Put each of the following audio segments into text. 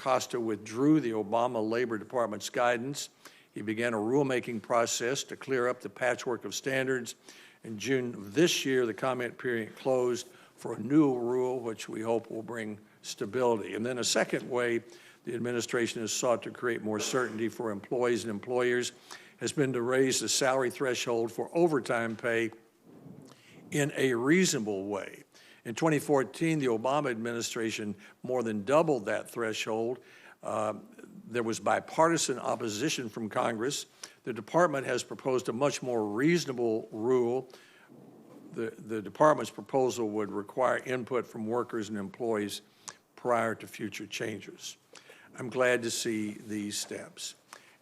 Acosta withdrew the Obama Labor Department's guidance. He began a rulemaking process to clear up the patchwork of standards. In June of this year, the comment period closed for a new rule, which we hope will bring stability. And then a second way the administration has sought to create more certainty for employees and employers has been to raise the salary threshold for overtime pay in a reasonable way. In 2014, the Obama administration more than doubled that threshold. There was bipartisan opposition from Congress. The department has proposed a much more reasonable rule. The department's proposal would require input from workers and employees prior to future changes. I'm glad to see these steps.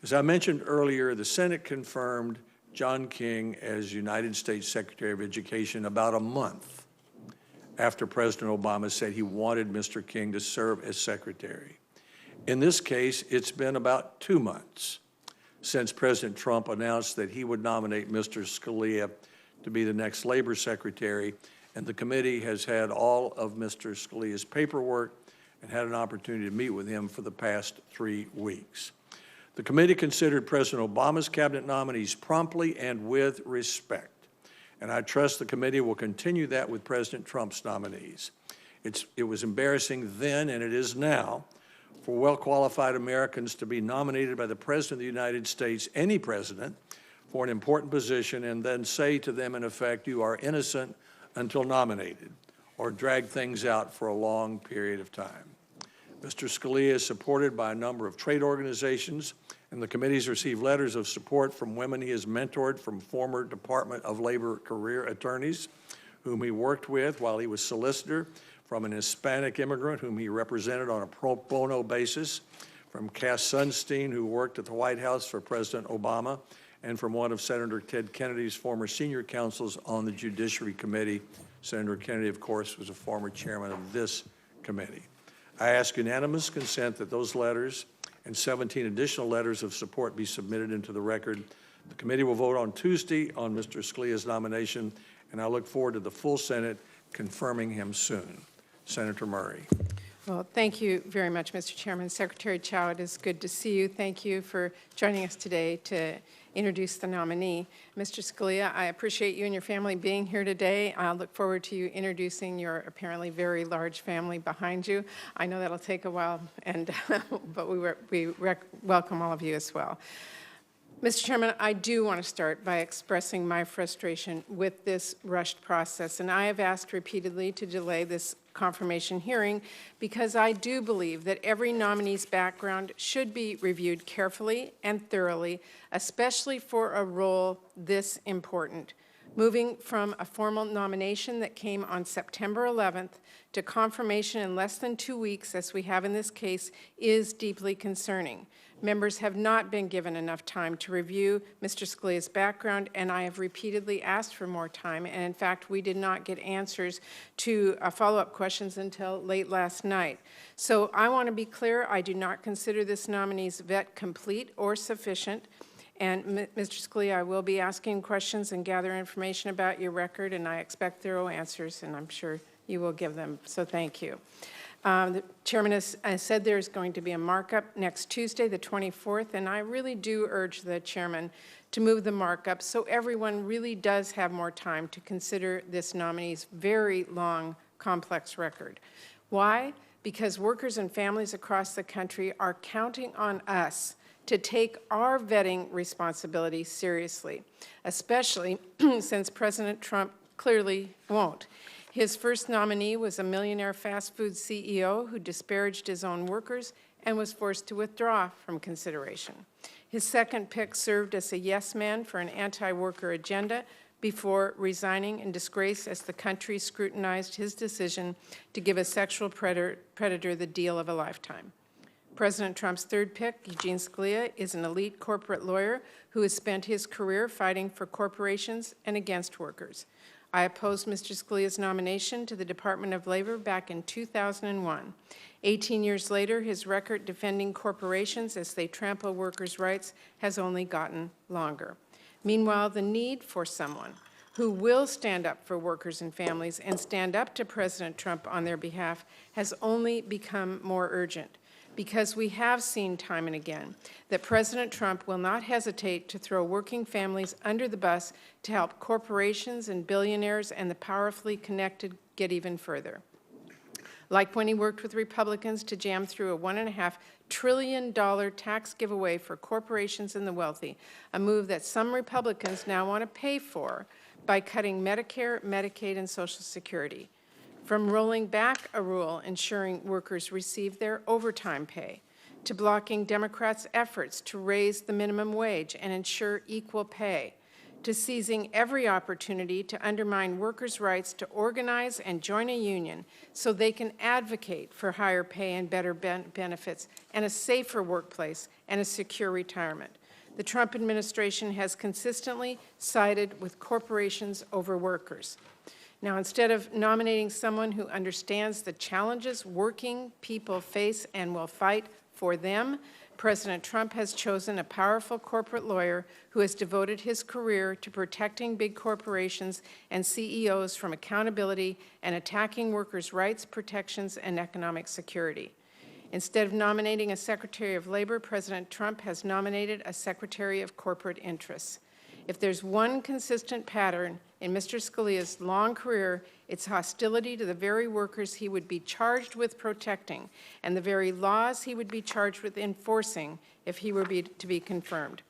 As I mentioned earlier, the Senate confirmed John King as United States Secretary of Education about a month after President Obama said he wanted Mr. King to serve as secretary. In this case, it's been about 2 months since President Trump announced that he would nominate Mr. Scalia to be the next labor secretary, and the committee has had all of Mr. Scalia's paperwork and had an opportunity to meet with him for the past 3 weeks. The committee considered President Obama's cabinet nominees promptly and with respect, and I trust the committee will continue that with President Trump's nominees. It was embarrassing then, and it is now, for well-qualified Americans to be nominated by the President of the United States, any president, for an important position and then say to them, in effect, you are innocent until nominated, or drag things out for a long period of time. Mr. Scalia is supported by a number of trade organizations, and the committee's received letters of support from women he has mentored, from former Department of Labor career attorneys whom he worked with while he was solicitor, from an Hispanic immigrant whom he represented on a pro bono basis, from Cass Sunstein, who worked at the White House for President Obama, and from one of Senator Ted Kennedy's former senior counsels on the Judiciary Committee. Senator Kennedy, of course, was a former chairman of this committee. I ask unanimous consent that those letters and 17 additional letters of support be submitted into the record. The committee will vote on Tuesday on Mr. Scalia's nomination, and I look forward to the full Senate confirming him soon. Senator Murray. Well, thank you very much, Mr. Chairman. Secretary Chow, it is good to see you. Thank you for joining us today to introduce the nominee. Mr. Scalia, I appreciate you and your family being here today. I look forward to you introducing your apparently very large family behind you. I know that'll take a while, and but we welcome all of you as well. Mr. Chairman, I do want to start by expressing my frustration with this rushed process, and I have asked repeatedly to delay this confirmation hearing because I do believe that every nominee's background should be reviewed carefully and thoroughly, especially for a role this important. Moving from a formal nomination that came on September 11th to confirmation in less than 2 weeks, as we have in this case, is deeply concerning. Members have not been given enough time to review Mr. Scalia's background, and I have repeatedly asked for more time. And in fact, we did not get answers to follow-up questions until late last night. So I want to be clear, I do not consider this nominee's vet complete or sufficient. And Mr. Scalia, I will be asking questions and gather information about your record, and I expect thorough answers, and I'm sure you will give them. So thank you. The chairman has said there's going to be a markup next Tuesday, the 24th, and I really do urge the chairman to move the markup so everyone really does have more time to consider this nominee's very long, complex record. Why? Because workers and families across the country are counting on us to take our vetting responsibility seriously, especially since President Trump clearly won't. His first nominee was a millionaire fast food CEO who disparaged his own workers and was forced to withdraw from consideration. His second pick served as a yes man for an anti-worker agenda before resigning in disgrace as the country scrutinized his decision to give a sexual predator the deal of a lifetime. President Trump's third pick, Eugene Scalia, is an elite corporate lawyer who has spent his career fighting for corporations and against workers. I opposed Mr. Scalia's nomination to the Department of Labor back in 2001. 18 years later, his record defending corporations as they trample workers' rights has only gotten longer. Meanwhile, the need for someone who will stand up for workers and families and stand up to President Trump on their behalf has only become more urgent. because we have seen time and again that President Trump will not hesitate to throw working families under the bus to help corporations and billionaires and the powerfully connected get even further. Like when he worked with Republicans to jam through a $1.5 trillion tax giveaway for corporations and the wealthy, a move that some Republicans now want to pay for by cutting Medicare, Medicaid, and Social Security. From rolling back a rule ensuring workers receive their overtime pay, to blocking Democrats' efforts to raise the minimum wage and ensure equal pay, to seizing every opportunity to undermine workers' rights to organize and join a union so they can advocate for higher pay and better benefits and a safer workplace and a secure retirement. The Trump administration has consistently sided with corporations over workers. Now, instead of nominating someone who understands the challenges working people face and will fight for them, President Trump has chosen a powerful corporate lawyer who has devoted his career to protecting big corporations and CEOs from accountability and attacking workers' rights, protections, and economic security. Instead of nominating a Secretary of Labor, President Trump has nominated a Secretary of Corporate Interests. If there's one consistent pattern in Mr. Scalia's long career, it's hostility to the very workers he would be charged with protecting and the very laws he would be charged with enforcing if he were to be confirmed.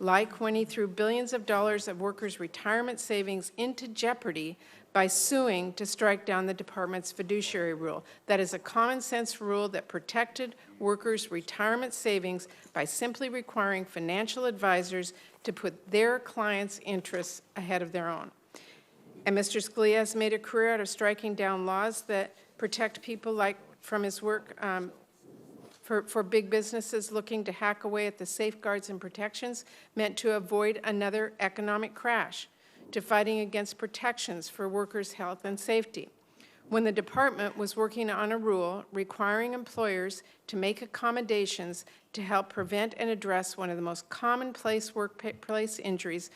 Like when he threw billions of dollars of workers' retirement savings into jeopardy by suing to strike down the department's fiduciary rule. That is a common-sense rule that protected workers' retirement savings by simply requiring financial advisors to put their clients' interests ahead of their own. And Mr. Scalia has made a career out of striking down laws that protect people, like from his work for big businesses looking to hack away at the safeguards and protections meant to avoid another economic crash, to fighting against protections for workers' health and safety. When the department was working on a rule requiring employers to make accommodations to help prevent and address one of the most commonplace workplace injuries,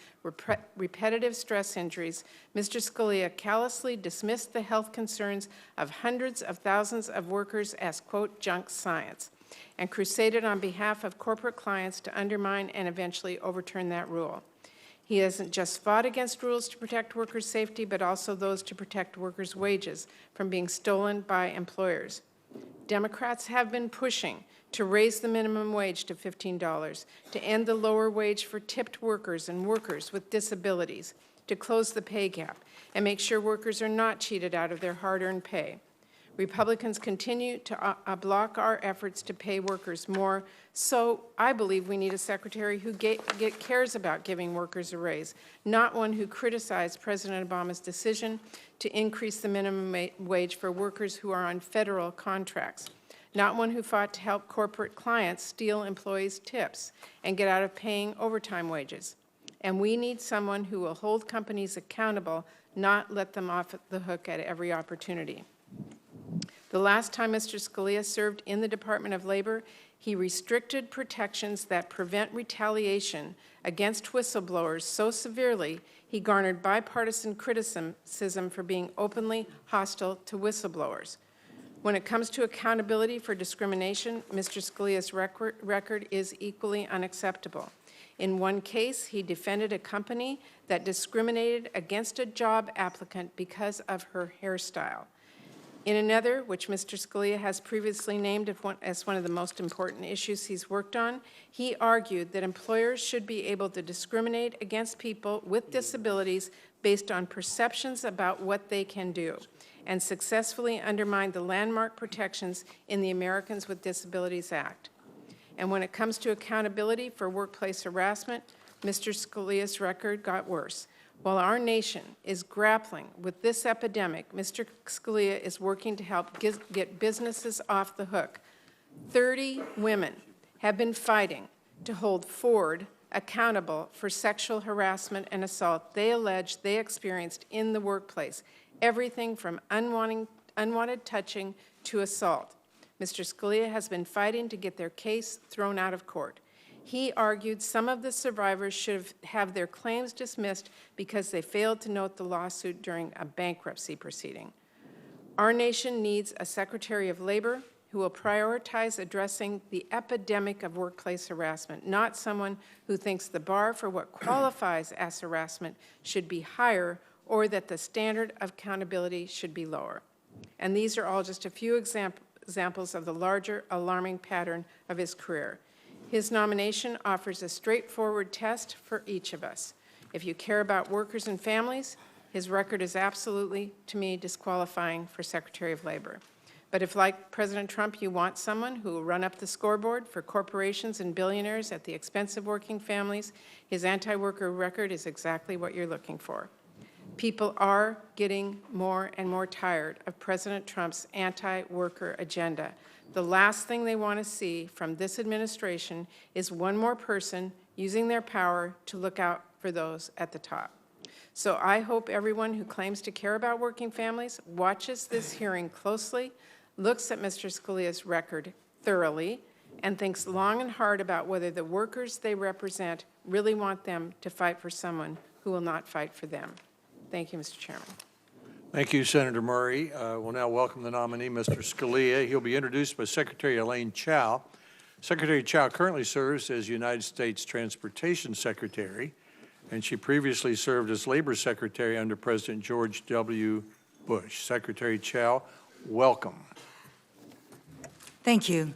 repetitive stress injuries, Mr. Scalia callously dismissed the health concerns of hundreds of thousands of workers as, quote, junk science, and crusaded on behalf of corporate clients to undermine and eventually overturn that rule. He hasn't just fought against rules to protect workers' safety, but also those to protect workers' wages from being stolen by employers. Democrats have been pushing to raise the minimum wage to $15, to end the lower wage for tipped workers and workers with disabilities, to close the pay gap, and make sure workers are not cheated out of their hard-earned pay. Republicans continue to block our efforts to pay workers more, so I believe we need a secretary who cares about giving workers a raise, not one who criticized President Obama's decision to increase the minimum wage for workers who are on federal contracts, not one who fought to help corporate clients steal employees' tips and get out of paying overtime wages. And we need someone who will hold companies accountable, not let them off the hook at every opportunity. The last time Mr. Scalia served in the Department of Labor, he restricted protections that prevent retaliation against whistleblowers so severely he garnered bipartisan criticism for being openly hostile to whistleblowers. When it comes to accountability for discrimination, Mr. Scalia's record is equally unacceptable. In one case, he defended a company that discriminated against a job applicant because of her hairstyle. In another, which Mr. Scalia has previously named as one of the most important issues he's worked on, he argued that employers should be able to discriminate against people with disabilities based on perceptions about what they can do, and successfully undermined the landmark protections in the Americans with Disabilities Act. And when it comes to accountability for workplace harassment, Mr. Scalia's record got worse. While our nation is grappling with this epidemic, Mr. Scalia is working to help get businesses off the hook. 30 women have been fighting to hold Ford accountable for sexual harassment and assault they allege they experienced in the workplace, everything from unwanted touching to assault. Mr. Scalia has been fighting to get their case thrown out of court. He argued some of the survivors should have their claims dismissed because they failed to note the lawsuit during a bankruptcy proceeding. Our nation needs a Secretary of Labor who will prioritize addressing the epidemic of workplace harassment, not someone who thinks the bar for what qualifies as harassment should be higher or that the standard of accountability should be lower. And these are all just a few examples of the larger alarming pattern of his career. His nomination offers a straightforward test for each of us. If you care about workers and families, his record is absolutely, to me, disqualifying for Secretary of Labor. But if, like President Trump, you want someone who will run up the scoreboard for corporations and billionaires at the expense of working families, his anti-worker record is exactly what you're looking for. People are getting more and more tired of President Trump's anti-worker agenda. The last thing they want to see from this administration is one more person using their power to look out for those at the top. So I hope everyone who claims to care about working families watches this hearing closely, looks at Mr. Scalia's record thoroughly, and thinks long and hard about whether the workers they represent really want them to fight for someone who will not fight for them. Thank you, Mr. Chairman. Thank you, Senator Murray. We'll now welcome the nominee, Mr. Scalia. He'll be introduced by Secretary Elaine Chao. Secretary Chao currently serves as United States Transportation Secretary, and she previously served as Labor Secretary under President George W. Bush. Secretary Chao, welcome. Thank you.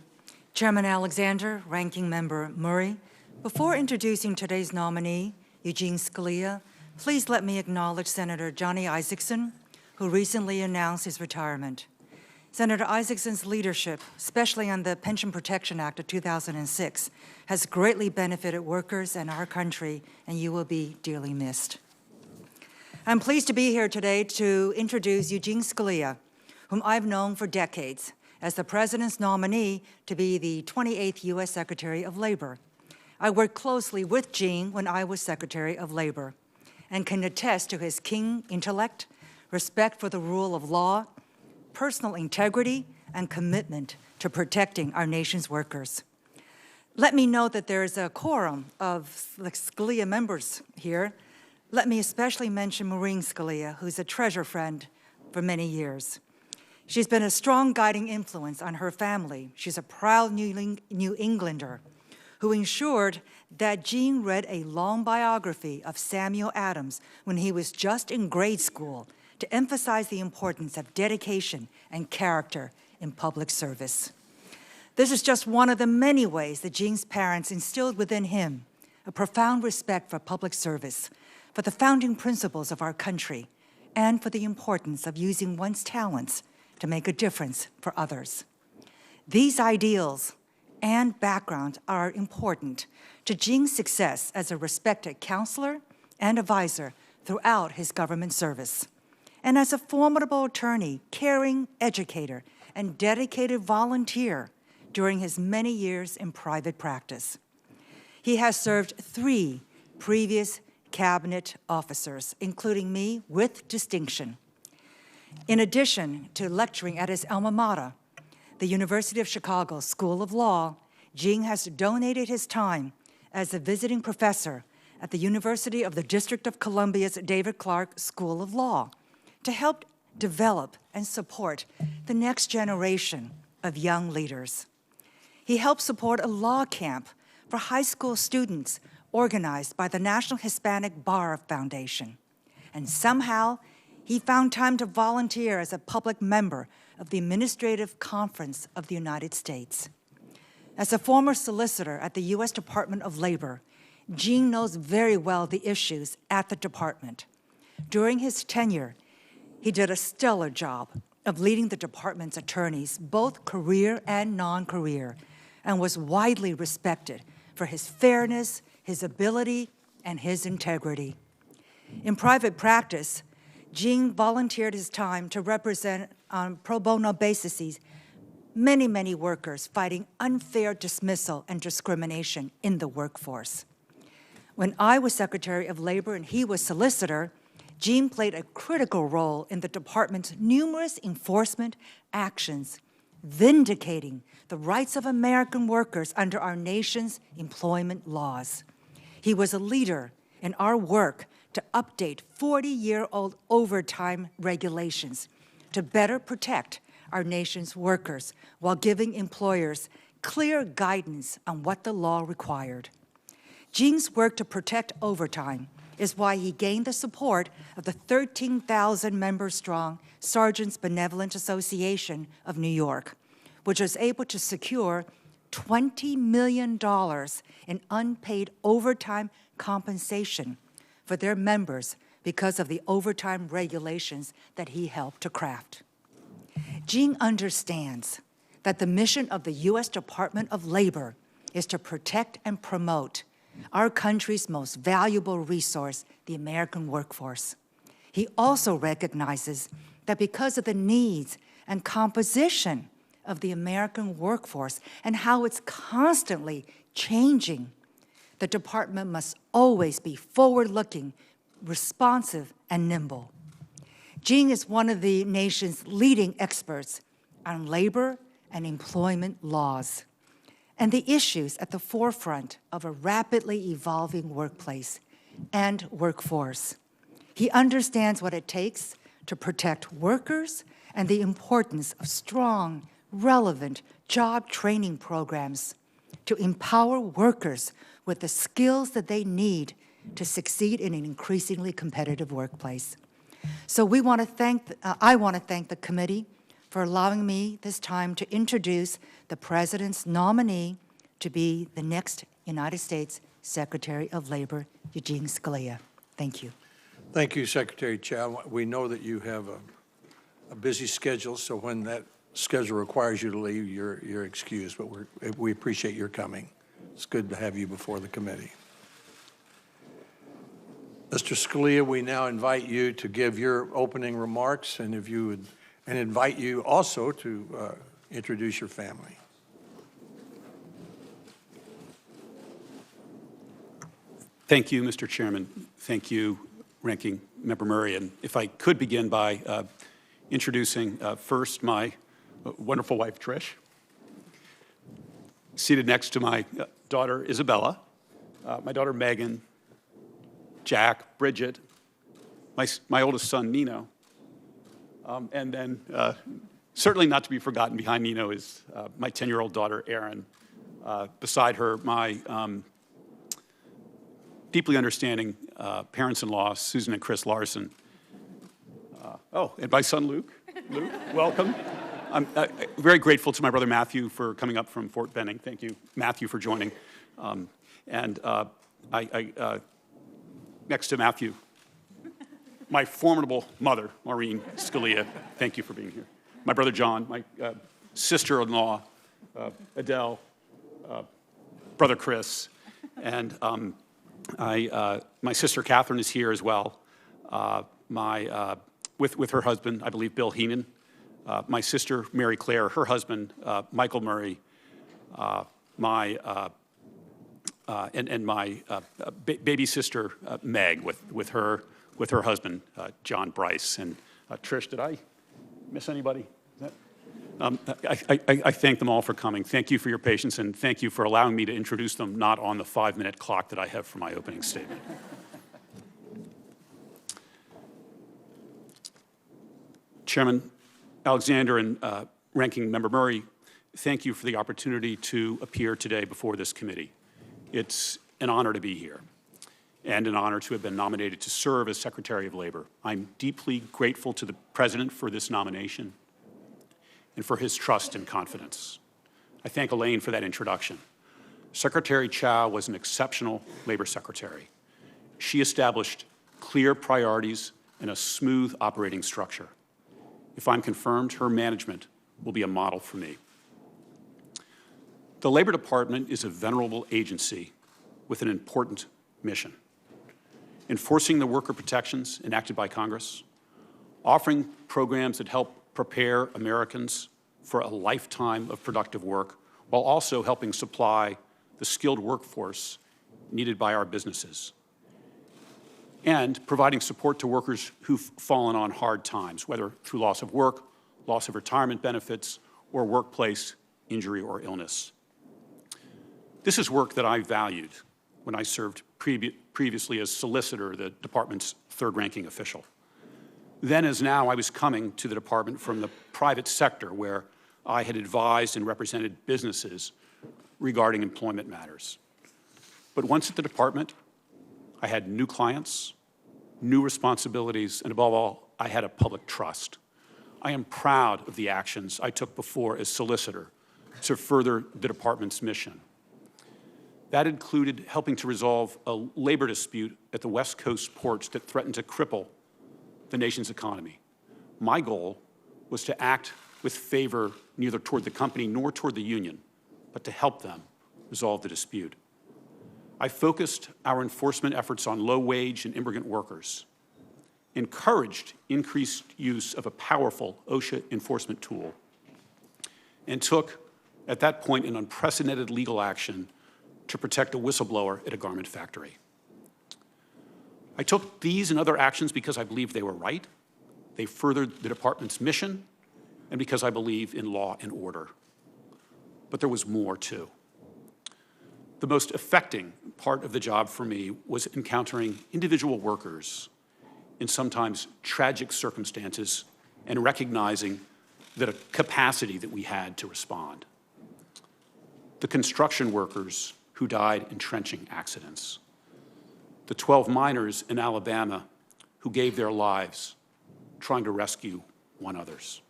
Chairman Alexander, Ranking Member Murray, before introducing today's nominee, Eugene Scalia, please let me acknowledge Senator Johnny Isakson, who recently announced his retirement. Senator Isakson's leadership, especially on the Pension Protection Act of 2006, has greatly benefited workers and our country, and you will be dearly missed. I'm pleased to be here today to introduce Eugene Scalia, whom I've known for decades as the President's nominee to be the 28th U.S. Secretary of Labor. I worked closely with Gene when I was Secretary of Labor and can attest to his keen intellect, respect for the rule of law, personal integrity, and commitment to protecting our nation's workers. Let me note that there is a quorum of the Scalia members here. Let me especially mention Maureen Scalia, who's a treasure friend for many years. She's been a strong guiding influence on her family. She's a proud New Englander who ensured that Gene read a long biography of Samuel Adams when he was just in grade school to emphasize the importance of dedication and character in public service. This is just one of the many ways that Gene's parents instilled within him a profound respect for public service, for the founding principles of our country, and for the importance of using one's talents to make a difference for others. These ideals and background are important to Gene's success as a respected counselor and advisor throughout his government service, and as a formidable attorney, caring educator, and dedicated volunteer during his many years in private practice. He has served 3 previous cabinet officers, including me, with distinction. In addition to lecturing at his alma mater, the University of Chicago School of Law, Gene has donated his time as a visiting professor at the University of the District of Columbia's David Clark School of Law to help develop and support the next generation of young leaders. He helped support a law camp for high school students organized by the National Hispanic Bar Foundation. And somehow, he found time to volunteer as a public member of the Administrative Conference of the United States. As a former solicitor at the U.S. Department of Labor, Gene knows very well the issues at the department. During his tenure, he did a stellar job of leading the department's attorneys, both career and non-career, and was widely respected for his fairness, his ability, and his integrity. In private practice, Gene volunteered his time to represent on pro bono basis many, many workers fighting unfair dismissal and discrimination in the workforce. When I was Secretary of Labor and he was solicitor, Gene played a critical role in the department's numerous enforcement actions, vindicating the rights of American workers under our nation's employment laws. He was a leader in our work to update 40-year-old overtime regulations to better protect our nation's workers while giving employers clear guidance on what the law required. Gene's work to protect overtime is why he gained the support of the 13,000-member-strong Sergeants Benevolent Association of New York, which was able to secure $20 million in unpaid overtime compensation for their members because of the overtime regulations that he helped to craft. Gene understands that the mission of the U.S. Department of Labor is to protect and promote our country's most valuable resource, the American workforce. He also recognizes that because of the needs and composition of the American workforce and how it's constantly changing, the department must always be forward-looking, responsive, and nimble. Gene is one of the nation's leading experts on labor and employment laws and the issues at the forefront of a rapidly evolving workplace and workforce. He understands what it takes to protect workers and the importance of strong, relevant job training programs to empower workers with the skills that they need to succeed in an increasingly competitive workplace. So I want to thank the committee for allowing me this time to introduce the President's nominee to be the next United States Secretary of Labor, Eugene Scalia. Thank you. Thank you, Secretary Chow. We know that you have a busy schedule, so when that schedule requires you to leave, you're excused, but we appreciate your coming. It's good to have you before the committee. Mr. Scalia, we now invite you to give your opening remarks, and if you would, and invite you also to introduce your family. Thank you, Mr. Chairman. Thank you, Ranking Member Murray. And if I could begin by introducing first my wonderful wife, Trish, seated next to my daughter, Isabella, my daughter, Megan, Jack, Bridget, my oldest son, Nino, and then certainly not to be forgotten behind Nino is my 10-year-old daughter, Erin. Beside her, my deeply understanding parents-in-law, Susan and Chris Larson. And my son, Luke. Luke, welcome. I'm very grateful to my brother, Matthew, for coming up from Fort Benning. Thank you, Matthew, for joining. Next to Matthew, my formidable mother, Maureen Scalia. Thank you for being here. My brother, John, my sister-in-law, Adele, brother, Chris, and my sister, Catherine, is here as well. With her husband, I believe, Bill Heenan. My sister, Mary Claire, her husband, Michael Murray, my baby sister, Meg, with her husband, John Bryce. And Trish, did I miss anybody? I thank them all for coming. Thank you for your patience, and thank you for allowing me to introduce them not on the 5-minute clock that I have for my opening statement. Chairman Alexander and Ranking Member Murray, thank you for the opportunity to appear today before this committee. It's an honor to be here and an honor to have been nominated to serve as Secretary of Labor. I'm deeply grateful to the President for this nomination and for his trust and confidence. I thank Elaine for that introduction. Secretary Chow was an exceptional labor secretary. She established clear priorities and a smooth operating structure. If I'm confirmed, her management will be a model for me. The Labor Department is a venerable agency with an important mission: enforcing the worker protections enacted by Congress, offering programs that help prepare Americans for a lifetime of productive work, while also helping supply the skilled workforce needed by our businesses, and providing support to workers who've fallen on hard times, whether through loss of work, loss of retirement benefits, or workplace injury or illness. This is work that I valued when I served previously as solicitor, the department's third-ranking official. Then as now, I was coming to the department from the private sector where I had advised and represented businesses regarding employment matters. But once at the department, I had new clients, new responsibilities, and above all, I had a public trust. I am proud of the actions I took before as solicitor to further the department's mission. That included helping to resolve a labor dispute at the West Coast ports that threatened to cripple the nation's economy. My goal was to act with favor neither toward the company nor toward the union, but to help them resolve the dispute. I focused our enforcement efforts on low-wage and immigrant workers, encouraged increased use of a powerful OSHA enforcement tool, and took, at that point, an unprecedented legal action to protect a whistleblower at a garment factory. I took these and other actions because I believed they were right, they furthered the department's mission, and because I believe in law and order. But there was more, too. The most affecting part of the job for me was encountering individual workers in sometimes tragic circumstances and recognizing the capacity that we had to respond. The construction workers who died in trenching accidents. The 12 miners in Alabama who gave their lives trying to rescue one another's.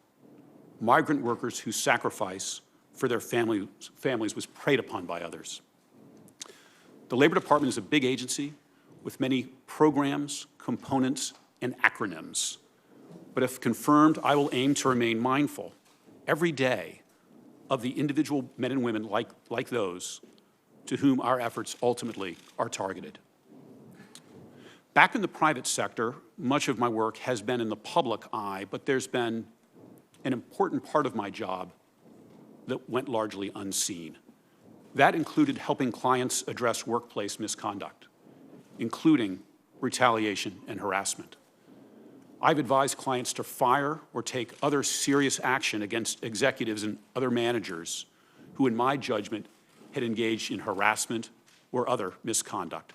Migrant workers whose sacrifice for their families was preyed upon by others. The Labor Department is a big agency with many programs, components, and acronyms. But if confirmed, I will aim to remain mindful every day of the individual men and women like those to whom our efforts ultimately are targeted. Back in the private sector, much of my work has been in the public eye, but there's been an important part of my job that went largely unseen. That included helping clients address workplace misconduct, including retaliation and harassment. I've advised clients to fire or take other serious action against executives and other managers who, in my judgment, had engaged in harassment or other misconduct.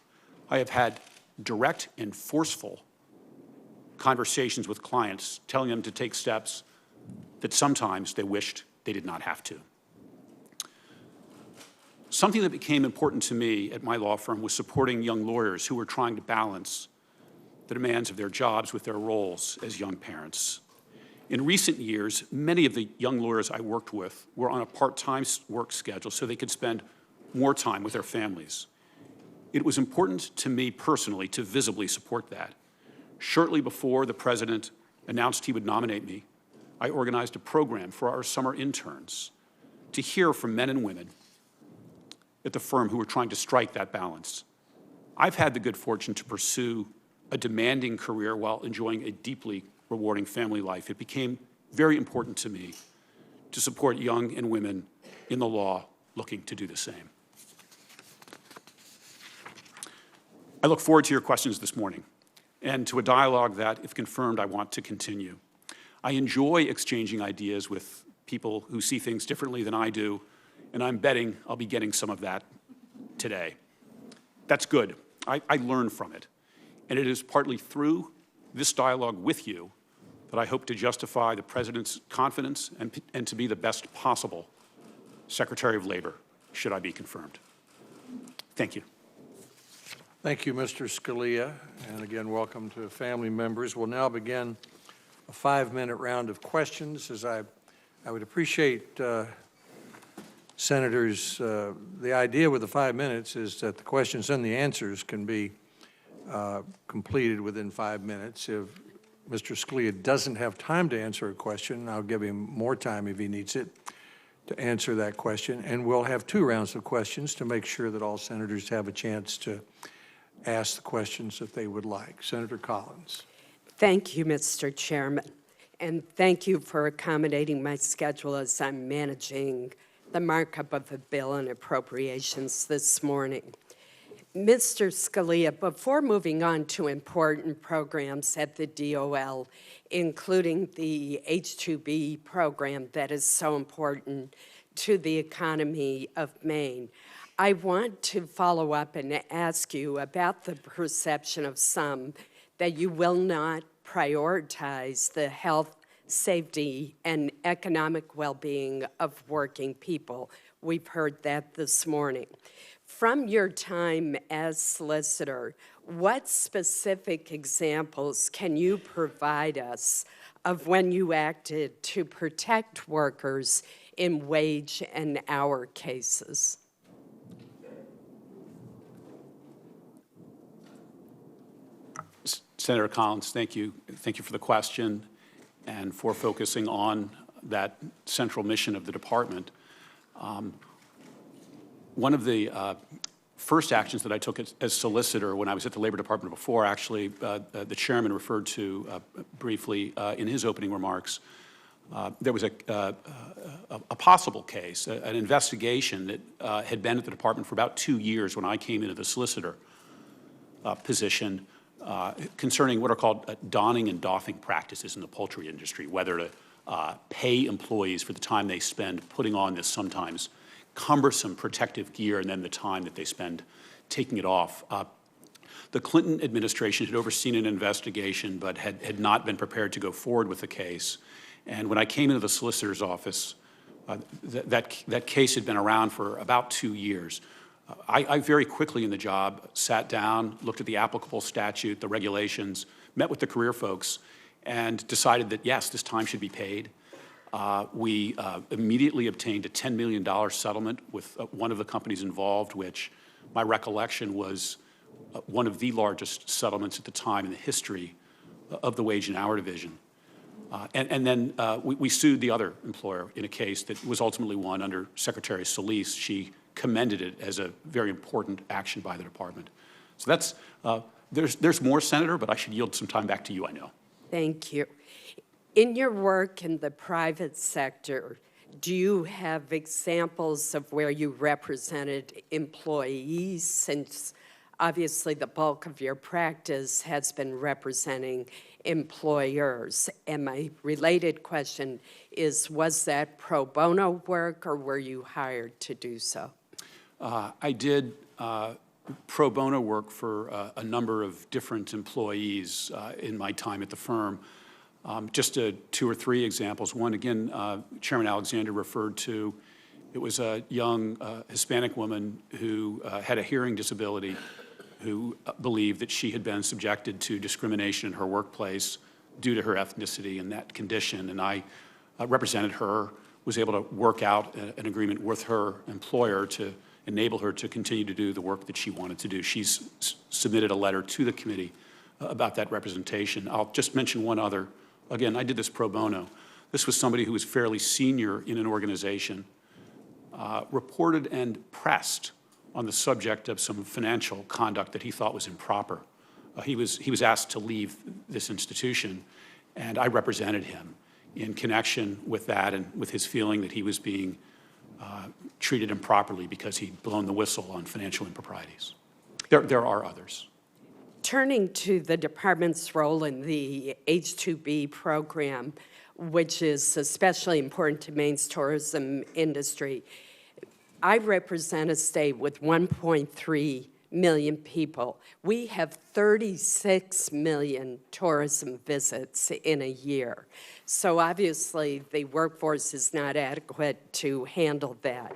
I have had direct and forceful conversations with clients telling them to take steps that sometimes they wished they did not have to. Something that became important to me at my law firm was supporting young lawyers who were trying to balance the demands of their jobs with their roles as young parents. In recent years, many of the young lawyers I worked with were on a part-time work schedule so they could spend more time with their families. It was important to me personally to visibly support that. Shortly before the president announced he would nominate me, I organized a program for our summer interns to hear from men and women at the firm who were trying to strike that balance. I've had the good fortune to pursue a demanding career while enjoying a deeply rewarding family life. It became very important to me to support young and women in the law looking to do the same. I look forward to your questions this morning and to a dialogue that, if confirmed, I want to continue. I enjoy exchanging ideas with people who see things differently than I do, and I'm betting I'll be getting some of that today. That's good. I learn from it. And it is partly through this dialogue with you that I hope to justify the President's confidence and to be the best possible Secretary of Labor, should I be confirmed. Thank you. Thank you, Mr. Scalia. And again, welcome to family members. We'll now begin a 5-minute round of questions. As I would appreciate Senators, the idea with the 5 minutes is that the questions and the answers can be completed within 5 minutes. If Mr. Scalia doesn't have time to answer a question, I'll give him more time if he needs it to answer that question. And we'll have 2 rounds of questions to make sure that all senators have a chance to ask the questions that they would like. Senator Collins. Thank you, Mr. Chairman, and thank you for accommodating my schedule as I'm managing the markup of a bill and appropriations this morning. Mr. Scalia, before moving on to important programs at the DOL, including the H-2B program that is so important to the economy of Maine, I want to follow up and ask you about the perception of some that you will not prioritize the health, safety, and economic well-being of working people. We've heard that this morning. From your time as solicitor, what specific examples can you provide us of when you acted to protect workers in wage and hour cases? Senator Collins, thank you. Thank you for the question and for focusing on that central mission of the department. One of the first actions that I took as solicitor when I was at the Labor Department before, actually, the chairman referred to briefly in his opening remarks, there was a possible case, an investigation that had been at the department for about 2 years when I came into the solicitor position concerning what are called donning and doffing practices in the poultry industry, whether to pay employees for the time they spend putting on this sometimes cumbersome protective gear and then the time that they spend taking it off. The Clinton administration had overseen an investigation but had not been prepared to go forward with the case. And when I came into the solicitor's office, that case had been around for about 2 years. I very quickly in the job sat down, looked at the applicable statute, the regulations, met with the career folks, and decided that, yes, this time should be paid. We immediately obtained a $10 million settlement with one of the companies involved, which my recollection was one of the largest settlements at the time in the history of the wage and hour division. And then we sued the other employer in a case that was ultimately won under Secretary Solis. She commended it as a very important action by the department. So that's, there's more, Senator, but I should yield some time back to you, I know. Thank you. In your work in the private sector, do you have examples of where you represented employees, since obviously the bulk of your practice has been representing employers? And my related question is, was that pro bono work or were you hired to do so? I did pro bono work for a number of different employees in my time at the firm. Just 2 or 3 examples. One, again, Chairman Alexander referred to. It was a young Hispanic woman who had a hearing disability who believed that she had been subjected to discrimination in her workplace due to her ethnicity and that condition. And I represented her, was able to work out an agreement with her employer to enable her to continue to do the work that she wanted to do. She's submitted a letter to the committee about that representation. I'll just mention one other. Again, I did this pro bono. This was somebody who was fairly senior in an organization, reported and pressed on the subject of some financial conduct that he thought was improper. He was asked to leave this institution, and I represented him in connection with that and with his feeling that he was being treated improperly because he'd blown the whistle on financial improprieties. There are others. Turning to the department's role in the H-2B program, which is especially important to Maine's tourism industry, I represent a state with 1.3 million people. We have 36 million tourism visits in a year. So obviously the workforce is not adequate to handle that.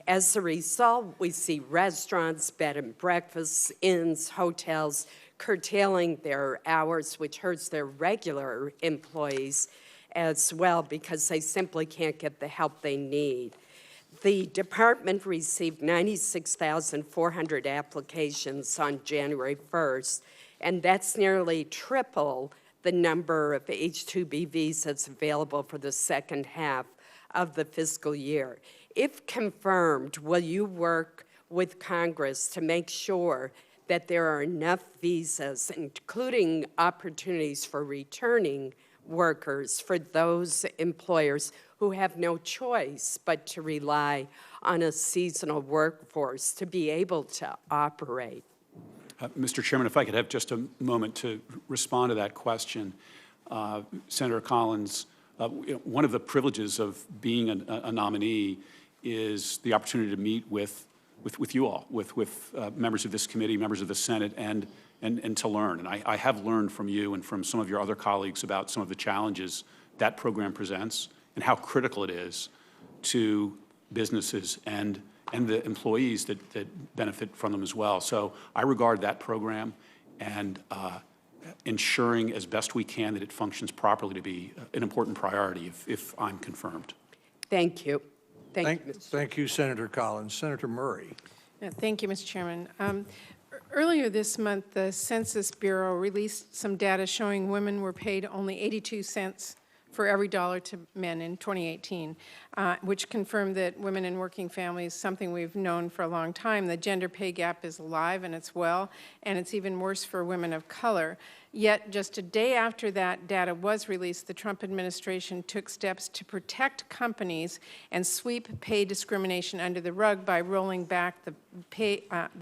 As a result, we see restaurants, bed and breakfasts, inns, hotels curtailing their hours, which hurts their regular employees as well because they simply can't get the help they need. The department received 96,400 applications on January 1st, and that's nearly triple the number of H-2B visas available for the second half of the fiscal year. If confirmed, will you work with Congress to make sure that there are enough visas, including opportunities for returning workers, for those employers who have no choice but to rely on a seasonal workforce to be able to operate? Mr. Chairman, if I could have just a moment to respond to that question. Senator Collins, one of the privileges of being a nominee is the opportunity to meet with with you all, with members of this committee, members of the Senate, and to learn. And I have learned from you and from some of your other colleagues about some of the challenges that program presents and how critical it is to businesses and the employees that benefit from them as well. So I regard that program and ensuring as best we can that it functions properly to be an important priority if I'm confirmed. Thank you. Thank you, Mr. Thank you, Senator Collins. Senator Murray. Thank you, Mr. Chairman. Earlier this month, the Census Bureau released some data showing women were paid only 82 cents for every dollar to men in 2018, which confirmed that women in working families, something we've known for a long time, the gender pay gap is alive and it's well, and it's even worse for women of color. Yet, just a day after that data was released, the Trump administration took steps to protect companies and sweep pay discrimination under the rug by rolling back the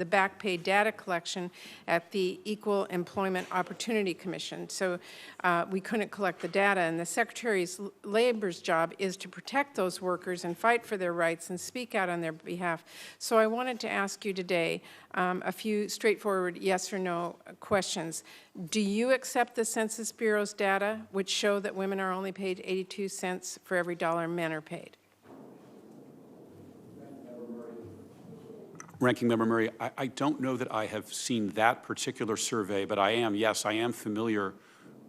back pay data collection at the Equal Employment Opportunity Commission. So we couldn't collect the data, and the Secretary's Labor's job is to protect those workers and fight for their rights and speak out on their behalf. So I wanted to ask you today a few straightforward yes or no questions. Do you accept the Census Bureau's data, which show that women are only paid 82 cents for every dollar men are paid? Ranking Member Murray, I don't know that I have seen that particular survey, but I am familiar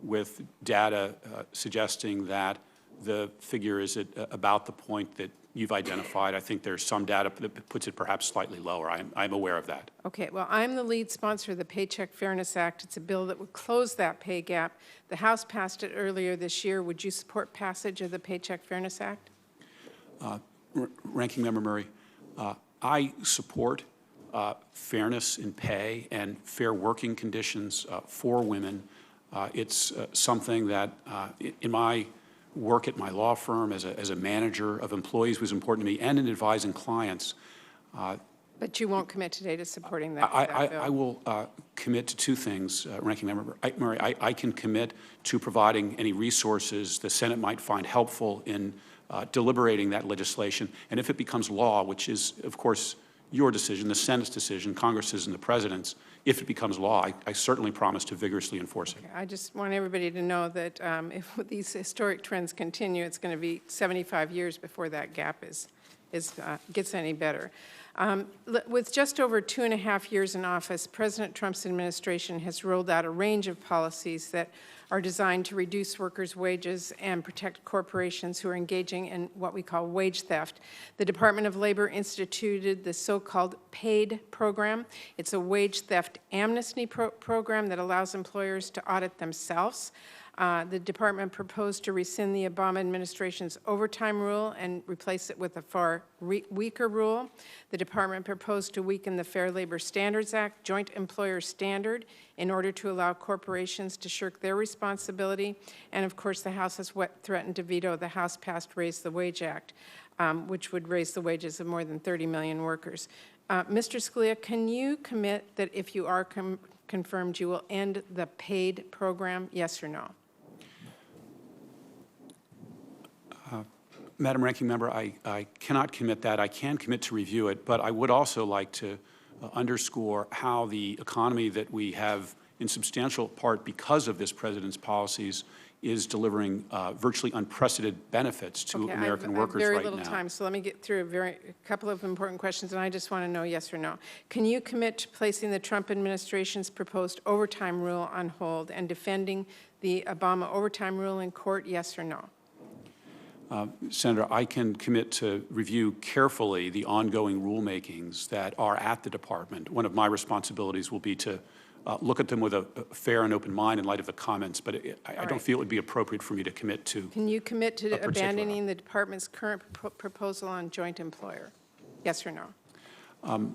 with data suggesting that the figure is at about the point that you've identified. I think there's some data that puts it perhaps slightly lower. I'm aware of that. Okay, well, I'm the lead sponsor of the Paycheck Fairness Act. It's a bill that would close that pay gap. The House passed it earlier this year. Would you support passage of the Paycheck Fairness Act? Ranking Member Murray, I support fairness in pay and fair working conditions for women. It's something that in my work at my law firm as a manager of employees was important to me, and in advising clients. But you won't commit today to supporting that bill? I will commit to two things, Ranking Member Murray. I can commit to providing any resources the Senate might find helpful in deliberating that legislation. And if it becomes law, which is, of course, your decision, the Senate's decision, Congress's and the President's, if it becomes law, I certainly promise to vigorously enforce it. Okay, I just want everybody to know that if these historic trends continue, it's going to be 75 years before that gap gets any better. With just over 2.5 years in office, President Trump's administration has rolled out a range of policies that are designed to reduce workers' wages and protect corporations who are engaging in what we call wage theft. The Department of Labor instituted the so-called PAID program. It's a wage theft amnesty program that allows employers to audit themselves. The department proposed to rescind the Obama administration's overtime rule and replace it with a far weaker rule. The department proposed to weaken the Fair Labor Standards Act, joint employer standard, in order to allow corporations to shirk their responsibility. And of course, the House has threatened to veto the House-passed Raise the Wage Act, which would raise the wages of more than 30 million workers. Mr. Scalia, can you commit that if you are confirmed, you will end the PAID program, yes or no? Madam Ranking Member, I cannot commit that. I can commit to review it, but I would also like to underscore how the economy that we have in substantial part because of this President's policies is delivering virtually unprecedented benefits to American workers right now. I have very little time, so let me get through a couple of important questions, and I just want to know yes or no. Can you commit to placing the Trump administration's proposed overtime rule on hold and defending the Obama overtime rule in court, yes or no? Senator, I can commit to review carefully the ongoing rulemakings that are at the department. One of my responsibilities will be to look at them with a fair and open mind in light of the comments, but I don't feel it would be appropriate for me to commit to. Can you commit to abandoning the department's current proposal on joint employer? Yes or no?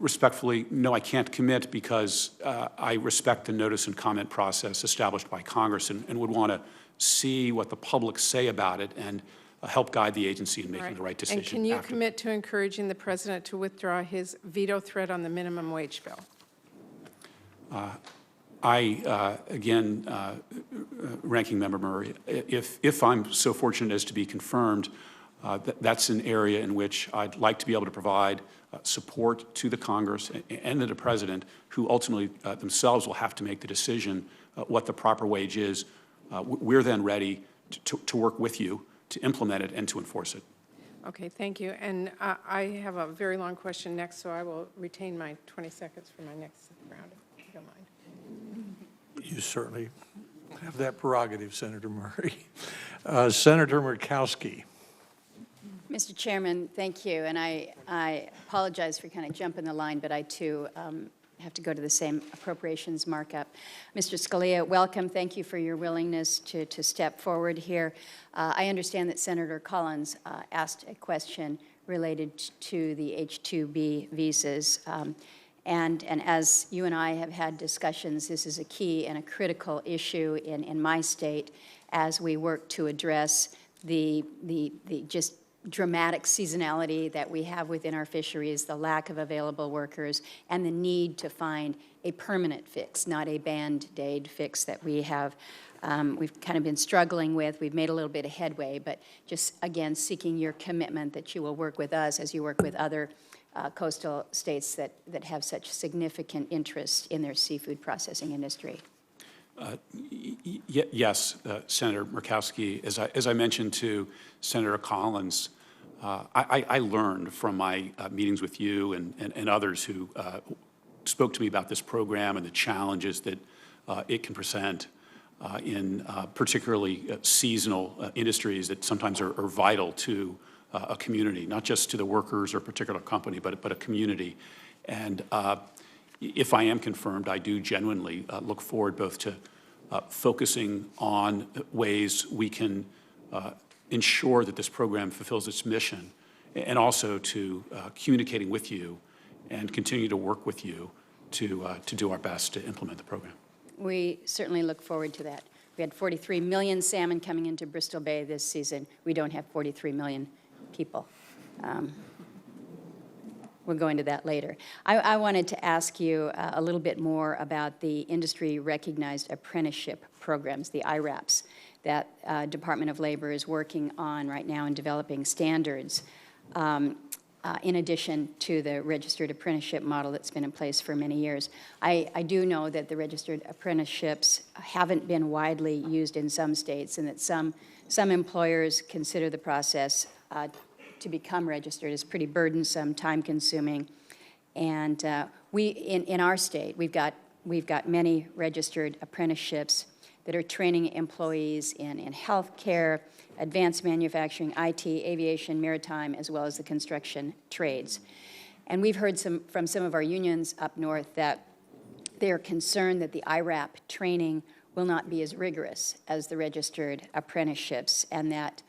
Respectfully, no, I can't commit because I respect the notice and comment process established by Congress and would want to see what the public say about it and help guide the agency in making the right decision. And can you commit to encouraging the President to withdraw his veto threat on the minimum wage bill? Ranking Member Murray, if I'm so fortunate as to be confirmed, That's an area in which I'd like to be able to provide support to the Congress and to the President, who ultimately themselves will have to make the decision what the proper wage is. We're then ready to work with you to implement it and to enforce it. Okay, thank you. And I have a very long question next, so I will retain my 20 seconds for my next round, if you don't mind. You certainly have that prerogative, Senator Murray. Senator Murkowski. Mr. Chairman, thank you. And I apologize for kind of jumping the line, but I too have to go to the same appropriations markup. Mr. Scalia, welcome. Thank you for your willingness to step forward here. I understand that Senator Collins asked a question related to the H-2B visas. And as you and I have had discussions, this is a key and a critical issue in my state as we work to address the just dramatic seasonality that we have within our fisheries, the lack of available workers, and the need to find a permanent fix, not a Band-Aid fix that we have. We've kind of been struggling with. We've made a little bit of headway, but just, again, seeking your commitment that you will work with us as you work with other coastal states that have such significant interest in their seafood processing industry. Yes, Senator Murkowski, as I mentioned to Senator Collins, I learned from my meetings with you and others who spoke to me about this program and the challenges that it can present in particularly seasonal industries that sometimes are vital to a community, not just to the workers or a particular company, but a community. And if I am confirmed, I do genuinely look forward both to focusing on ways we can ensure that this program fulfills its mission, and also to communicating with you and continue to work with you to do our best to implement the program. We certainly look forward to that. We had 43 million salmon coming into Bristol Bay this season. We don't have 43 million people. We'll go into that later. I wanted to ask you a little bit more about the industry-recognized apprenticeship programs, the IRAPs, that Department of Labor is working on right now in developing standards, in addition to the registered apprenticeship model that's been in place for many years. I do know that the registered apprenticeships haven't been widely used in some states, and that some employers consider the process to become registered as pretty burdensome, time-consuming. And in our state, we've got many registered apprenticeships that are training employees in healthcare, advanced manufacturing, IT, aviation, maritime, as well as the construction trades. And we've heard from some of our unions up north that they are concerned that the IRAP training will not be as rigorous as the registered apprenticeships, and that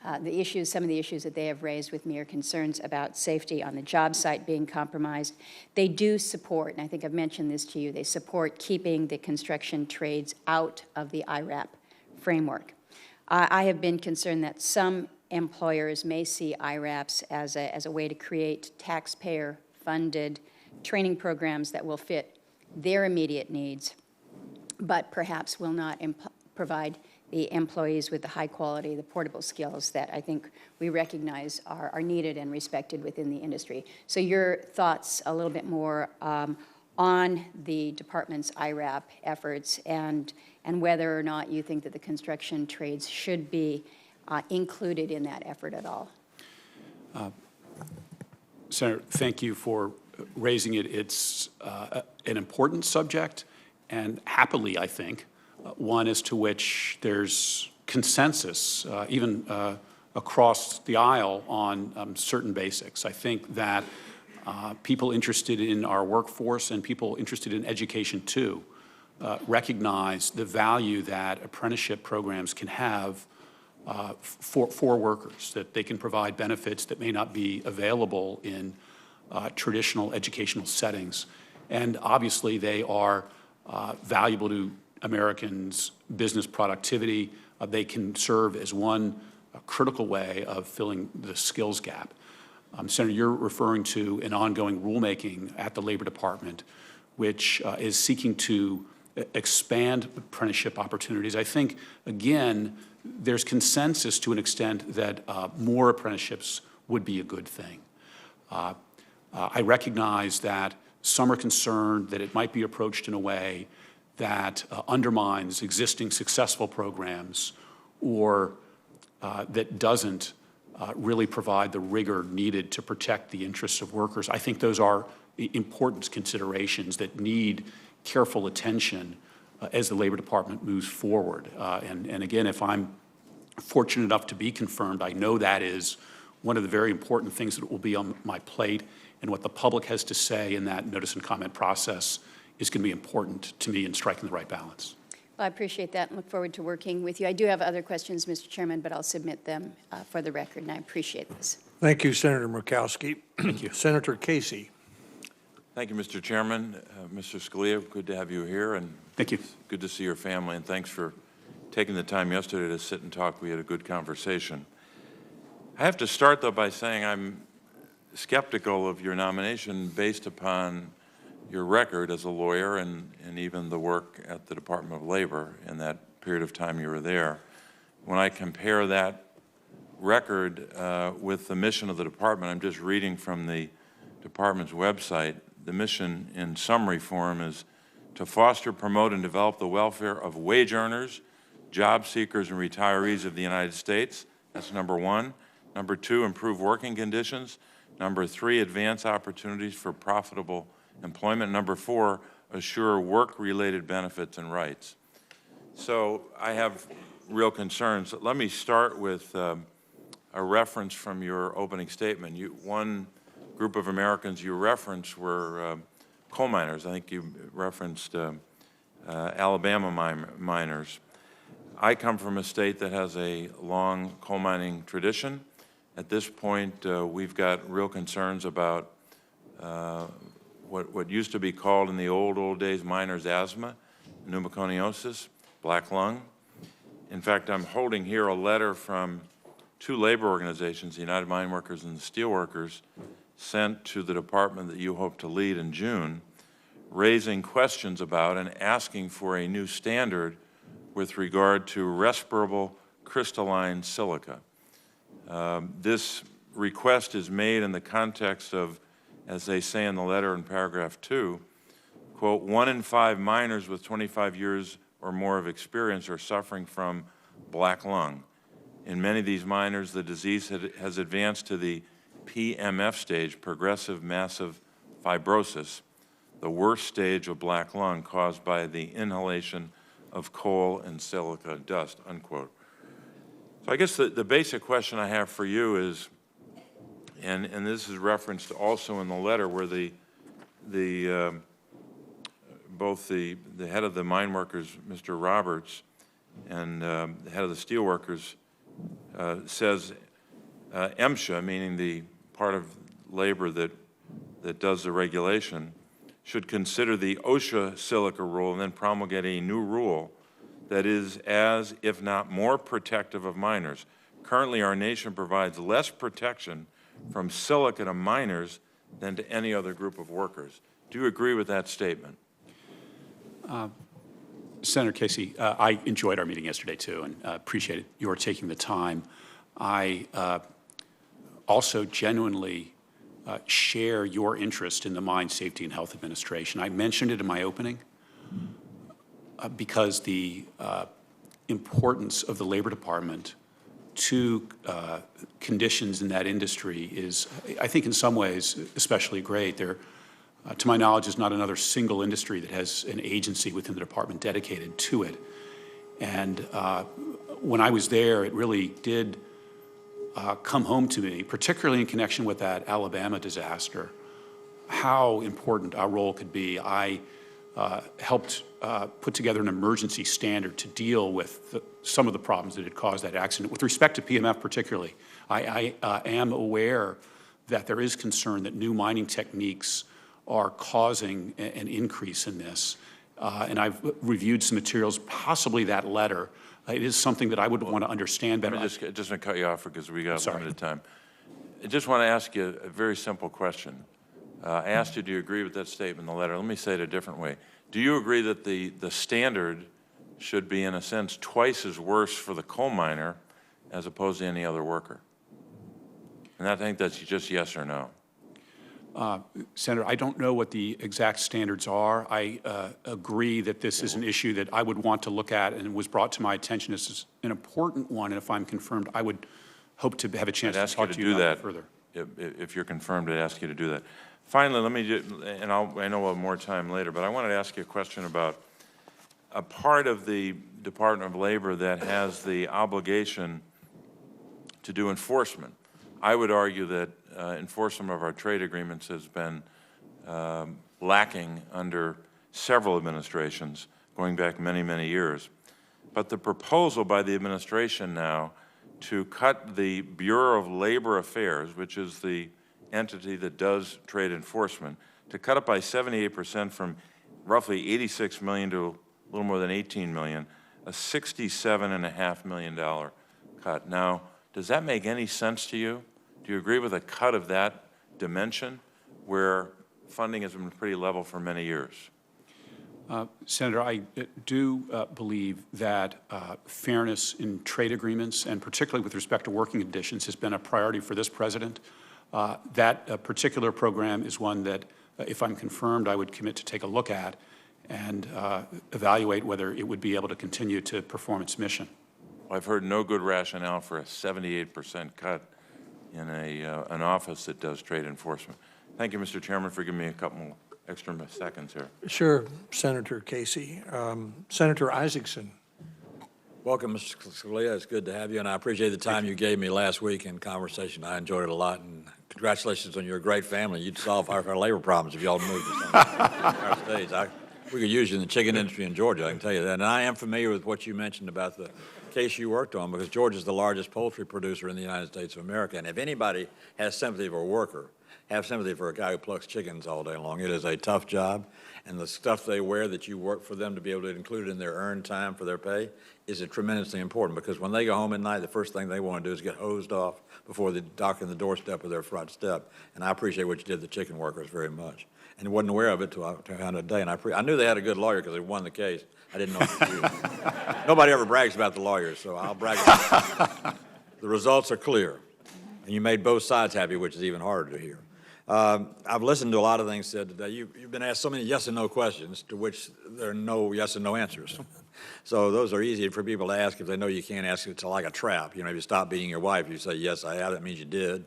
some of the issues that they have raised with me are concerns about safety on the job site being compromised. They do support, and I think I've mentioned this to you, they support keeping the construction trades out of the IRAP framework. I have been concerned that some employers may see IRAPs as a way to create taxpayer-funded training programs that will fit their immediate needs, but perhaps will not provide the employees with the high quality, the portable skills that I think we recognize are needed and respected within the industry. So your thoughts a little bit more on the department's IRAP efforts, and whether or not you think that the construction trades should be included in that effort at all. Senator, thank you for raising it. It's an important subject, and happily, I think, one as to which there's consensus, even across the aisle on certain basics. I think that people interested in our workforce and people interested in education too recognize the value that apprenticeship programs can have for workers, that they can provide benefits that may not be available in traditional educational settings. And obviously they are valuable to Americans' business productivity. They can serve as one critical way of filling the skills gap. Senator, you're referring to an ongoing rulemaking at the Labor Department, which is seeking to expand apprenticeship opportunities. I think, again, there's consensus to an extent that more apprenticeships would be a good thing. I recognize that some are concerned that it might be approached in a way that undermines existing successful programs or that doesn't really provide the rigor needed to protect the interests of workers. I think those are important considerations that need careful attention as the Labor Department moves forward. And again, if I'm fortunate enough to be confirmed, I know that is one of the very important things that will be on my plate, and what the public has to say in that notice and comment process is going to be important to me in striking the right balance. Well, I appreciate that and look forward to working with you. I do have other questions, Mr. Chairman, but I'll submit them for the record, and I appreciate this. Thank you, Senator Murkowski. Thank you. Senator Casey. Thank you, Mr. Chairman. Mr. Scalia, good to have you here, and Thank you. good to see your family, and thanks for taking the time yesterday to sit and talk. We had a good conversation. I have to start, though, by saying I'm skeptical of your nomination based upon your record as a lawyer and even the work at the Department of Labor in that period of time you were there. When I compare that record with the mission of the department, I'm just reading from the department's website, the mission in summary form is to foster, promote, and develop the welfare of wage earners, job seekers, and retirees of the United States. That's number one. Number two, improve working conditions. Number three, advance opportunities for profitable employment. Number four, assure work-related benefits and rights. So I have real concerns. Let me start with a reference from your opening statement. One group of Americans you referenced were coal miners. I think you referenced Alabama miners. I come from a state that has a long coal mining tradition. At this point, we've got real concerns about what used to be called in the old days miners' asthma, pneumoconiosis, black lung. In fact, I'm holding here a letter from two labor organizations, the United Mine Workers and the Steelworkers, sent to the department that you hope to lead in June, raising questions about and asking for a new standard with regard to respirable crystalline silica. This request is made in the context of, as they say in the letter in paragraph 2, quote, 1 in 5 miners with 25 years or more of experience are suffering from black lung. In many of these miners, the disease has advanced to the PMF stage, progressive massive fibrosis, the worst stage of black lung caused by the inhalation of coal and silica dust, unquote. So I guess the basic question I have for you is, and this is referenced also in the letter where both the head of the mine workers, Mr. Roberts, and the head of the steel workers says MSHA, meaning the part of labor that does the regulation, should consider the OSHA silica rule and then promulgate a new rule that is as, if not more, protective of miners. Currently, our nation provides less protection from silica to miners than to any other group of workers. Do you agree with that statement? Senator Casey, I enjoyed our meeting yesterday, too, and appreciated your taking the time. I also genuinely share your interest in the Mine Safety and Health Administration. I mentioned it in my opening because the importance of the Labor Department to conditions in that industry is, I think in some ways, especially great. There, to my knowledge, is not another single industry that has an agency within the department dedicated to it. And when I was there, it really did come home to me, particularly in connection with that Alabama disaster, how important our role could be. I helped put together an emergency standard to deal with some of the problems that had caused that accident. With respect to PMF particularly, I am aware that there is concern that new mining techniques are causing an increase in this. And I've reviewed some materials, possibly that letter. It is something that I would want to understand better. Just going to cut you off because we got limited time. I just want to ask you a very simple question. I asked you, do you agree with that statement in the letter? Let me say it a different way. Do you agree that the standard should be, in a sense, twice as worse for the coal miner as opposed to any other worker? And I think that's just yes or no. Senator, I don't know what the exact standards are. I agree that this is an issue that I would want to look at, and it was brought to my attention as an important one, and if I'm confirmed, I would hope to have a chance to talk to you about it further. If you're confirmed, I'd ask you to do that. Finally, let me just, and I know we'll have more time later, but I wanted to ask you a question about a part of the Department of Labor that has the obligation to do enforcement. I would argue that enforcement of our trade agreements has been lacking under several administrations, going back many, many years. But the proposal by the administration now to cut the Bureau of Labor Affairs, which is the entity that does trade enforcement, to cut it by 78% from roughly 86 million to a little more than 18 million, a $67.5 million cut. Now, does that make any sense to you? Do you agree with a cut of that dimension where funding has been pretty level for many years? Senator, I do believe that fairness in trade agreements, and particularly with respect to working conditions, has been a priority for this president. That particular program is one that, if I'm confirmed, I would commit to take a look at and evaluate whether it would be able to continue to perform its mission. I've heard no good rationale for a 78% cut in an office that does trade enforcement. Thank you, Mr. Chairman, for giving me a couple extra seconds here. Sure, Senator Casey. Senator Isaacson. Welcome, Mr. Scalia. It's good to have you, and I appreciate the time you gave me last week in conversation. I enjoyed it a lot, and congratulations on your great family. You'd solve our labor problems if y'all moved to our states. We could use you in the chicken industry in Georgia, I can tell you that. And I am familiar with what you mentioned about the case you worked on, because Georgia is the largest poultry producer in the United States of America. And if anybody has sympathy for a worker, have sympathy for a guy who plucks chickens all day long. It is a tough job, and the stuff they wear that you work for them to be able to include in their earned time for their pay is tremendously important, because when they go home at night, the first thing they want to do is get hosed off before they dock in the doorstep of their front step. And I appreciate what you did to the chicken workers very much. And wasn't aware of it till a day. And I knew they had a good lawyer because they won the case. I didn't know it was you. Nobody ever brags about the lawyers, so I'll brag about it. The results are clear, and you made both sides happy, which is even harder to hear. I've listened to a lot of things said today. You've been asked so many yes and no questions to which there are no yes and no answers. So those are easy for people to ask if they know you can't ask. It's like a trap. You know, if you stop beating your wife, you say, yes, I have, that means you did.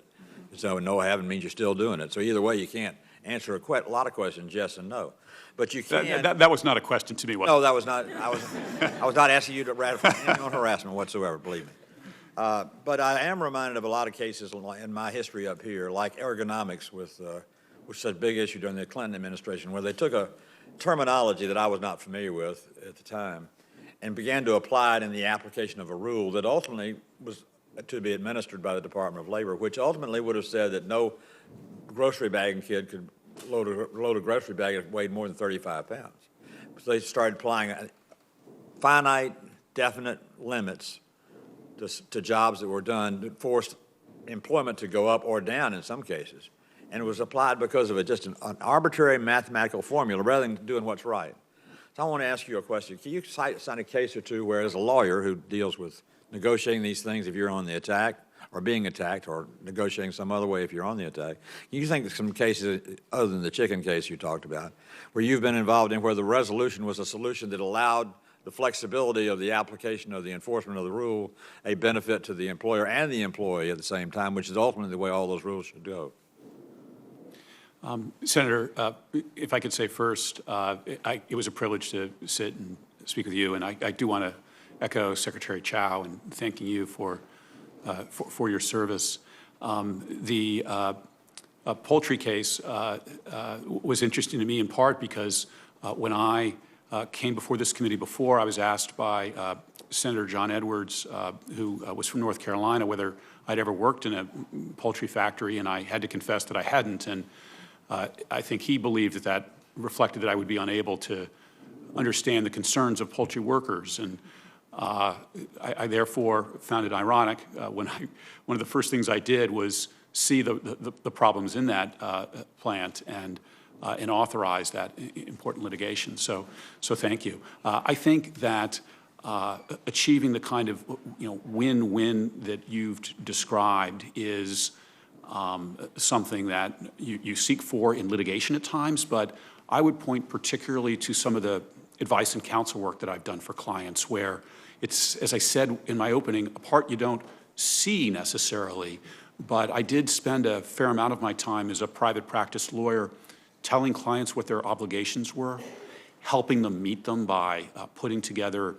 So no, I haven't means you're still doing it. So either way, you can't answer a lot of questions yes and no. But you can. That was not a question to me, was it? No, that was not. I was not asking you to ratify any harassment whatsoever, believe me. But I am reminded of a lot of cases in my history up here, like ergonomics, which was a big issue during the Clinton administration, where they took a terminology that I was not familiar with at the time and began to apply it in the application of a rule that ultimately was to be administered by the Department of Labor, which ultimately would have said that no grocery bagging kid could load a grocery bag that weighed more than 35 pounds. So they started applying finite, definite limits to jobs that were done that forced employment to go up or down in some cases. And it was applied because of just an arbitrary mathematical formula rather than doing what's right. So I want to ask you a question. Can you cite a case or two where, as a lawyer who deals with negotiating these things if you're on the attack or being attacked, or negotiating some other way if you're on the attack, can you think of some cases other than the chicken case you talked about where you've been involved in where the resolution was a solution that allowed the flexibility of the application of the enforcement of the rule a benefit to the employer and the employee at the same time, which is ultimately the way all those rules should go? Senator, if I could say first, it was a privilege to sit and speak with you, and I do want to echo Secretary Chao in thanking you for your service. The poultry case was interesting to me in part because when I came before this committee before, I was asked by Senator John Edwards, who was from North Carolina, whether I'd ever worked in a poultry factory, and I had to confess that I hadn't. And I think he believed that reflected that I would be unable to understand the concerns of poultry workers. And I therefore found it ironic when one of the first things I did was see the problems in that plant and authorize that important litigation. So thank you. I think that achieving the kind of, win-win that you've described is something that you seek for in litigation at times, but I would point particularly to some of the advice and counsel work that I've done for clients where it's, as I said in my opening, a part you don't see necessarily, but I did spend a fair amount of my time as a private practice lawyer telling clients what their obligations were, helping them meet them by putting together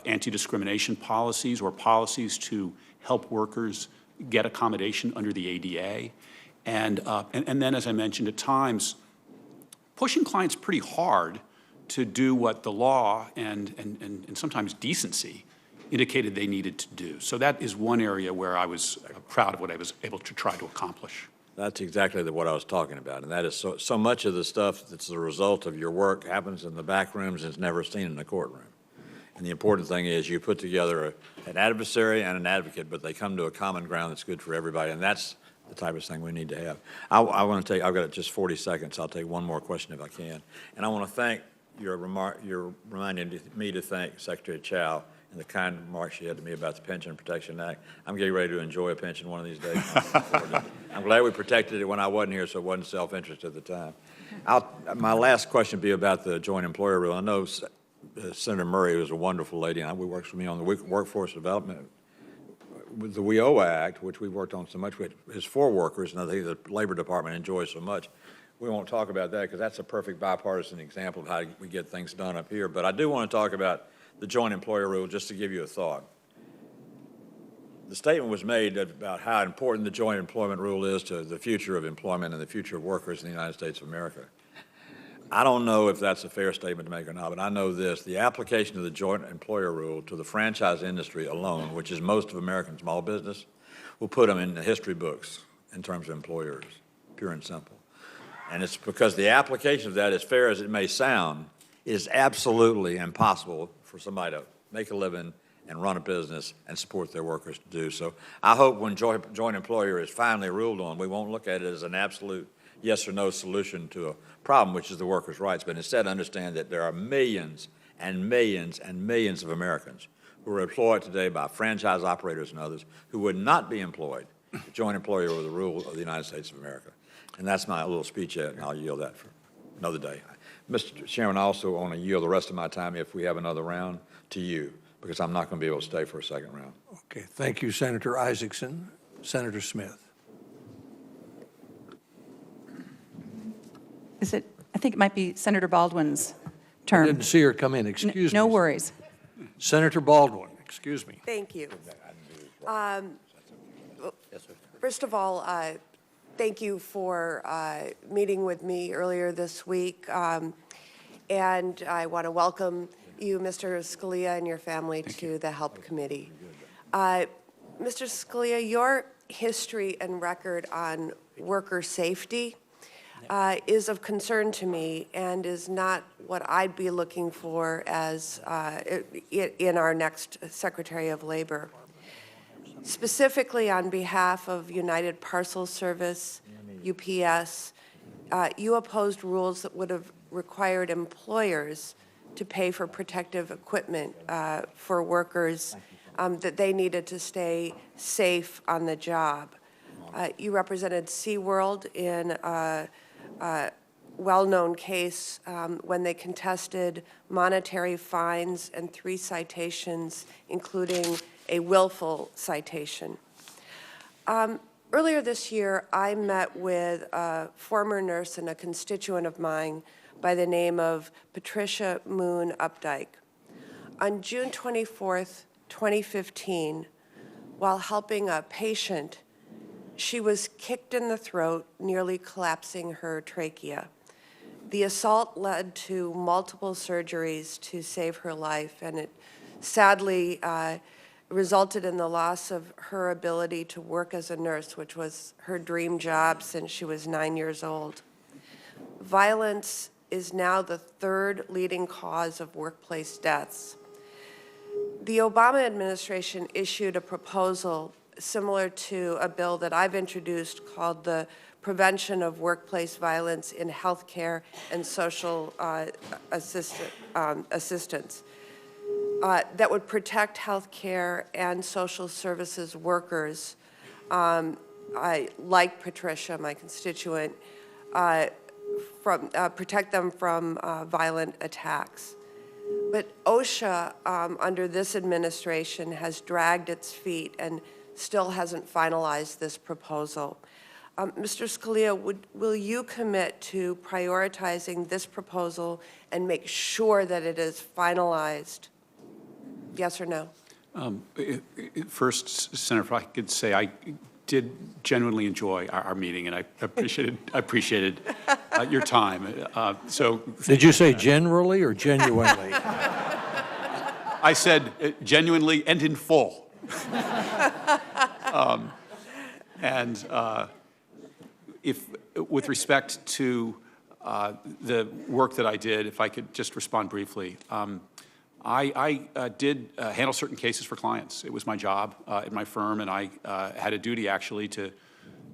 anti-discrimination policies or policies to help workers get accommodation under the ADA. And then, as I mentioned, at times, pushing clients pretty hard to do what the law and sometimes decency indicated they needed to do. So that is one area where I was proud of what I was able to try to accomplish. That's exactly what I was talking about, and that is so much of the stuff that's the result of your work happens in the back rooms and is never seen in the courtroom. And the important thing is you put together an adversary and an advocate, but they come to a common ground that's good for everybody, and that's the type of thing we need to have. I want to take, I've got just 40 seconds. I'll take one more question if I can. And I want to thank you're reminding me to thank Secretary Chow and the kind remarks she had to me about the Pension Protection Act. I'm getting ready to enjoy a pension one of these days. I'm glad we protected it when I wasn't here, so it wasn't self-interest at the time. My last question would be about the joint employer rule. I know Senator Murray was a wonderful lady, and we works for me on the workforce development. With the WIOA Act, which we worked on so much, is for workers, and I think the Labor Department enjoys so much. We won't talk about that because that's a perfect bipartisan example of how we get things done up here. But I do want to talk about the joint employer rule just to give you a thought. The statement was made about how important the joint employment rule is to the future of employment and the future of workers in the United States of America. I don't know if that's a fair statement to make or not, but I know this. The application of the joint employer rule to the franchise industry alone, which is most of American small business, will put them in the history books in terms of employers, pure and simple. And it's because the application of that, as fair as it may sound, is absolutely impossible for somebody to make a living and run a business and support their workers to do. So I hope when joint employer is finally ruled on, we won't look at it as an absolute yes or no solution to a problem, which is the workers' rights, but instead understand that there are millions and millions and millions of Americans who are employed today by franchise operators and others who would not be employed if joint employer were the rule of the United States of America. And that's my little speech, and I'll yield that for another day. Mr. Chairman, I also want to yield the rest of my time, if we have another round, to you, because I'm not going to be able to stay for a second round. Okay, thank you, Senator Isaacson. Senator Smith. I think it might be Senator Baldwin's I term. didn't see her come in, excuse me. No worries. Senator Baldwin, excuse me. Thank you. First of all, thank you for meeting with me earlier this week. And I want to welcome you, Mr. Scalia, and your family to the HELP Committee. Mr. Scalia, your history and record on worker safety is of concern to me and is not what I'd be looking for as in our next Secretary of Labor. Specifically on behalf of United Parcel Service, UPS, you opposed rules that would have required employers to pay for protective equipment for workers that they needed to stay safe on the job. You represented SeaWorld in a well-known case when they contested monetary fines and 3 citations, including a willful citation. Earlier this year, I met with a former nurse and a constituent of mine by the name of Patricia Moon Updike. On June 24th, 2015, while helping a patient, she was kicked in the throat, nearly collapsing her trachea. The assault led to multiple surgeries to save her life, and it sadly resulted in the loss of her ability to work as a nurse, which was her dream job since she was 9 years old. Violence is now the 3rd leading cause of workplace deaths. The Obama administration issued a proposal similar to a bill that I've introduced called the Prevention of Workplace Violence in Healthcare and Social Assistance. that would protect healthcare and social services workers, like Patricia, my constituent, protect them from violent attacks. But OSHA, under this administration, has dragged its feet and still hasn't finalized this proposal. Mr. Scalia, will you commit to prioritizing this proposal and make sure that it is finalized? Yes or no? First, Senator, if I could say I did genuinely enjoy our meeting, and I appreciated your time. Did you say generally or genuinely? I said genuinely and in full. If, with respect to the work that I did, if I could just respond briefly, I did handle certain cases for clients. It was my job at my firm, and I had a duty actually to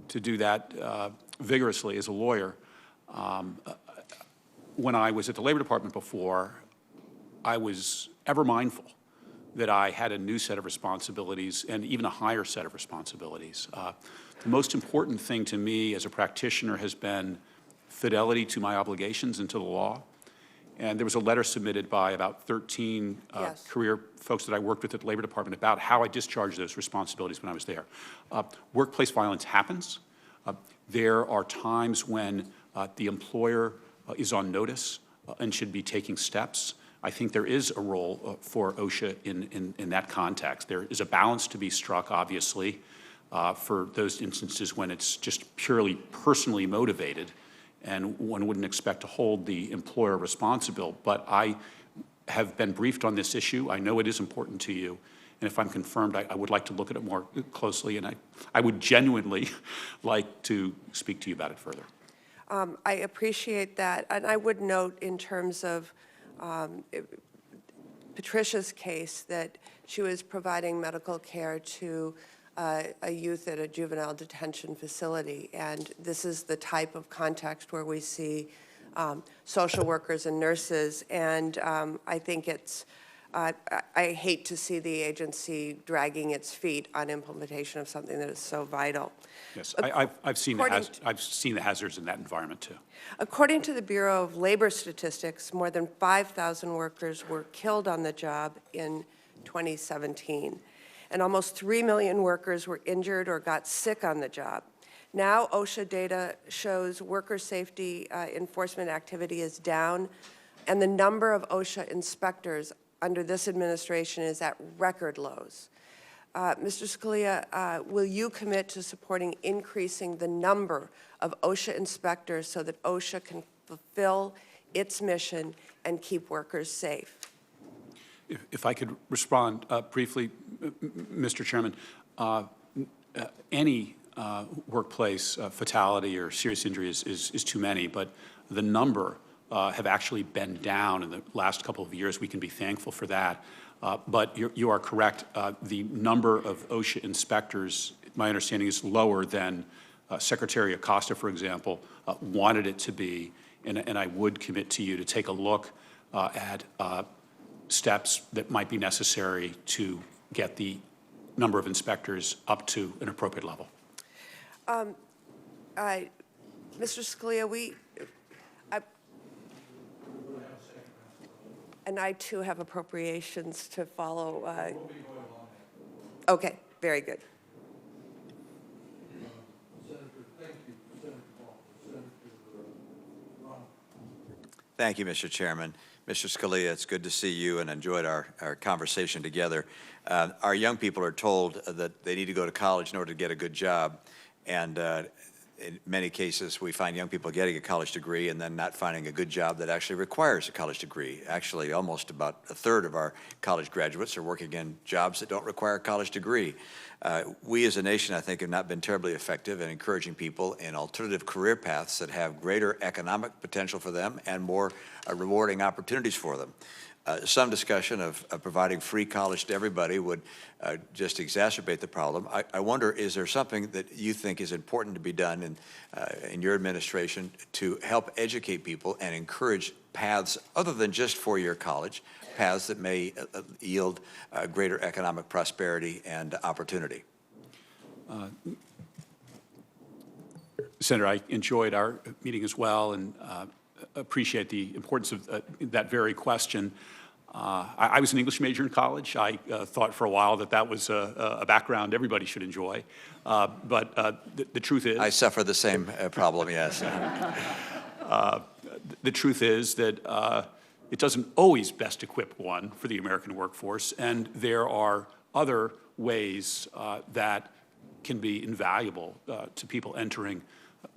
do that vigorously as a lawyer. When I was at the Labor Department before, I was ever mindful that I had a new set of responsibilities and even a higher set of responsibilities. The most important thing to me as a practitioner has been fidelity to my obligations and to the law. And there was a letter submitted by about 13 Yes. career folks that I worked with at the Labor Department about how I discharged those responsibilities when I was there. Workplace violence happens. There are times when the employer is on notice and should be taking steps. I think there is a role for OSHA in that context. There is a balance to be struck, obviously, for those instances when it's just purely personally motivated, and one wouldn't expect to hold the employer responsible. But I have been briefed on this issue. I know it is important to you. And if I'm confirmed, I would like to look at it more closely, and I would genuinely like to speak to you about it further. I appreciate that. And I would note in terms of Patricia's case that she was providing medical care to a youth at a juvenile detention facility. And this is the type of context where we see social workers and nurses. And I think it's, I hate to see the agency dragging its feet on implementation of something that is so vital. Yes, I've seen the hazards in that environment too. According to the Bureau of Labor Statistics, more than 5,000 workers were killed on the job in 2017, and almost 3 million workers were injured or got sick on the job. Now, OSHA data shows worker safety enforcement activity is down, and the number of OSHA inspectors under this administration is at record lows. Mr. Scalia, will you commit to supporting increasing the number of OSHA inspectors so that OSHA can fulfill its mission and keep workers safe? If I could respond briefly, Mr. Chairman, any workplace fatality or serious injury is too many, but the number have actually been down in the last couple of years. We can be thankful for that. But you are correct. The number of OSHA inspectors, my understanding, is lower than Secretary Acosta, for example, wanted it to be. And I would commit to you to take a look at steps that might be necessary to get the number of inspectors up to an appropriate level. Mr. Scalia, and I too have appropriations to follow. Okay, very good. Thank you, Mr. Chairman. Mr. Scalia, it's good to see you and enjoyed our conversation together. Our young people are told that they need to go to college in order to get a good job. And in many cases, we find young people getting a college degree and then not finding a good job that actually requires a college degree. Actually, almost about a third of our college graduates are working in jobs that don't require a college degree. We as a nation, I think, have not been terribly effective in encouraging people in alternative career paths that have greater economic potential for them and more rewarding opportunities for them. Some discussion of providing free college to everybody would just exacerbate the problem. I wonder, is there something that you think is important to be done in your administration to help educate people and encourage paths other than just four-year college, paths that may yield greater economic prosperity and opportunity? Senator, I enjoyed our meeting as well and appreciate the importance of that very question. I was an English major in college. I thought for a while that that was a background everybody should enjoy. But the truth is... I suffer the same problem, yes. The truth is that it doesn't always best equip one for the American workforce, and there are other ways that can be invaluable to people entering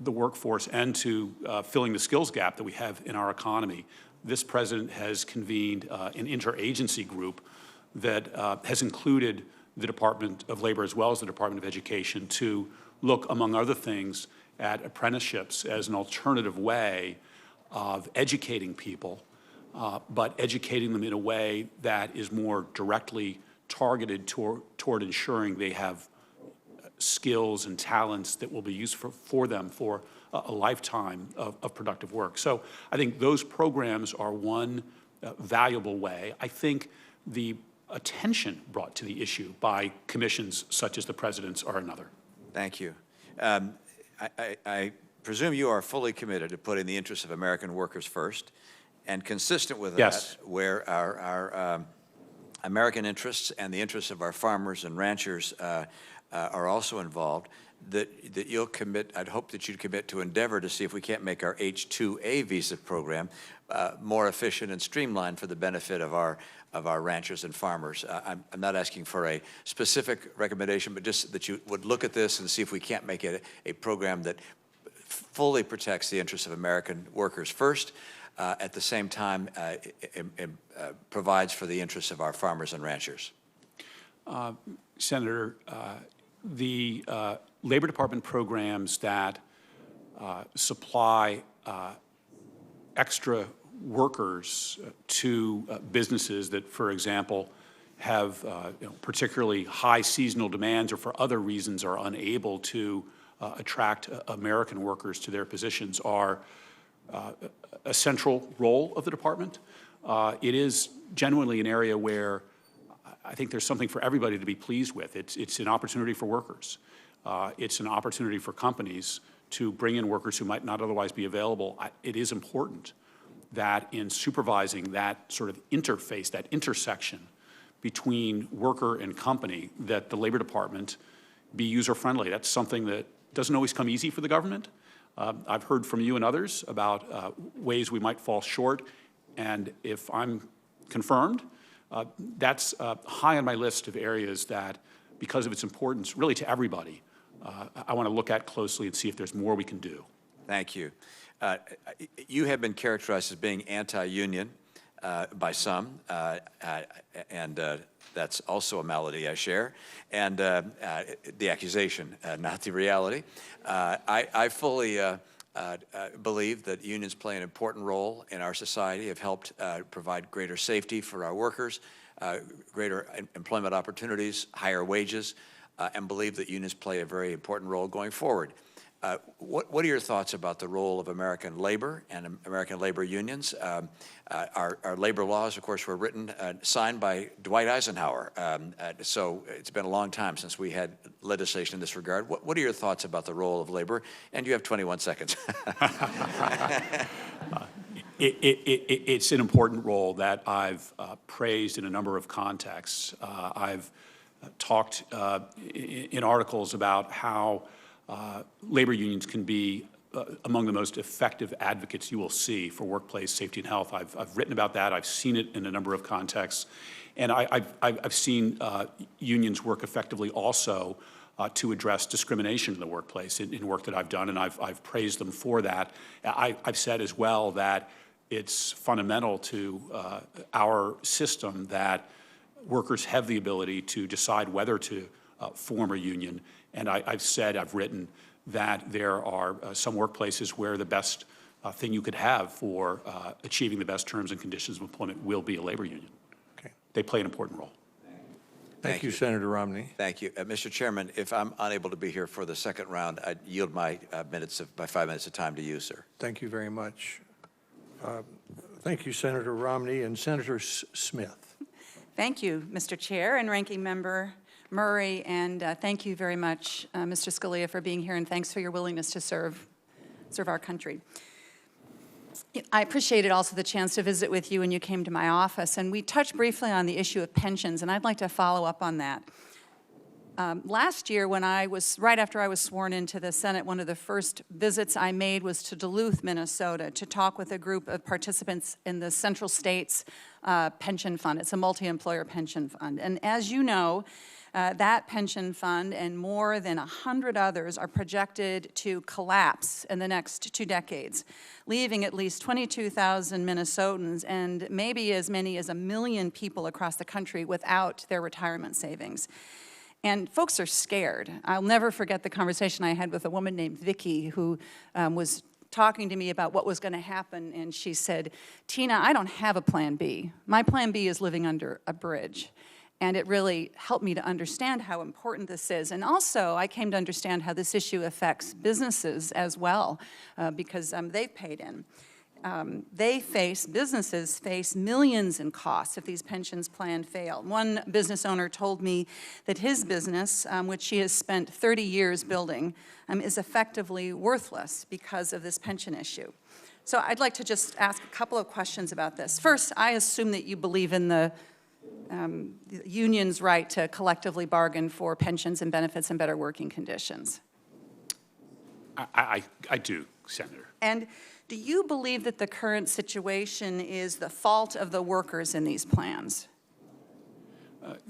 the workforce and to filling the skills gap that we have in our economy. This president has convened an interagency group that has included the Department of Labor as well as the Department of Education to look, among other things, at apprenticeships as an alternative way of educating people, but educating them in a way that is more directly targeted toward ensuring they have skills and talents that will be useful for them for a lifetime of productive work. So I think those programs are one valuable way. I think the attention brought to the issue by commissions such as the President's are another. Thank you. I presume you are fully committed to putting the interests of American workers first, and consistent with Yes. that, where our American interests and the interests of our farmers and ranchers are also involved, that you'll commit, I'd hope that you'd commit to endeavor to see if we can't make our H-2A visa program more efficient and streamlined for the benefit of our ranchers and farmers. I'm not asking for a specific recommendation, but just that you would look at this and see if we can't make it a program that fully protects the interests of American workers first, at the same time provides for the interests of our farmers and ranchers. Senator, the Labor Department programs that supply extra workers to businesses that, for example, have particularly high seasonal demands or for other reasons are unable to attract American workers to their positions are a central role of the department. It is genuinely an area where I think there's something for everybody to be pleased with. It's an opportunity for workers. It's an opportunity for companies to bring in workers who might not otherwise be available. It is important that in supervising that sort of interface, that intersection between worker and company, that the Labor Department be user-friendly. That's something that doesn't always come easy for the government. I've heard from you and others about ways we might fall short, and if I'm confirmed, that's high on my list of areas that, because of its importance really to everybody, I want to look at closely and see if there's more we can do. Thank you. You have been characterized as being anti-union by some, and that's also a malady I share, and the accusation, not the reality. I fully believe that unions play an important role in our society, have helped provide greater safety for our workers, greater employment opportunities, higher wages, and believe that unions play a very important role going forward. What are your thoughts about the role of American labor and American labor unions? Our labor laws, of course, were written, signed by Dwight Eisenhower. So it's been a long time since we had legislation in this regard. What are your thoughts about the role of labor? And you have 21 seconds. It's an important role that I've praised in a number of contexts. I've talked in articles about how labor unions can be among the most effective advocates you will see for workplace safety and health. I've written about that. I've seen it in a number of contexts. And I've seen unions work effectively also to address discrimination in the workplace in work that I've done, and I've praised them for that. I've said as well that it's fundamental to our system that workers have the ability to decide whether to form a union. And I've written that there are some workplaces where the best thing you could have for achieving the best terms and conditions of employment will be a labor union. Okay. They play an important role. Thank you, Senator Romney. Thank you. Mr. Chairman, if I'm unable to be here for the second round, I'd yield my 5 minutes of time to you, sir. Thank you very much. Thank you, Senator Romney. And Senator Smith. Thank you, Mr. Chair and Ranking Member Murray, and thank you very much, Mr. Scalia, for being here, and thanks for your willingness to serve our country. I appreciated also the chance to visit with you when you came to my office, and we touched briefly on the issue of pensions, and I'd like to follow up on that. Last year, right after I was sworn into the Senate, one of the first visits I made was to Duluth, Minnesota, to talk with a group of participants in the Central States Pension Fund. It's a multi-employer pension fund. And as you know, that pension fund and more than 100 others are projected to collapse in the next 2 decades, leaving at least 22,000 Minnesotans and maybe as many as 1 million people across the country without their retirement savings. And folks are scared. I'll never forget the conversation I had with a woman named Vicki who was talking to me about what was going to happen, and she said, "Tina, I don't have a plan B. My plan B is living under a bridge." And it really helped me to understand how important this is. And also, I came to understand how this issue affects businesses as well, because they've paid in. Businesses face millions in costs if these pensions plans fail. One business owner told me that his business, which he has spent 30 years building, is effectively worthless because of this pension issue. So I'd like to just ask a couple of questions about this. First, I assume that you believe in the union's right to collectively bargain for pensions and benefits and better working conditions. I do, Senator. And do you believe that the current situation is the fault of the workers in these plans?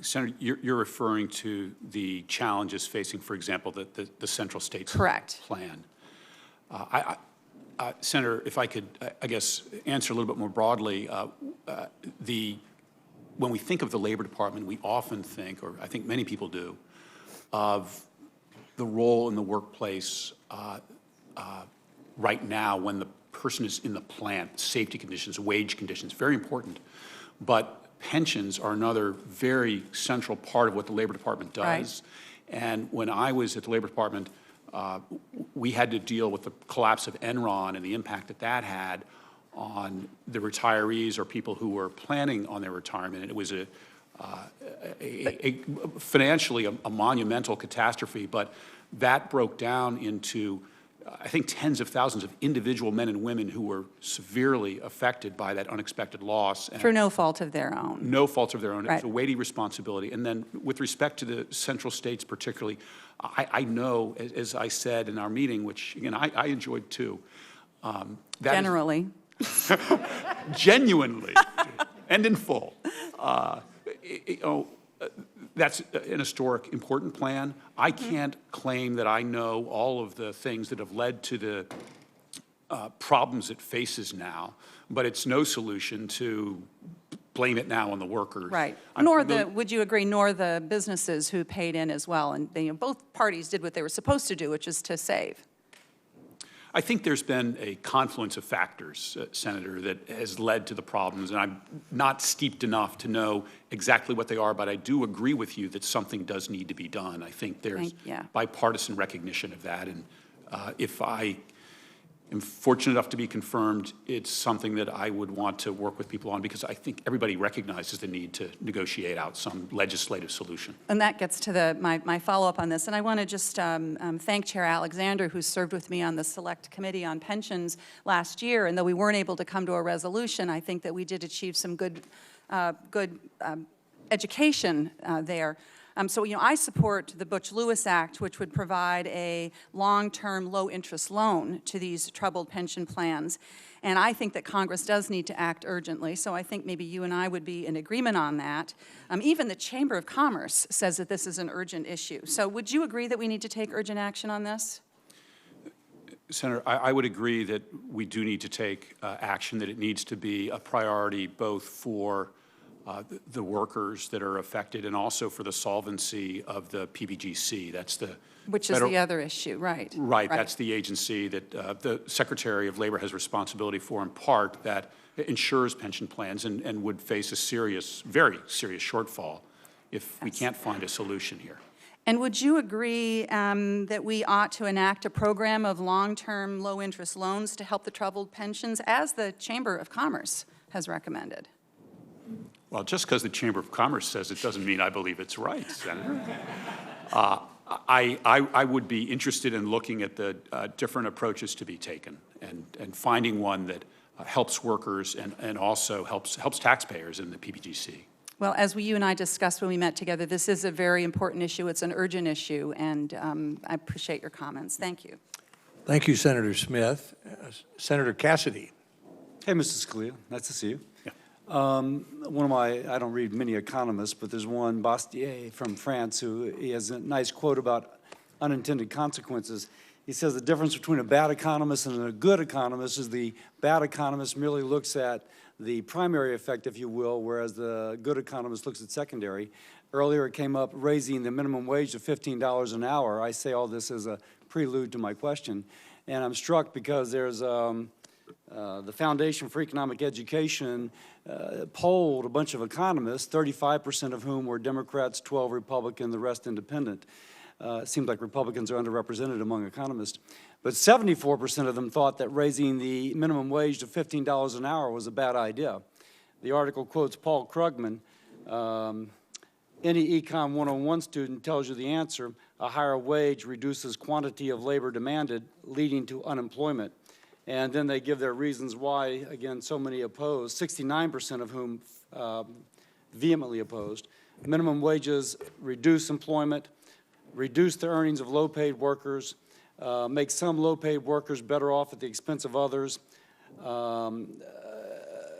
Senator, you're referring to the challenges facing, for example, the Central States Correct. Plan. Senator, if I could, I guess, answer a little bit more broadly, when we think of the Labor Department, we often think, or I think many people do, of the role in the workplace right now when the person is in the plant, safety conditions, wage conditions, very important. But pensions are another very central part of what the Labor Department does. Right. And when I was at the Labor Department, we had to deal with the collapse of Enron and the impact that that had on the retirees or people who were planning on their retirement. And it was financially a monumental catastrophe, but that broke down into, I think, tens of thousands of individual men and women who were severely affected by that unexpected loss. And Through no fault of their own. no fault of their own. Right. It's a weighty responsibility. And then with respect to the Central States particularly, I know, as I said in our meeting, which, again, I enjoyed too. Generally. Genuinely and in full. That's an historic, important plan. I can't claim that I know all of the things that have led to the problems it faces now, but it's no solution to blame it now on the workers. Right. Would Would you agree, nor the businesses who paid in as well? And both parties did what they were supposed to do, which is to save. I think there's been a confluence of factors, Senator, that has led to the problems, and I'm not steeped enough to know exactly what they are, but I do agree with you that something does need to be done. I think there's bipartisan recognition of that, and if I am fortunate enough to be confirmed, it's something that I would want to work with people on, because I think everybody recognizes the need to negotiate out some legislative solution. And that gets to my follow-up on this. And I want to just thank Chair Alexander, who served with me on the Select Committee on Pensions last year. And though we weren't able to come to a resolution, I think that we did achieve some good education there. So, I support the Butch-Lewis Act, which would provide a long-term, low-interest loan to these troubled pension plans. And I think that Congress does need to act urgently, so I think maybe you and I would be in agreement on that. Even the Chamber of Commerce says that this is an urgent issue. So would you agree that we need to take urgent action on this? Senator, I would agree that we do need to take action, that it needs to be a priority both for the workers that are affected and also for the solvency of the PBGC. That's the Which is the other issue, right? Right. That's the agency that the Secretary of Labor has responsibility for, in part, that insures pension plans and would face a serious, very serious shortfall if we can't find a solution here. And would you agree that we ought to enact a program of long-term, low-interest loans to help the troubled pensions, as the Chamber of Commerce has recommended. Well, just because the Chamber of Commerce says it doesn't mean I believe it's right, Senator. I would be interested in looking at the different approaches to be taken and finding one that helps workers and also helps taxpayers in the PBGC. Well, as you and I discussed when we met together, this is a very important issue. It's an urgent issue, and I appreciate your comments. Thank you. Thank you, Senator Smith. Senator Cassidy. Hey, Mr. Scalia, nice to see you. Yeah. One of my, I don't read many economists, but there's one, Bastiat from France, who he has a nice quote about unintended consequences. He says the difference between a bad economist and a good economist is the bad economist merely looks at the primary effect, if you will, whereas the good economist looks at secondary. Earlier it came up raising the minimum wage to $15 an hour. I say all this as a prelude to my question. And I'm struck because there's the Foundation for Economic Education polled a bunch of economists, 35% of whom were Democrats, 12 Republican, the rest independent. It seems like Republicans are underrepresented among economists. But 74% of them thought that raising the minimum wage to $15 an hour was a bad idea. The article quotes Paul Krugman. Any Econ 101 student tells you the answer. A higher wage reduces quantity of labor demanded, leading to unemployment. And then they give their reasons why, again, so many opposed, 69% of whom vehemently opposed. Minimum wages reduce employment, reduce the earnings of low-paid workers, make some low-paid workers better off at the expense of others.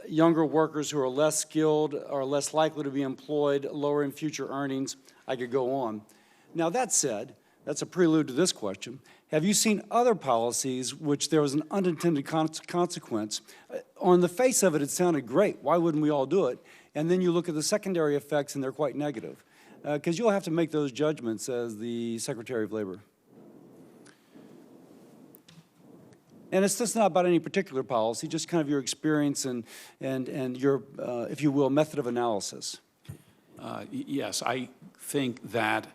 Younger workers who are less skilled are less likely to be employed, lowering future earnings. I could go on. Now, that said, that's a prelude to this question. Have you seen other policies which there was an unintended consequence? On the face of it, it sounded great. Why wouldn't we all do it? And then you look at the secondary effects, and they're quite negative. Because you'll have to make those judgments as the Secretary of Labor. And it's just not about any particular policy, just kind of your experience and your, if you will, method of analysis. Yes, I think that,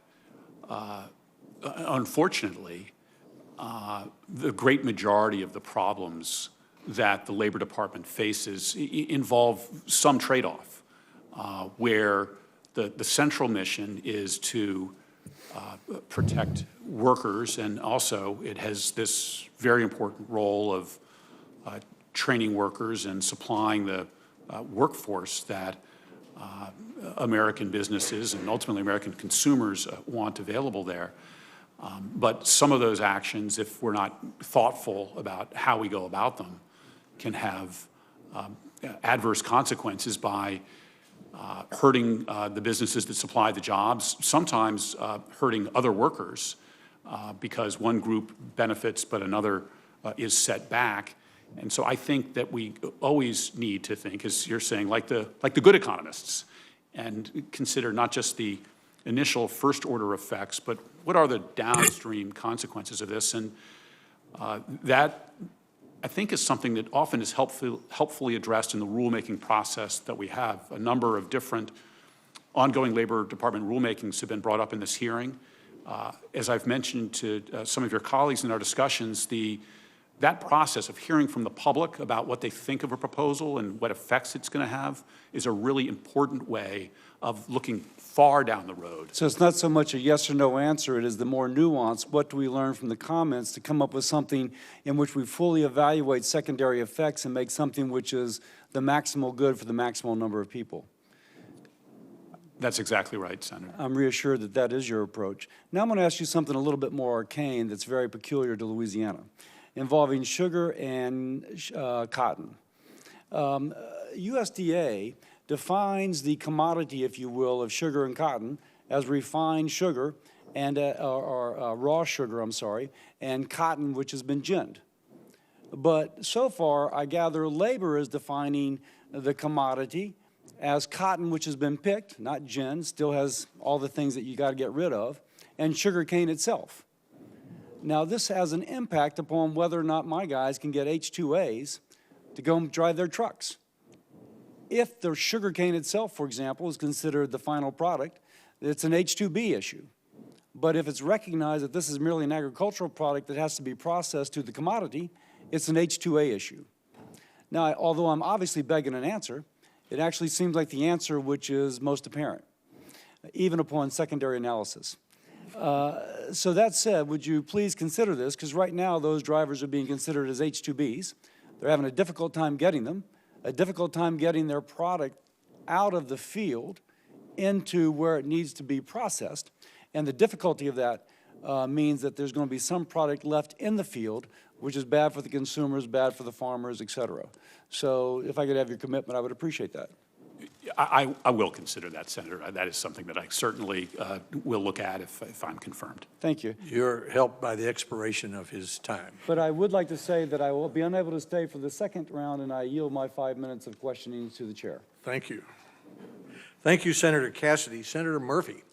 unfortunately, the great majority of the problems that the Labor Department faces involve some trade-off, where the central mission is to protect workers, and also it has this very important role of training workers and supplying the workforce that American businesses and ultimately American consumers want available there. But some of those actions, if we're not thoughtful about how we go about them, can have adverse consequences by hurting the businesses that supply the jobs, sometimes hurting other workers because one group benefits but another is set back. And so I think that we always need to think, as you're saying, like the good economists, and consider not just the initial first-order effects, but what are the downstream consequences of this? And that, I think, is something that often is helpfully addressed in the rulemaking process that we have. A number of different ongoing Labor Department rulemakings have been brought up in this hearing. As I've mentioned to some of your colleagues in our discussions, that process of hearing from the public about what they think of a proposal and what effects it's going to have is a really important way of looking far down the road. So it's not so much a yes or no answer, it is the more nuanced, what do we learn from the comments to come up with something in which we fully evaluate secondary effects and make something which is the maximal good for the maximal number of people. That's exactly right, Senator. I'm reassured that that is your approach. Now I'm going to ask you something a little bit more arcane that's very peculiar to Louisiana, involving sugar and cotton. USDA defines the commodity, if you will, of sugar and cotton as refined sugar and or raw sugar, I'm sorry, and cotton which has been ginned. But so far, I gather labor is defining the commodity as cotton which has been picked, not ginned, still has all the things that you got to get rid of, and sugar cane itself. Now, this has an impact upon whether or not my guys can get H-2As to go and drive their trucks. If the sugar cane itself, for example, is considered the final product, it's an H-2B issue. But if it's recognized that this is merely an agricultural product that has to be processed to the commodity, it's an H-2A issue. Now, although I'm obviously begging an answer, it actually seems like the answer which is most apparent, even upon secondary analysis. So that said, would you please consider this? Because right now, those drivers are being considered as H-2Bs. They're having a difficult time getting them, a difficult time getting their product out of the field into where it needs to be processed. And the difficulty of that means that there's going to be some product left in the field, which is bad for the consumers, bad for the farmers, et cetera. So if I could have your commitment, I would appreciate that. I will consider that, Senator. That is something that I certainly will look at if I'm confirmed. Thank you. You're helped by the expiration of his time. But I would like to say that I will be unable to stay for the second round, and I yield my 5 minutes of questioning to the chair. Thank you. Thank you, Senator Cassidy. Senator Murphy.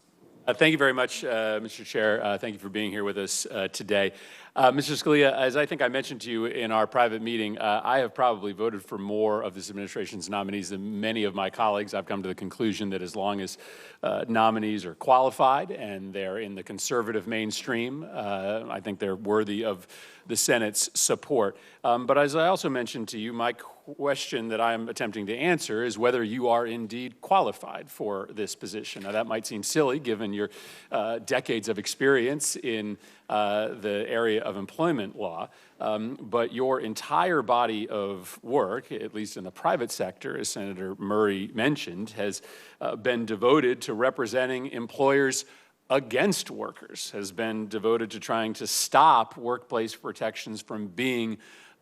Thank you very much, Mr. Chair. Thank you for being here with us today. Mr. Scalia, as I think I mentioned to you in our private meeting, I have probably voted for more of this administration's nominees than many of my colleagues. I've come to the conclusion that as long as nominees are qualified and they're in the conservative mainstream, I think they're worthy of the Senate's support. But as I also mentioned to you, my question that I'm attempting to answer is whether you are indeed qualified for this position. Now, that might seem silly given your decades of experience in the area of employment law, but your entire body of work, at least in the private sector, as Senator Murray mentioned, has been devoted to representing employers against workers, has been devoted to trying to stop workplace protections from being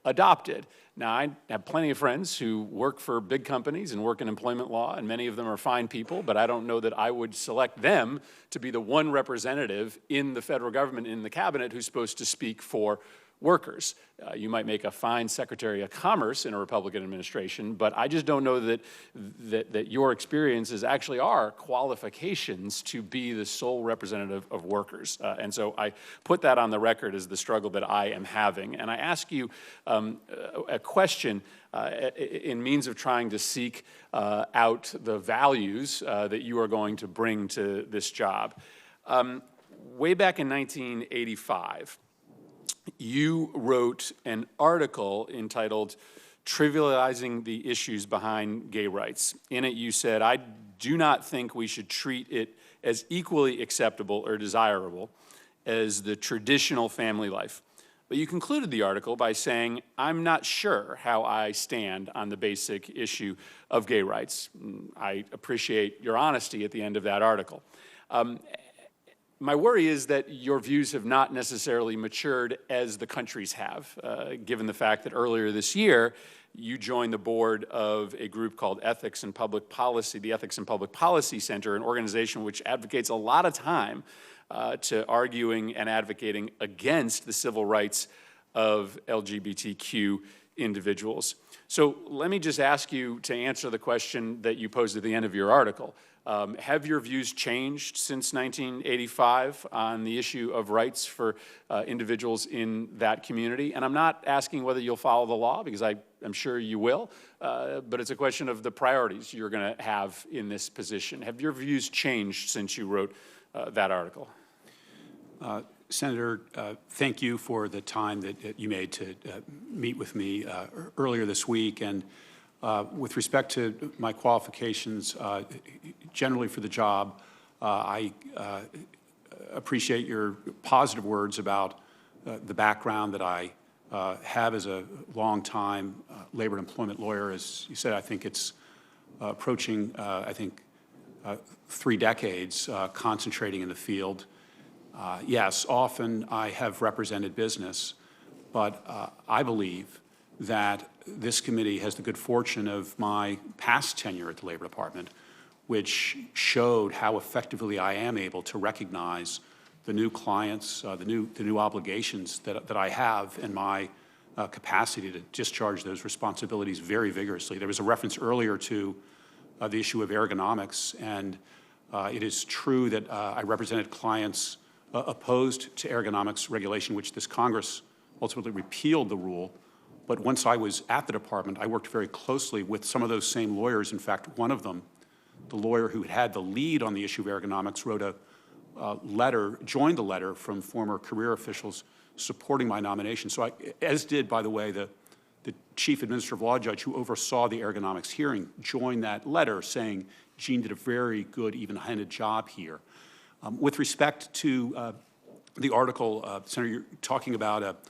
adopted. Now, I have plenty of friends who work for big companies and work in employment law, and many of them are fine people, but I don't know that I would select them to be the one representative in the federal government, in the cabinet, who's supposed to speak for workers. You might make a fine Secretary of Commerce in a Republican administration, but I just don't know that your experiences actually are qualifications to be the sole representative of workers. And so I put that on the record as the struggle that I am having. And I ask you a question in means of trying to seek out the values that you are going to bring to this job. Way back in 1985, you wrote an article entitled "Trivializing the Issues Behind Gay Rights." In it, you said, "I do not think we should treat it as equally acceptable or desirable as the traditional family life." But you concluded the article by saying, "I'm not sure how I stand on the basic issue of gay rights." I appreciate your honesty at the end of that article. My worry is that your views have not necessarily matured as the country's have, given the fact that earlier this year, you joined the board of a group called Ethics and Public Policy, the Ethics and Public Policy Center, an organization which advocates a lot of time to arguing and advocating against the civil rights of LGBTQ individuals. So let me just ask you to answer the question that you posed at the end of your article. Have your views changed since 1985 on the issue of rights for individuals in that community? And I'm not asking whether you'll follow the law, because I'm sure you will, but it's a question of the priorities you're going to have in this position. Have your views changed since you wrote that article? Senator, thank you for the time that you made to meet with me earlier this week. And with respect to my qualifications, generally for the job, I appreciate your positive words about the background that I have as a long-time labor and employment lawyer. As you said, I think it's approaching, 3 decades concentrating in the field. Yes, often I have represented business, but I believe that this committee has the good fortune of my past tenure at the Labor Department, which showed how effectively I am able to recognize the new clients, the new obligations that I have, and my capacity to discharge those responsibilities very vigorously. There was a reference earlier to the issue of ergonomics, and it is true that I represented clients opposed to ergonomics regulation, which this Congress ultimately repealed the rule. But once I was at the department, I worked very closely with some of those same lawyers. In fact, one of them, the lawyer who had the lead on the issue of ergonomics, wrote a letter, joined a letter from former career officials supporting my nomination. So as did, by the way, the the chief administrative law judge who oversaw the ergonomics hearing joined that letter saying Gene did a very good, even-handed job here. With respect to the article, Senator, you're talking about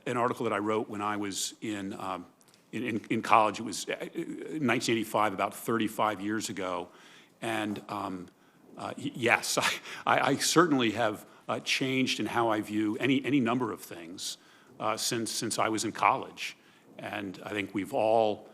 an article that I wrote when I was in college. It was 1985, about 35 years ago. And yes, I certainly have changed in how I view any number of things since I was in college. And I think we've all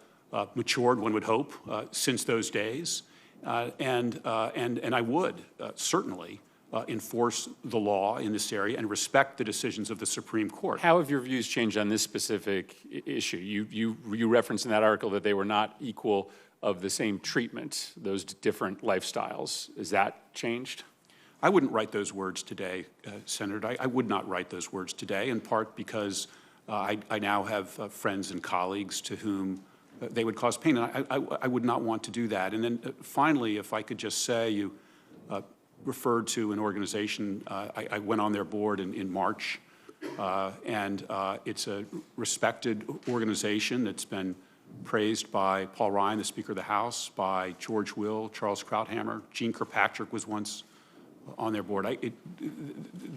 matured, one would hope, since those days. And I would certainly enforce the law in this area and respect the decisions of the Supreme Court. How have your views changed on this specific issue? You referenced in that article that they were not equal of the same treatment, those different lifestyles. Is that changed? I wouldn't write those words today, Senator. I would not write those words today, in part because I now have friends and colleagues to whom they would cause pain, and I would not want to do that. And then finally, if I could just say, you referred to an organization. I went on their board in March, and it's a respected organization that's been praised by Paul Ryan, the Speaker of the House, by George Will, Charles Krauthammer. Gene Kirkpatrick was once on their board.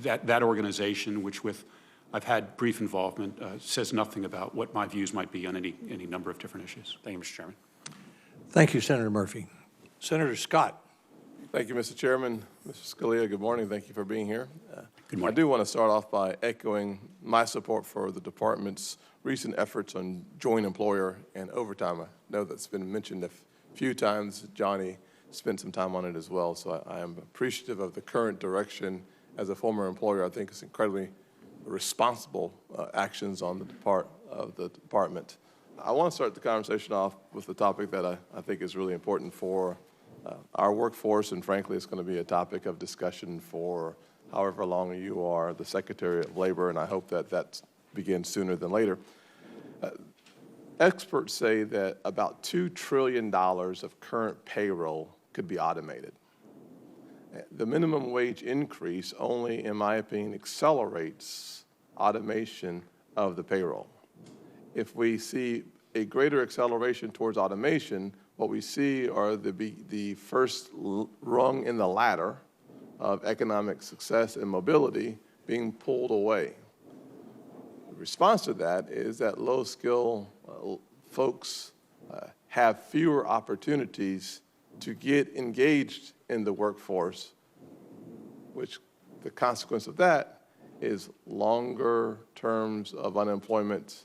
That organization, which I've had brief involvement, says nothing about what my views might be on any number of different issues. Thank you, Mr. Chairman. Thank you, Senator Murphy. Senator Scott. Thank you, Mr. Chairman. Mr. Scalia, good morning. Thank you for being here. Good morning. I do want to start off by echoing my support for the department's recent efforts on joint employer and overtime. I know that's been mentioned a few times. Johnny spent some time on it as well, so I am appreciative of the current direction. As a former employer, I think it's incredibly responsible actions on the part of the department. I want to start the conversation off with a topic that I think is really important for our workforce, and frankly, it's going to be a topic of discussion for however long you are the Secretary of Labor, and I hope that begins sooner than later. Experts say that about $2 trillion of current payroll could be automated. The minimum wage increase only, in my opinion, accelerates automation of the payroll. If we see a greater acceleration towards automation, what we see are the first rung in the ladder of economic success and mobility being pulled away. The response to that is that low-skill folks have fewer opportunities to get engaged in the workforce, which the consequence of that is longer terms of unemployment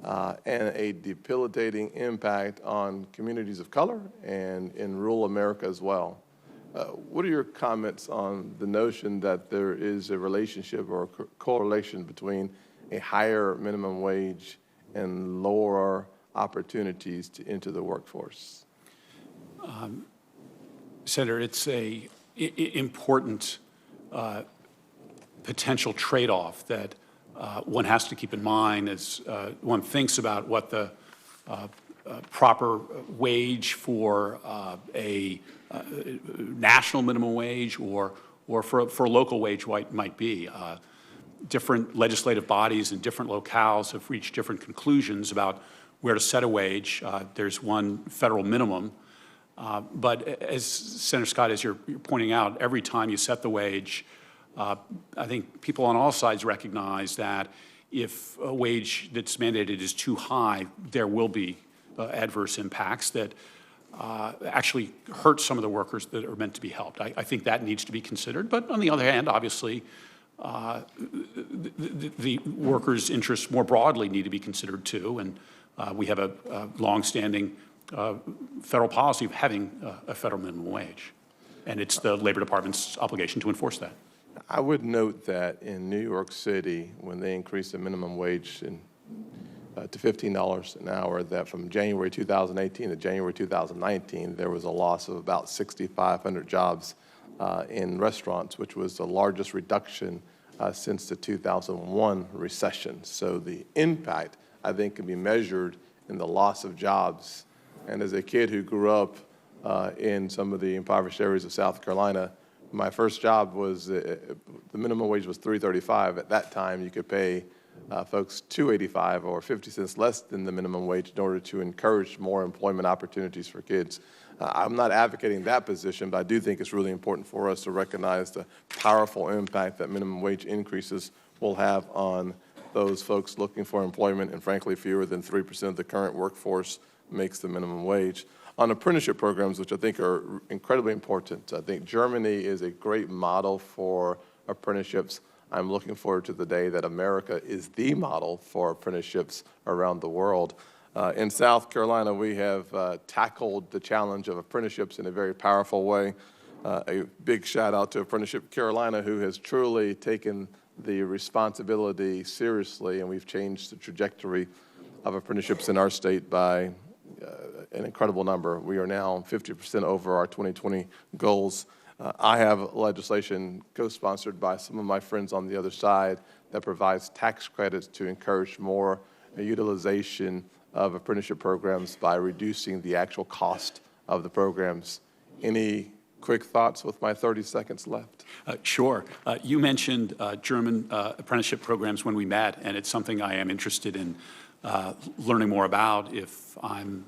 and a debilitating impact on communities of color and in rural America as well. What are your comments on the notion that there is a relationship or a correlation between a higher minimum wage and lower opportunities to enter the workforce? Senator, it's an important potential trade-off that one has to keep in mind as one thinks about what the proper wage for a national minimum wage or for a local wage might be. Different legislative bodies in different locales have reached different conclusions about where to set a wage. There's one federal minimum. But as Senator Scott, as you're pointing out, every time you set the wage, I think people on all sides recognize that if a wage that's mandated is too high, there will be adverse impacts that actually hurt some of the workers that are meant to be helped. I think that needs to be considered. But on the other hand, obviously, the workers' interests more broadly need to be considered too. And we have a longstanding federal policy of having a federal minimum wage. And it's the Labor Department's obligation to enforce that. I would note that in New York City, when they increased the minimum wage to $15 an hour, that from January 2018 to January 2019, there was a loss of about 6,500 jobs in restaurants, which was the largest reduction since the 2001 recession. So the impact, I think, can be measured in the loss of jobs. And as a kid who grew up in some of the impoverished areas of South Carolina, my first job was, the minimum wage was $3.35. At that time, you could pay folks $2.85 or 50 cents less than the minimum wage in order to encourage more employment opportunities for kids. I'm not advocating that position, but I do think it's really important for us to recognize the powerful impact that minimum wage increases will have on those folks looking for employment, and frankly, fewer than 3% of the current workforce makes the minimum wage. On apprenticeship programs, which I think are incredibly important, I think Germany is a great model for apprenticeships. I'm looking forward to the day that America is the model for apprenticeships around the world. In South Carolina, we have tackled the challenge of apprenticeships in a very powerful way. A big shout out to Apprenticeship Carolina, who has truly taken the responsibility seriously, and we've changed the trajectory of apprenticeships in our state by an incredible number. We are now 50% over our 2020 goals. I have legislation co-sponsored by some of my friends on the other side that provides tax credits to encourage more utilization of apprenticeship programs by reducing the actual cost of the programs. Any quick thoughts with my 30 seconds left? Sure. You mentioned German apprenticeship programs when we met, and it's something I am interested in learning more about if I'm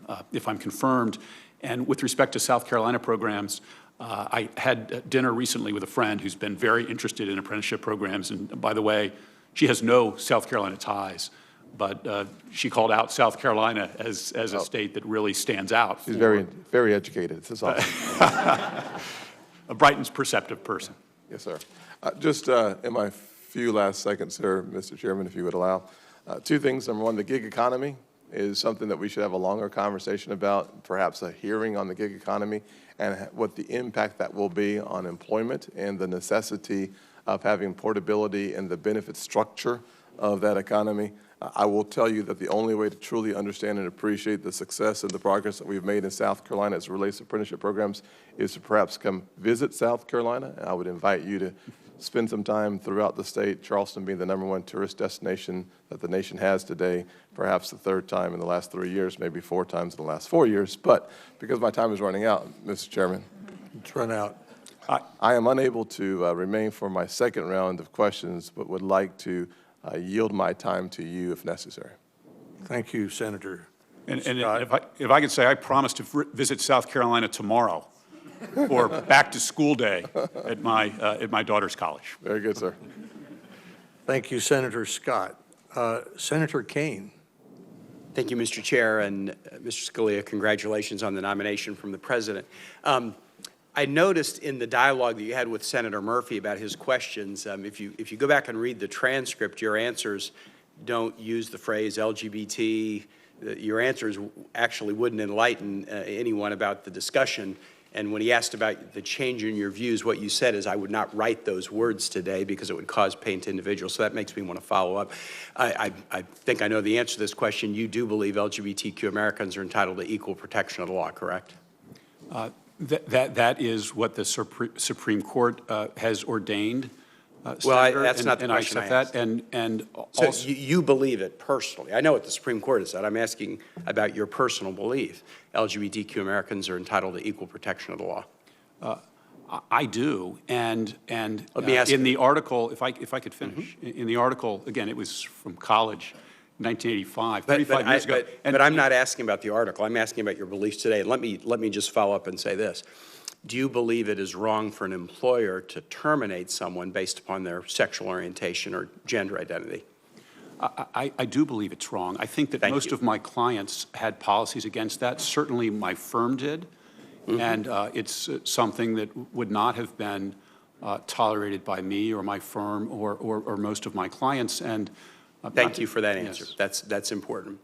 confirmed. And with respect to South Carolina programs, I had dinner recently with a friend who's been very interested in apprenticeship programs. And by the way, she has no South Carolina ties, but she called out South Carolina as a state that really stands out. She's very, very educated. This is awesome. A bright and perceptive person. Yes, sir. Just in my few last seconds here, Mr. Chairman, if you would allow, two things. Number one, the gig economy is something that we should have a longer conversation about, perhaps a hearing on the gig economy and what the impact that will be on employment and the necessity of having portability and the benefit structure of that economy. I will tell you that the only way to truly understand and appreciate the success and the progress that we've made in South Carolina as it relates to apprenticeship programs is to perhaps come visit South Carolina. I would invite you to spend some time throughout the state, Charleston being the #1 tourist destination that the nation has today, perhaps the third time in the last 3 years, maybe 4 times in the last 4 years. But because my time is running out, Mr. Chairman. It's run out. I am unable to remain for my second round of questions, but would like to yield my time to you if necessary. Thank you, Senator. And Scott. if I could say, I promise to visit South Carolina tomorrow for back to school day at my daughter's college. Very good, sir. Thank you, Senator Scott. Senator Kane. Thank you, Mr. Chair, and Mr. Scalia, congratulations on the nomination from the President. I noticed in the dialogue that you had with Senator Murphy about his questions, if you go back and read the transcript, your answers don't use the phrase LGBT. Your answers actually wouldn't enlighten anyone about the discussion. And when he asked about the change in your views, what you said is, I would not write those words today because it would cause pain to individuals. So that makes me want to follow up. I think I know the answer to this question. You do believe LGBTQ Americans are entitled to equal protection of the law, correct? That is what the Supreme Court has ordained. Well, that's not the question I asked. And So also, you believe it personally. I know what the Supreme Court has said. I'm asking about your personal belief. LGBTQ Americans are entitled to equal protection of the law. I do, and Let me ask in you. the article, if I could finish, in the article, again, it was from college, 1985, 35 years ago. But I'm not asking about the article. I'm asking about your beliefs today. And let me just follow up and say this. Do you believe it is wrong for an employer to terminate someone based upon their sexual orientation or gender identity? I do believe it's wrong. I think that most of my clients had policies against that. Certainly my firm did. And it's something that would not have been tolerated by me or my firm or most of my clients. And thank you for that answer. Yes. That's important.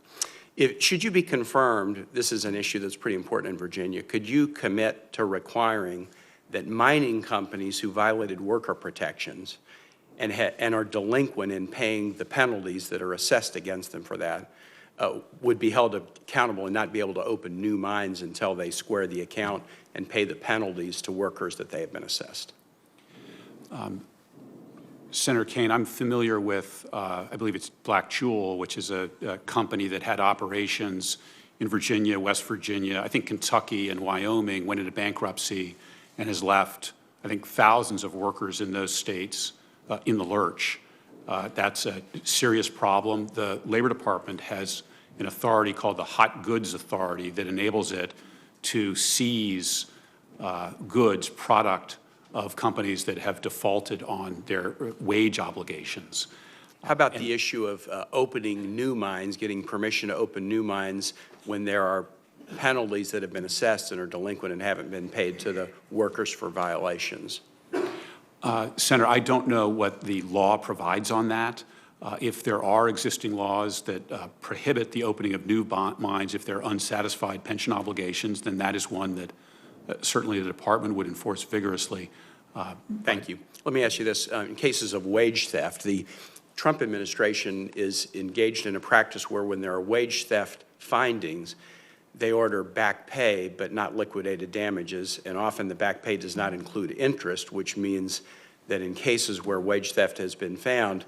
Should you be confirmed, this is an issue that's pretty important in Virginia, could you commit to requiring that mining companies who violated worker protections and are delinquent in paying the penalties that are assessed against them for that would be held accountable and not be able to open new mines until they square the account and pay the penalties to workers that they have been assessed? Senator Kane, I'm familiar with, I believe it's Black Jewel, which is a company that had operations in Virginia, West Virginia, I think Kentucky and Wyoming, went into bankruptcy and has left, I think, thousands of workers in those states in the lurch. That's a serious problem. The Labor Department has an authority called the Hot Goods Authority that enables it to seize goods, product of companies that have defaulted on their wage obligations. How about the issue of opening new mines, getting permission to open new mines when there are penalties that have been assessed and are delinquent and haven't been paid to the workers for violations? Senator, I don't know what the law provides on that. If there are existing laws that prohibit the opening of new mines if there are unsatisfied pension obligations, then that is one that certainly the department would enforce vigorously. Thank you. Let me ask you this. In cases of wage theft, the Trump administration is engaged in a practice where when there are wage theft findings, they order back pay but not liquidated damages, and often the back pay does not include interest, which means that in cases where wage theft has been found,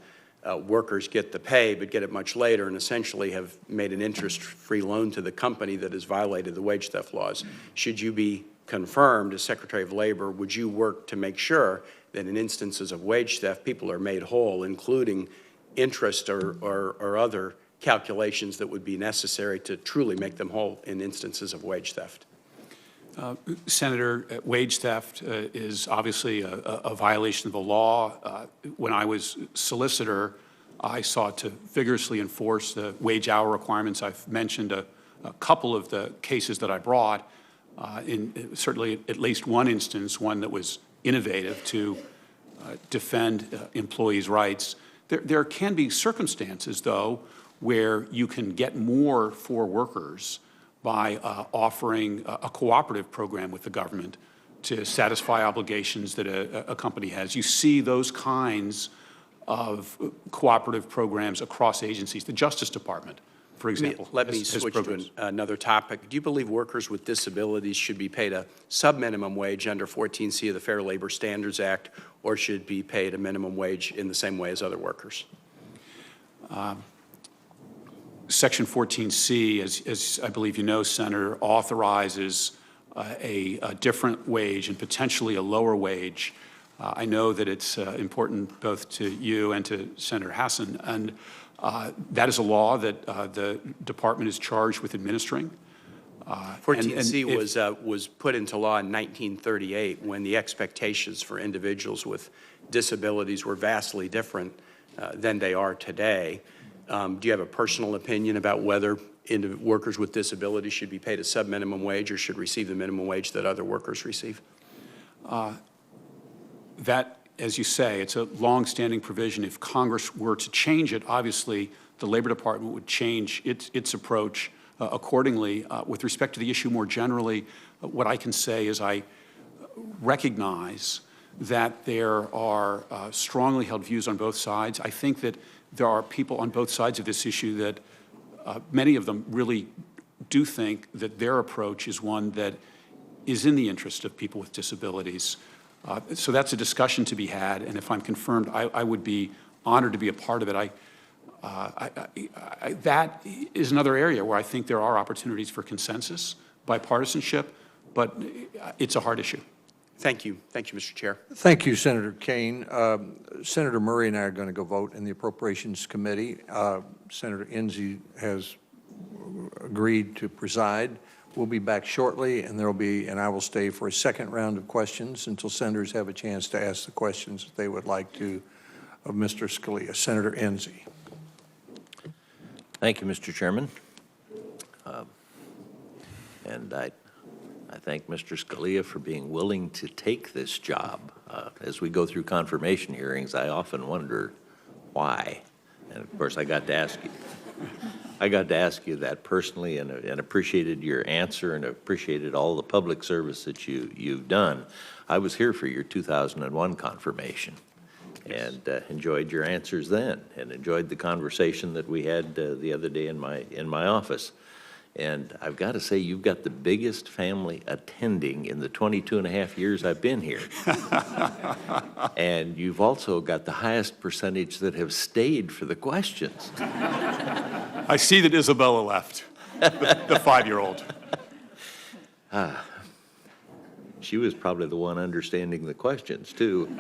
workers get the pay but get it much later and essentially have made an interest-free loan to the company that has violated the wage theft laws. Should you be confirmed as Secretary of Labor, would you work to make sure that in instances of wage theft, people are made whole, including interest or other calculations that would be necessary to truly make them whole in instances of wage theft? Senator, wage theft is obviously a violation of the law. When I was solicitor, I sought to vigorously enforce the wage hour requirements. I've mentioned a couple of the cases that I brought, in certainly at least one instance, one that was innovative to defend employees' rights. There can be circumstances, though, where you can get more for workers by offering a cooperative program with the government to satisfy obligations that a company has. You see those kinds of cooperative programs across agencies. The Justice Department, for example, Let me switch to another topic. Do you believe workers with disabilities should be paid a sub-minimum wage under 14C of the Fair Labor Standards Act, or should be paid a minimum wage in the same way as other workers? Section 14C, as I believe you know, Senator, authorizes a different wage and potentially a lower wage. I know that it's important both to you and to Senator Hassan, and that is a law that the department is charged with administering. 14C was put into law in 1938 when the expectations for individuals with disabilities were vastly different than they are today. Do you have a personal opinion about whether workers with disabilities should be paid a sub-minimum wage or should receive the minimum wage that other workers receive? That, as you say, it's a long-standing provision. If Congress were to change it, obviously the Labor Department would change its approach accordingly. With respect to the issue more generally, what I can say is I recognize that there are strongly held views on both sides. I think that there are people on both sides of this issue that many of them really do think that their approach is one that is in the interest of people with disabilities. So that's a discussion to be had, and if I'm confirmed, I would be honored to be a part of it. That is another area where I think there are opportunities for consensus, bipartisanship, but it's a hard issue. Thank you. Thank you, Mr. Chair. Thank you, Senator Kane. Senator Murray and I are going to go vote in the Appropriations Committee. Senator Enzi has agreed to preside. We'll be back shortly, and I will stay for a second round of questions until senators have a chance to ask the questions that they would like to of Mr. Scalia. Senator Enzi. Thank you, Mr. Chairman. And I thank Mr. Scalia for being willing to take this job. As we go through confirmation hearings, I often wonder why. And of course, I got to ask you that personally, and appreciated your answer and appreciated all the public service that you've done. I was here for your 2001 confirmation. Yes. And enjoyed your answers then, and enjoyed the conversation that we had the other day in my office. And I've got to say, you've got the biggest family attending in the 22 and a half years I've been here. And you've also got the highest percentage that have stayed for the questions. I see that Isabella left, the 5-year-old. She was probably the one understanding the questions, too.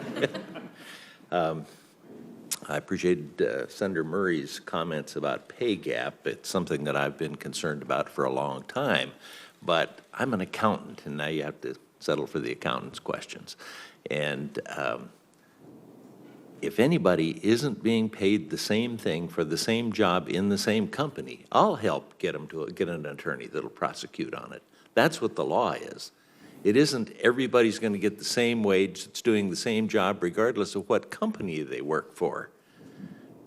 I appreciated Senator Murray's comments about pay gap. It's something that I've been concerned about for a long time, but I'm an accountant, and now you have to settle for the accountant's questions. And if anybody isn't being paid the same thing for the same job in the same company, I'll help get them to get an attorney that'll prosecute on it. That's what the law is. It isn't everybody's going to get the same wage that's doing the same job regardless of what company they work for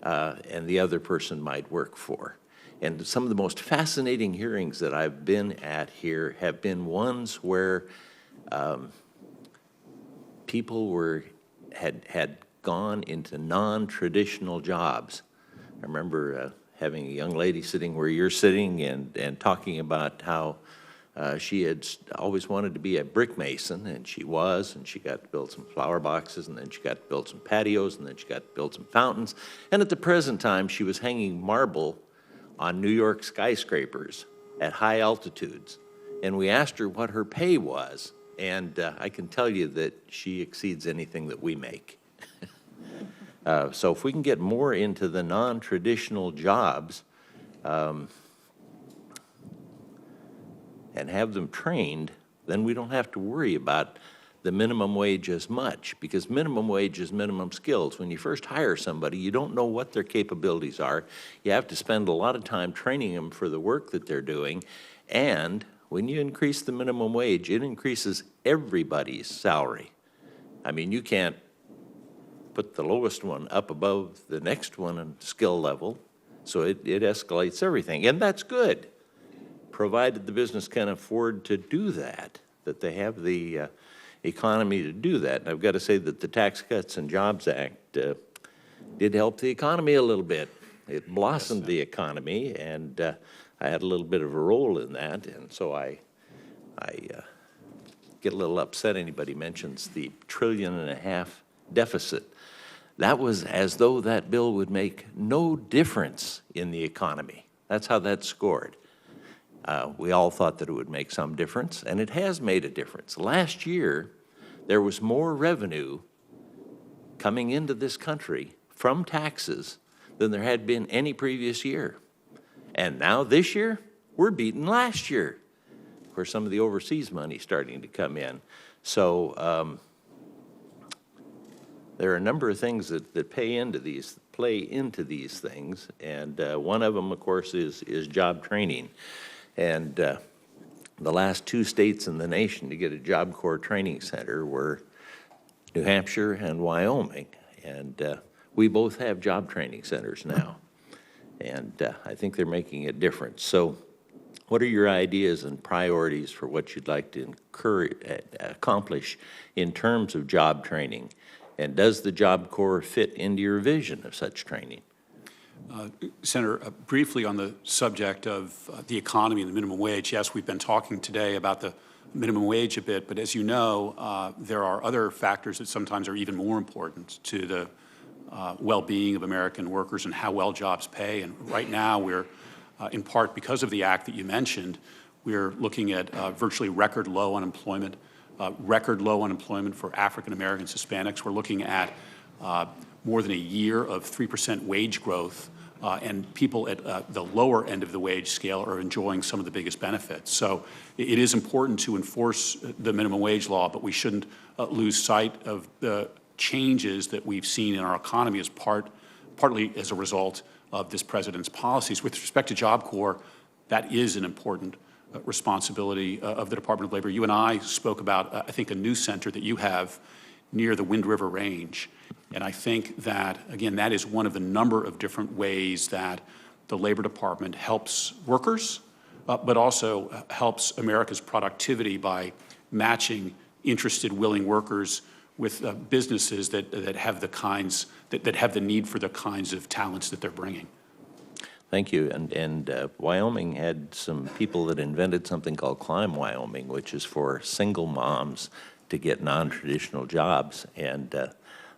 and the other person might work for. And some of the most fascinating hearings that I've been at here have been ones where people had gone into non-traditional jobs. I remember having a young lady sitting where you're sitting and talking about how she had always wanted to be a brick mason, and she was, and she got to build some flower boxes, and then she got to build some patios, and then she got to build some fountains. And at the present time, she was hanging marble on New York skyscrapers at high altitudes. And we asked her what her pay was, and I can tell you that she exceeds anything that we make. So if we can get more into the non-traditional jobs and have them trained, then we don't have to worry about the minimum wage as much, because minimum wage is minimum skills. When you first hire somebody, you don't know what their capabilities are. You have to spend a lot of time training them for the work that they're doing, and when you increase the minimum wage, it increases everybody's salary. I mean, you can't put the lowest one up above the next one in skill level, so it escalates everything, and that's good, provided the business can afford to do that, that they have the economy to do that. And I've got to say that the Tax Cuts and Jobs Act did help the economy a little bit. It blossomed the economy, and I had a little bit of a role in that, and so I get a little upset anybody mentions the $1.5 trillion deficit. That was as though that bill would make no difference in the economy. That's how that scored. We all thought that it would make some difference, and it has made a difference. Last year, there was more revenue coming into this country from taxes than there had been any previous year. And now this year, we're beating last year. Of course, some of the overseas money starting to come in. So there are a number of things that play into these things, and one of them, of course, is job training. And the last 2 states in the nation to get a Job Corps training center were New Hampshire and Wyoming, and we both have job training centers now, and I think they're making a difference. So what are your ideas and priorities for what you'd like to accomplish in terms of job training? And does the Job Corps fit into your vision of such training? Senator, briefly on the subject of the economy and the minimum wage, yes, we've been talking today about the minimum wage a bit, but as you know, there are other factors that sometimes are even more important to the well-being of American workers and how well jobs pay. And right now, we're, in part because of the act that you mentioned, we're looking at virtually record low unemployment for African Americans, Hispanics. We're looking at more than a year of 3% wage growth, and people at the lower end of the wage scale are enjoying some of the biggest benefits. So it is important to enforce the minimum wage law, but we shouldn't lose sight of the changes that we've seen in our economy as partly as a result of this president's policies. With respect to Job Corps, that is an important responsibility of the Department of Labor. You and I spoke about, I think, a new center that you have near the Wind River Range. And I think that, again, that is one of the number of different ways that the Labor Department helps workers, but also helps America's productivity by matching interested, willing workers with businesses that have the kinds, that have the need for the kinds of talents that they're bringing. Thank you. And Wyoming had some people that invented something called Climb Wyoming, which is for single moms to get non-traditional jobs. And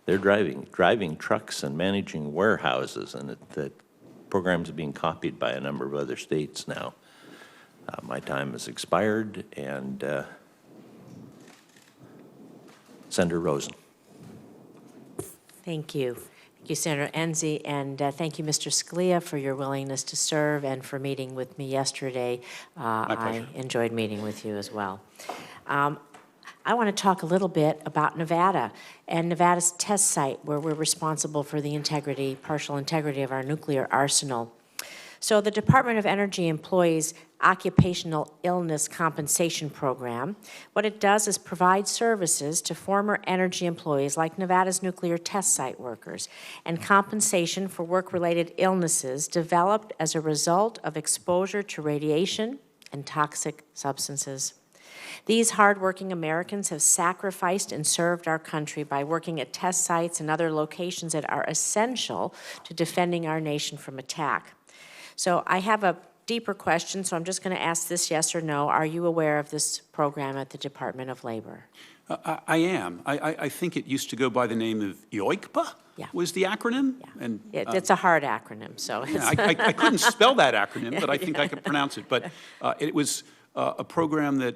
they're driving trucks and managing warehouses, and the program's being copied by a number of other states now. My time has expired, and Senator Rosen. Thank you. Thank you, Senator Enzi, and thank you, Mr. Scalia, for your willingness to serve and for meeting with me yesterday. My pleasure. I enjoyed meeting with you as well. I want to talk a little bit about Nevada and Nevada's test site, where we're responsible for the integrity, partial integrity of our nuclear arsenal. So the Department of Energy employs Occupational Illness Compensation Program. What it does is provide services to former energy employees like Nevada's nuclear test site workers and compensation for work-related illnesses developed as a result of exposure to radiation and toxic substances. These hardworking Americans have sacrificed and served our country by working at test sites and other locations that are essential to defending our nation from attack. So I have a deeper question, so I'm just going to ask this yes or no. Are you aware of this program at the Department of Labor? I am. I think it used to go by the name of EOICPA, was the acronym? Yeah. And, It's a hard acronym, so. yeah, I couldn't spell that acronym, but I think I could pronounce it. But it was a program that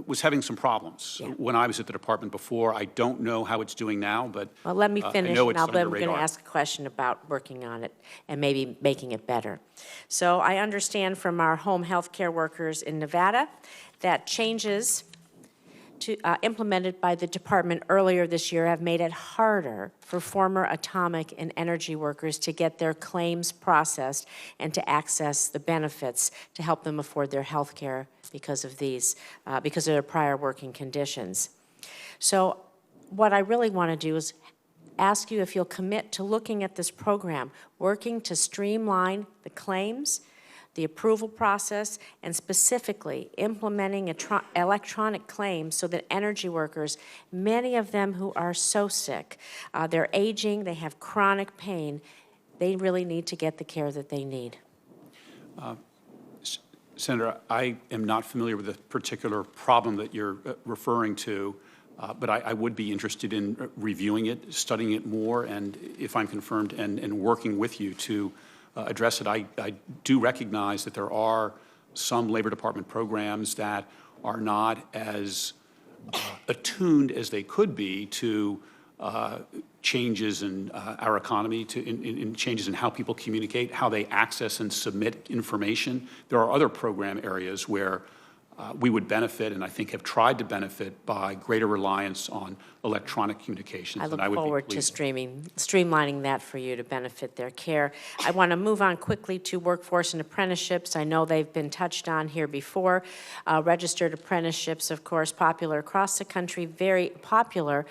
was having some problems when I was at the department before. I don't know how it's doing now, but well, let me finish, I know and it's I'm under the going to radar. ask a question about working on it and maybe making it better. So I understand from our home health care workers in Nevada that changes implemented by the department earlier this year have made it harder for former atomic and energy workers to get their claims processed and to access the benefits to help them afford their health care because of their prior working conditions. So what I really want to do is ask you if you'll commit to looking at this program, working to streamline the claims, the approval process, and specifically implementing electronic claims so that energy workers, many of them who are so sick, they're aging, they have chronic pain, they really need to get the care that they need. Senator, I am not familiar with the particular problem that you're referring to, but I would be interested in reviewing it, studying it more, and if I'm confirmed, and working with you to address it. I do recognize that there are some Labor Department programs that are not as attuned as they could be to changes in our economy, in changes in how people communicate, how they access and submit information. There are other program areas where we would benefit, and I think have tried to benefit, by greater reliance on electronic communications. I look and would be forward to pleased. streamlining that for you to benefit their care. I want to move on quickly to workforce and apprenticeships. I know they've been touched on here before. Registered apprenticeships, of course, popular across the country, very popular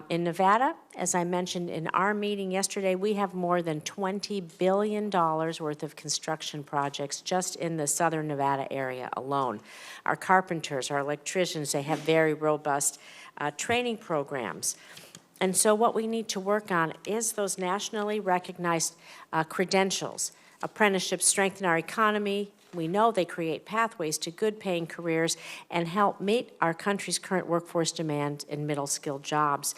in Nevada. As I mentioned in our meeting yesterday, we have more than $20 billion worth of construction projects just in the southern Nevada area alone. Our carpenters, our electricians, they have very robust training programs. And so what we need to work on is those nationally recognized credentials. Apprenticeships strengthen our economy. We know they create pathways to good-paying careers and help meet our country's current workforce demand in middle-skilled jobs.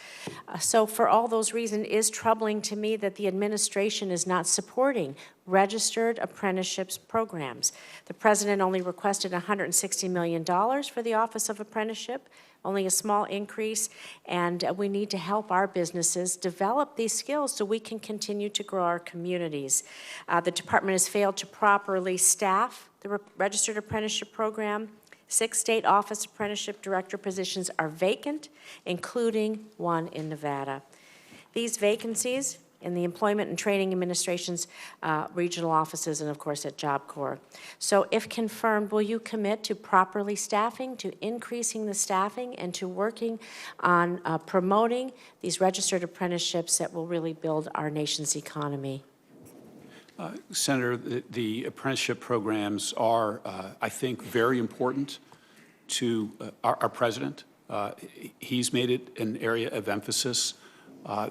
So for all those reasons, it is troubling to me that the administration is not supporting registered apprenticeships programs. The president only requested $160 million for the Office of Apprenticeship, only a small increase, and we need to help our businesses develop these skills so we can continue to grow our communities. The department has failed to properly staff the registered apprenticeship program. 6 state office apprenticeship director positions are vacant, including one in Nevada. These vacancies in the Employment and Training Administration's regional offices and, of course, at Job Corps. So if confirmed, will you commit to properly staffing, to increasing the staffing, and to working on promoting these registered apprenticeships that will really build our nation's economy? Senator, the apprenticeship programs are, I think, very important to our president. He's made it an area of emphasis.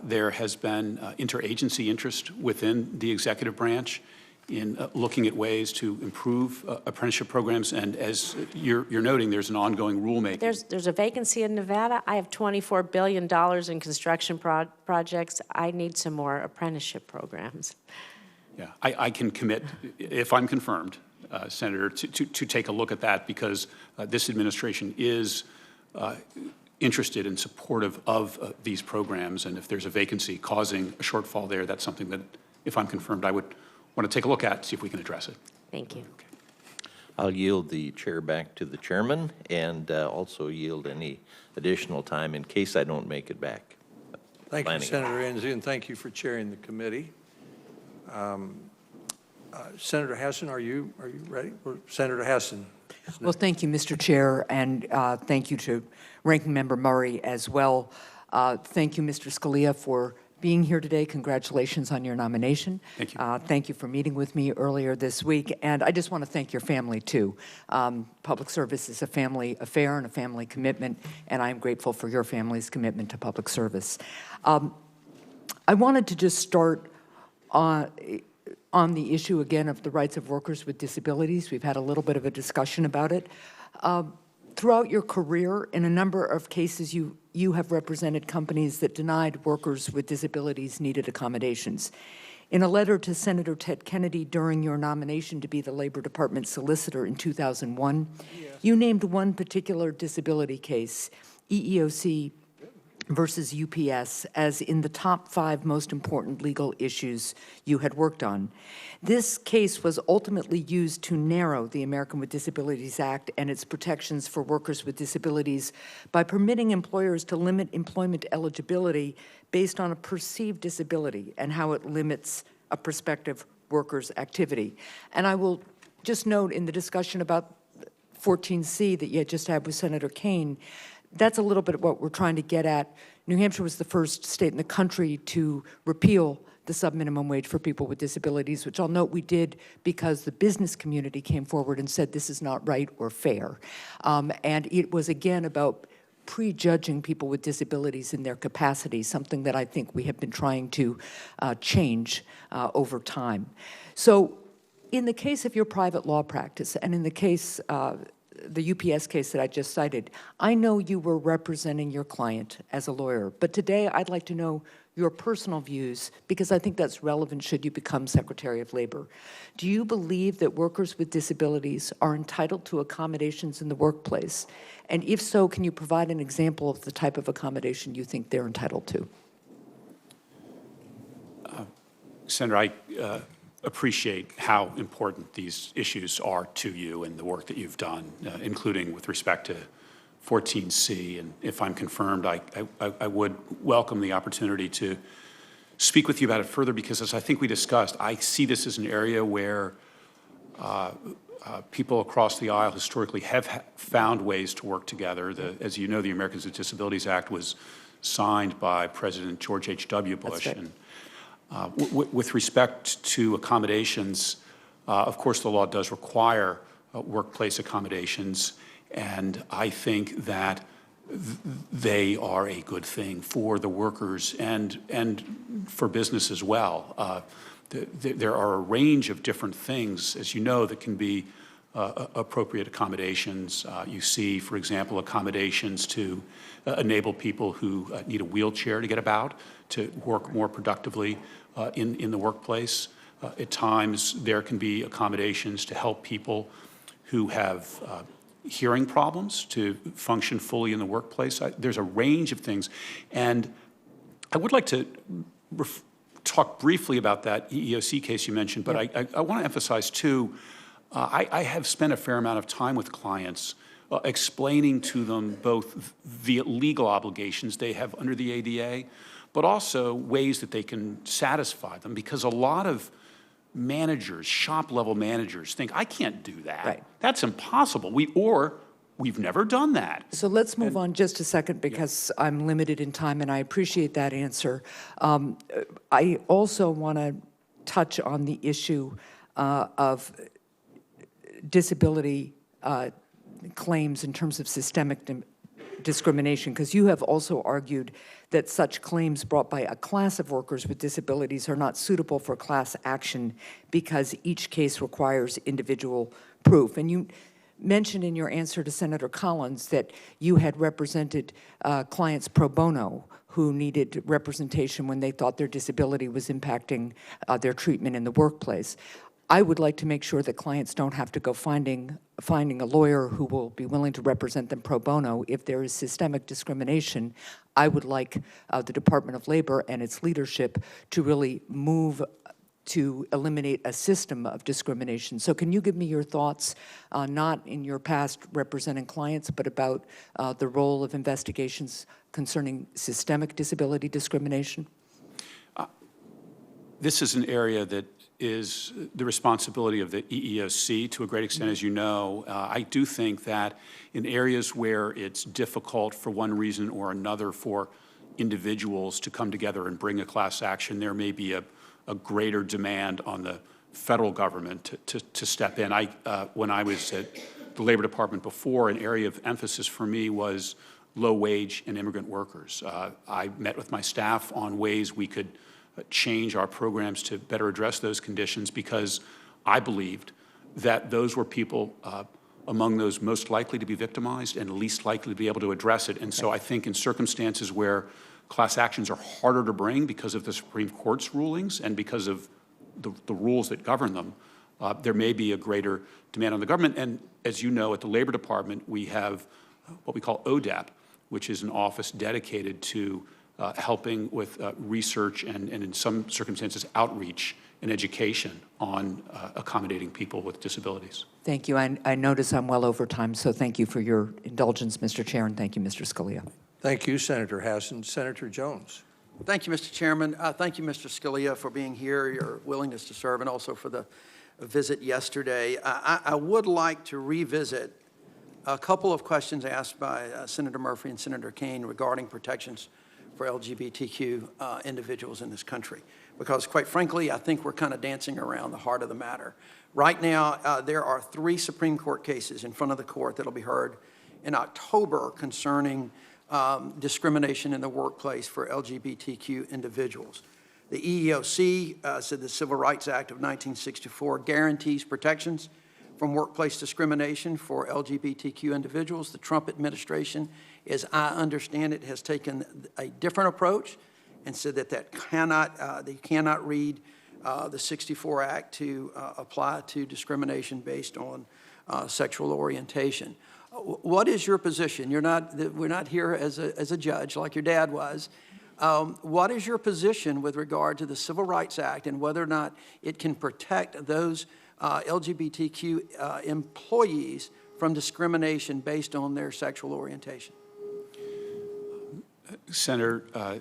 There has been interagency interest within the executive branch in looking at ways to improve apprenticeship programs, and as you're noting, there's an ongoing rulemaking. There's a vacancy in Nevada. I have $24 billion in construction projects. I need some more apprenticeship programs. Yeah, I can commit, if I'm confirmed, Senator, to take a look at that, because this administration is interested and supportive of these programs, and if there's a vacancy causing a shortfall there, that's something that, if I'm confirmed, I would want to take a look at, see if we can address it. Thank you. Okay. I'll yield the chair back to the chairman and also yield any additional time in case I don't make it back. Thank you, Planning. Senator Enzi, and thank you for chairing the committee. Senator Hassan, are you ready? Senator Hassan. Well, thank you, Mr. Chair, and thank you to Ranking Member Murray as well. Thank you, Mr. Scalia, for being here today. Congratulations on your nomination. Thank you. Thank you for meeting with me earlier this week, and I just want to thank your family, too. Public service is a family affair and a family commitment, and I'm grateful for your family's commitment to public service. I wanted to just start on the issue again of the rights of workers with disabilities. We've had a little bit of a discussion about it. Throughout your career, in a number of cases, you have represented companies that denied workers with disabilities needed accommodations. In a letter to Senator Ted Kennedy during your nomination to be the Labor Department solicitor in 2001, you named one particular disability case, EEOC versus UPS, as in the top 5 most important legal issues you had worked on. This case was ultimately used to narrow the American with Disabilities Act and its protections for workers with disabilities by permitting employers to limit employment eligibility based on a perceived disability and how it limits a prospective worker's activity. And I will just note in the discussion about 14C that you had just had with Senator Kane, that's a little bit of what we're trying to get at. New Hampshire was the first state in the country to repeal the sub-minimum wage for people with disabilities, which I'll note we did because the business community came forward and said this is not right or fair. And it was, again, about prejudging people with disabilities in their capacity, something that I think we have been trying to change over time. So in the case of your private law practice, and in the case the UPS case that I just cited, I know you were representing your client as a lawyer, but today I'd like to know your personal views because I think that's relevant should you become Secretary of Labor. Do you believe that workers with disabilities are entitled to accommodations in the workplace? And if so, can you provide an example of the type of accommodation you think they're entitled to? Senator, I appreciate how important these issues are to you and the work that you've done, including with respect to 14C. And if I'm confirmed, I would welcome the opportunity to speak with you about it further because, as I think we discussed, I see this as an area where people across the aisle historically have found ways to work together. As you know, the Americans with Disabilities Act was signed by President George H.W. Bush. That's right. And with respect to accommodations, of course, the law does require workplace accommodations, and I think that they are a good thing for the workers and for business as well. There are a range of different things, as you know, that can be appropriate accommodations. You see, for example, accommodations to enable people who need a wheelchair to get about, to work more productively in the workplace. At times, there can be accommodations to help people who have hearing problems to function fully in the workplace. There's a range of things. And I would like to talk briefly about that EEOC case you mentioned, but I want to emphasize, too, I have spent a fair amount of time with clients explaining to them both the legal obligations they have under the ADA, but also ways that they can satisfy them, because a lot of managers, shop-level managers, think, I can't do that. Right. That's impossible. We've never done that. So let's move on just a second because I'm limited in time, and I appreciate that answer. I also want to touch on the issue of disability claims in terms of systemic discrimination, because you have also argued that such claims brought by a class of workers with disabilities are not suitable for class action because each case requires individual proof. And you mentioned in your answer to Senator Collins that you had represented clients pro bono who needed representation when they thought their disability was impacting their treatment in the workplace. I would like to make sure that clients don't have to go finding a lawyer who will be willing to represent them pro bono. If there is systemic discrimination, I would like the Department of Labor and its leadership to really move to eliminate a system of discrimination. So can you give me your thoughts, not in your past representing clients, but about the role of investigations concerning systemic disability discrimination? This is an area that is the responsibility of the EEOC to a great extent, as you know. I do think that in areas where it's difficult for one reason or another for individuals to come together and bring a class action, there may be a greater demand on the federal government to step in. When I was at the Labor Department before, an area of emphasis for me was low-wage and immigrant workers. I met with my staff on ways we could change our programs to better address those conditions, because I believed that those were people among those most likely to be victimized and least likely to be able to address it. And so I think in circumstances where class actions are harder to bring because of the Supreme Court's rulings and because of the rules that govern them, there may be a greater demand on the government. And as you know, at the Labor Department, we have what we call ODEP, which is an office dedicated to helping with research and in some circumstances, outreach and education on accommodating people with disabilities. Thank you. I notice I'm well over time, so thank you for your indulgence, Mr. Chair, and thank you, Mr. Scalia. Thank you, Senator Hassan. Senator Jones. Thank you, Mr. Chairman. Thank you, Mr. Scalia, for being here, your willingness to serve, and also for the visit yesterday. I would like to revisit a couple of questions asked by Senator Murphy and Senator Kane regarding protections for LGBTQ individuals in this country. Because quite frankly, I think we're kind of dancing around the heart of the matter. Right now, there are 3 Supreme Court cases in front of the court that will be heard in October concerning discrimination in the workplace for LGBTQ individuals. The EEOC said the Civil Rights Act of 1964 guarantees protections from workplace discrimination for LGBTQ individuals. The Trump administration, as I understand it, has taken a different approach and said that they cannot read the 64 Act to apply to discrimination based on sexual orientation. What is your position? We're not here as a judge like your dad was. What is your position with regard to the Civil Rights Act and whether or not it can protect those LGBTQ employees from discrimination based on their sexual orientation? Senator,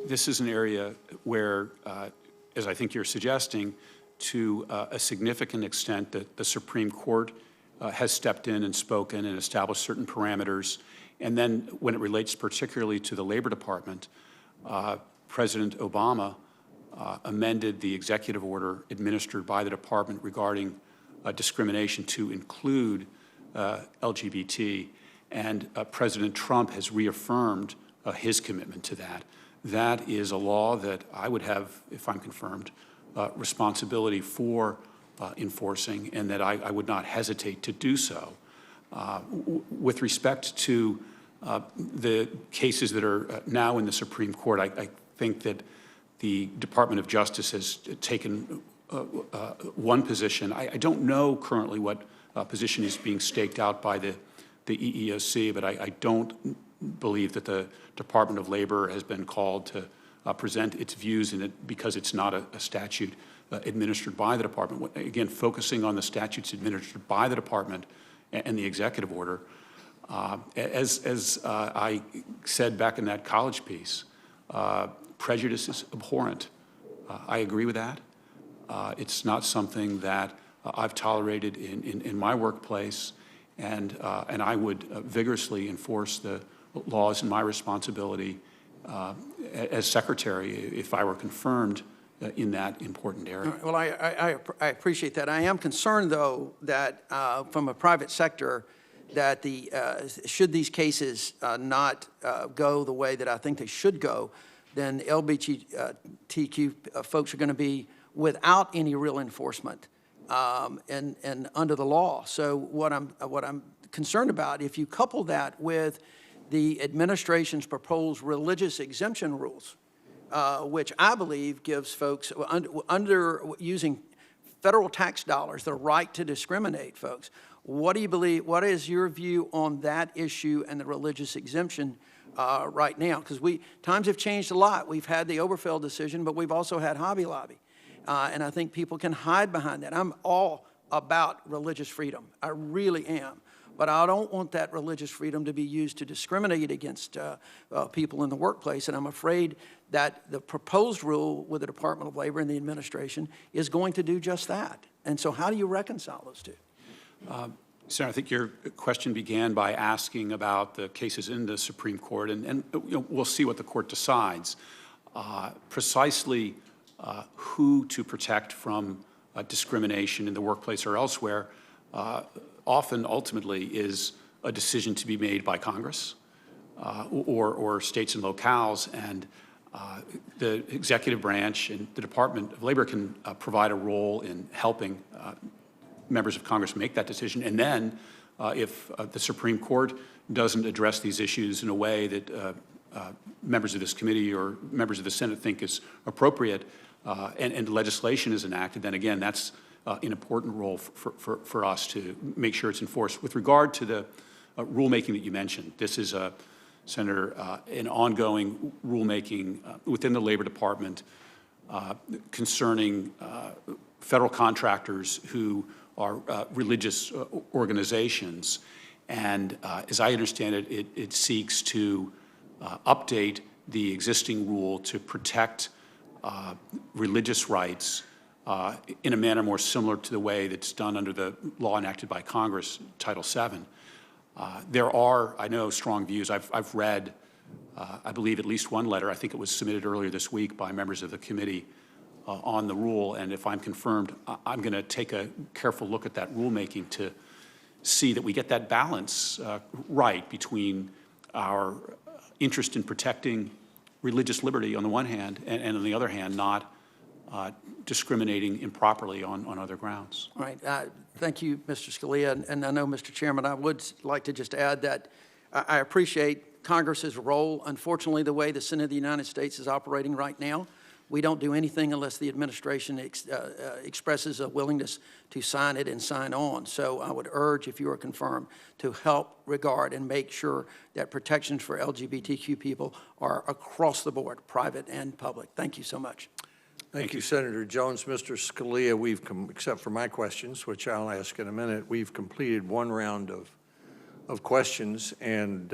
this is an area where, as I think you're suggesting, to a significant extent that the Supreme Court has stepped in and spoken and established certain parameters. And then when it relates particularly to the Labor Department, President Obama amended the executive order administered by the department regarding discrimination to include LGBT, and President Trump has reaffirmed his commitment to that. That is a law that I would have, if I'm confirmed, responsibility for enforcing, and that I would not hesitate to do so. With respect to the cases that are now in the Supreme Court, I think that the Department of Justice has taken one position. I don't know currently what position is being staked out by the EEOC, but I don't believe that the Department of Labor has been called to present its views in it because it's not a statute administered by the department. Again, focusing on the statutes administered by the department and the executive order. As I said back in that college piece, prejudice is abhorrent. I agree with that. It's not something that I've tolerated in my workplace, and I would vigorously enforce the laws in my responsibility as secretary if I were confirmed in that important area. Well, I appreciate that. I am concerned, though, that from a private sector, that should these cases not go the way that I think they should go, then LGBTQ folks are going to be without any real enforcement and under the law. So what I'm concerned about, if you couple that with the administration's proposed religious exemption rules, which I believe gives folks under using federal tax dollars, the right to discriminate, folks. What do you believe, what is your view on that issue and the religious exemption right now? Because times have changed a lot. We've had the Obergefell decision, but we've also had Hobby Lobby. And I think people can hide behind that. I'm all about religious freedom. I really am. But I don't want that religious freedom to be used to discriminate against people in the workplace. And I'm afraid that the proposed rule with the Department of Labor and the administration is going to do just that. And so how do you reconcile those two? Senator, I think your question began by asking about the cases in the Supreme Court, and we'll see what the court decides. Precisely who to protect from discrimination in the workplace or elsewhere often ultimately is a decision to be made by Congress or states and locales, and the executive branch and the Department of Labor can provide a role in helping members of Congress make that decision. And then if the Supreme Court doesn't address these issues in a way that members of this committee or members of the Senate think is appropriate, and legislation is enacted, then again, that's an important role for us to make sure it's enforced. With regard to the rulemaking that you mentioned, this is, Senator, an ongoing rulemaking within the Labor Department concerning federal contractors who are religious organizations. And as I understand it, it seeks to update the existing rule to protect religious rights in a manner more similar to the way that's done under the law enacted by Congress, Title VII. There are, I know, strong views. I've read, I believe, at least one letter. I think it was submitted earlier this week by members of the committee on the rule. And if I'm confirmed, I'm going to take a careful look at that rulemaking to see that we get that balance right between our interest in protecting religious liberty on the one hand, and on the other hand, not discriminating improperly on other grounds. All right. Thank you, Mr. Scalia. And I know, Mr. Chairman, I would like to just add that I appreciate Congress's role. Unfortunately, the way the Senate of the United States is operating right now, we don't do anything unless the administration expresses a willingness to sign it and sign on. So I would urge, if you are confirmed, to help regard and make sure that protections for LGBTQ people are across the board, private and public. Thank you so much. Thank you, Senator Jones. Mr. Scalia, except for my questions, which I'll ask in a minute, we've completed one round of questions, and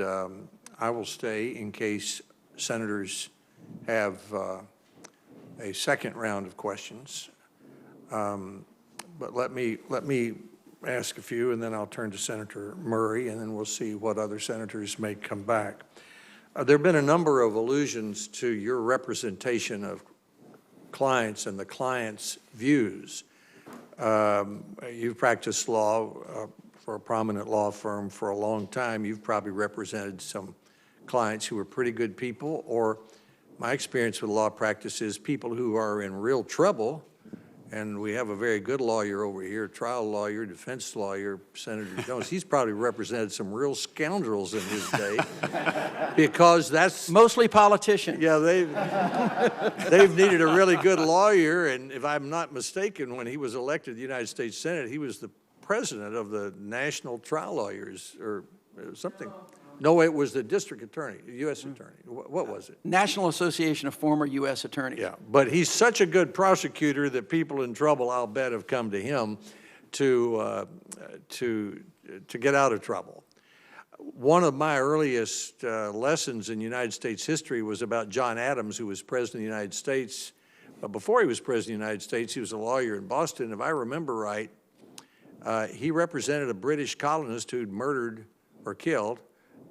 I will stay in case senators have a second round of questions. But let me ask a few, and then I'll turn to Senator Murray, and then we'll see what other senators may come back. There have been a number of allusions to your representation of clients and the clients' views. You've practiced law for a prominent law firm for a long time. You've probably represented some clients who are pretty good people, or my experience with law practice is people who are in real trouble, and we have a very good lawyer over here, trial lawyer, defense lawyer, Senator Jones. He's probably represented some real scoundrels in his day, because that's... Mostly politicians. Yeah, they've needed a really good lawyer, and if I'm not mistaken, when he was elected to the United States Senate, he was the president of the National Trial Lawyers, or something. No, it was the district attorney, the U.S. attorney. What was it? National Association of Former U.S. Attorneys. Yeah, but he's such a good prosecutor that people in trouble, I'll bet, have come to him to get out of trouble. One of my earliest lessons in United States history was about John Adams, who was president of the United States. But before he was president of the United States, he was a lawyer in Boston. If I remember right, he represented a British colonist who'd murdered or killed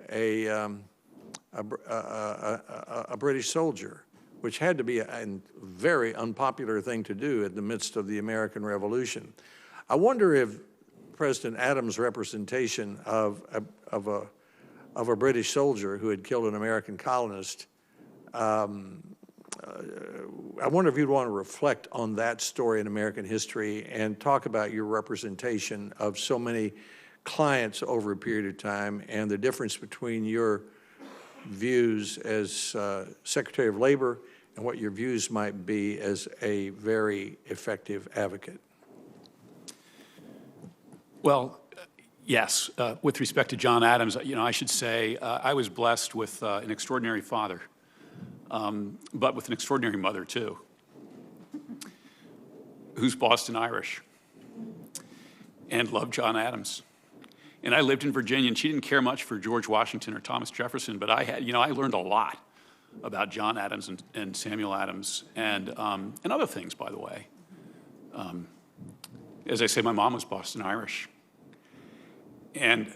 a British soldier, which had to be a very unpopular thing to do in the midst of the American Revolution. I wonder if President Adams' representation of a British soldier who had killed an American colonist, I wonder if you'd want to reflect on that story in American history and talk about your representation of so many clients over a period of time, and the difference between your views as Secretary of Labor and what your views might be as a very effective advocate. Well, yes. With respect to John Adams, I should say I was blessed with an extraordinary father, but with an extraordinary mother, too, who's Boston Irish and loved John Adams. And I lived in Virginia, and she didn't care much for George Washington or Thomas Jefferson, but I learned a lot about John Adams and Samuel Adams and other things, by the way. As I say, my mom was Boston Irish. And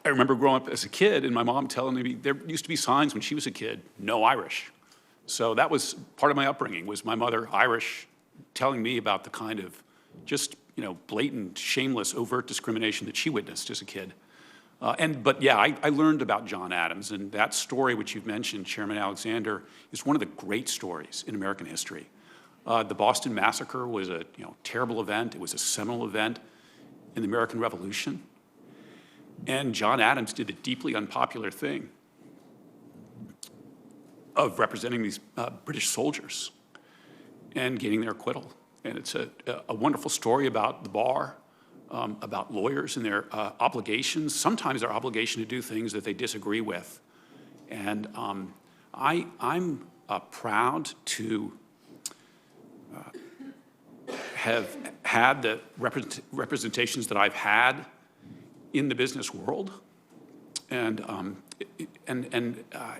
I remember growing up as a kid and my mom telling me there used to be signs when she was a kid, no Irish. So that was part of my upbringing, was my mother Irish telling me about the kind of just, blatant, shameless, overt discrimination that she witnessed as a kid. But yeah, I learned about John Adams, and that story which you've mentioned, Chairman Alexander, is one of the great stories in American history. The Boston Massacre was a terrible event. It was a seminal event in the American Revolution. And John Adams did the deeply unpopular thing of representing these British soldiers and getting their acquittal. And it's a wonderful story about the bar, about lawyers and their obligations, sometimes their obligation to do things that they disagree with. And I'm proud to have had the representations that I've had in the business world and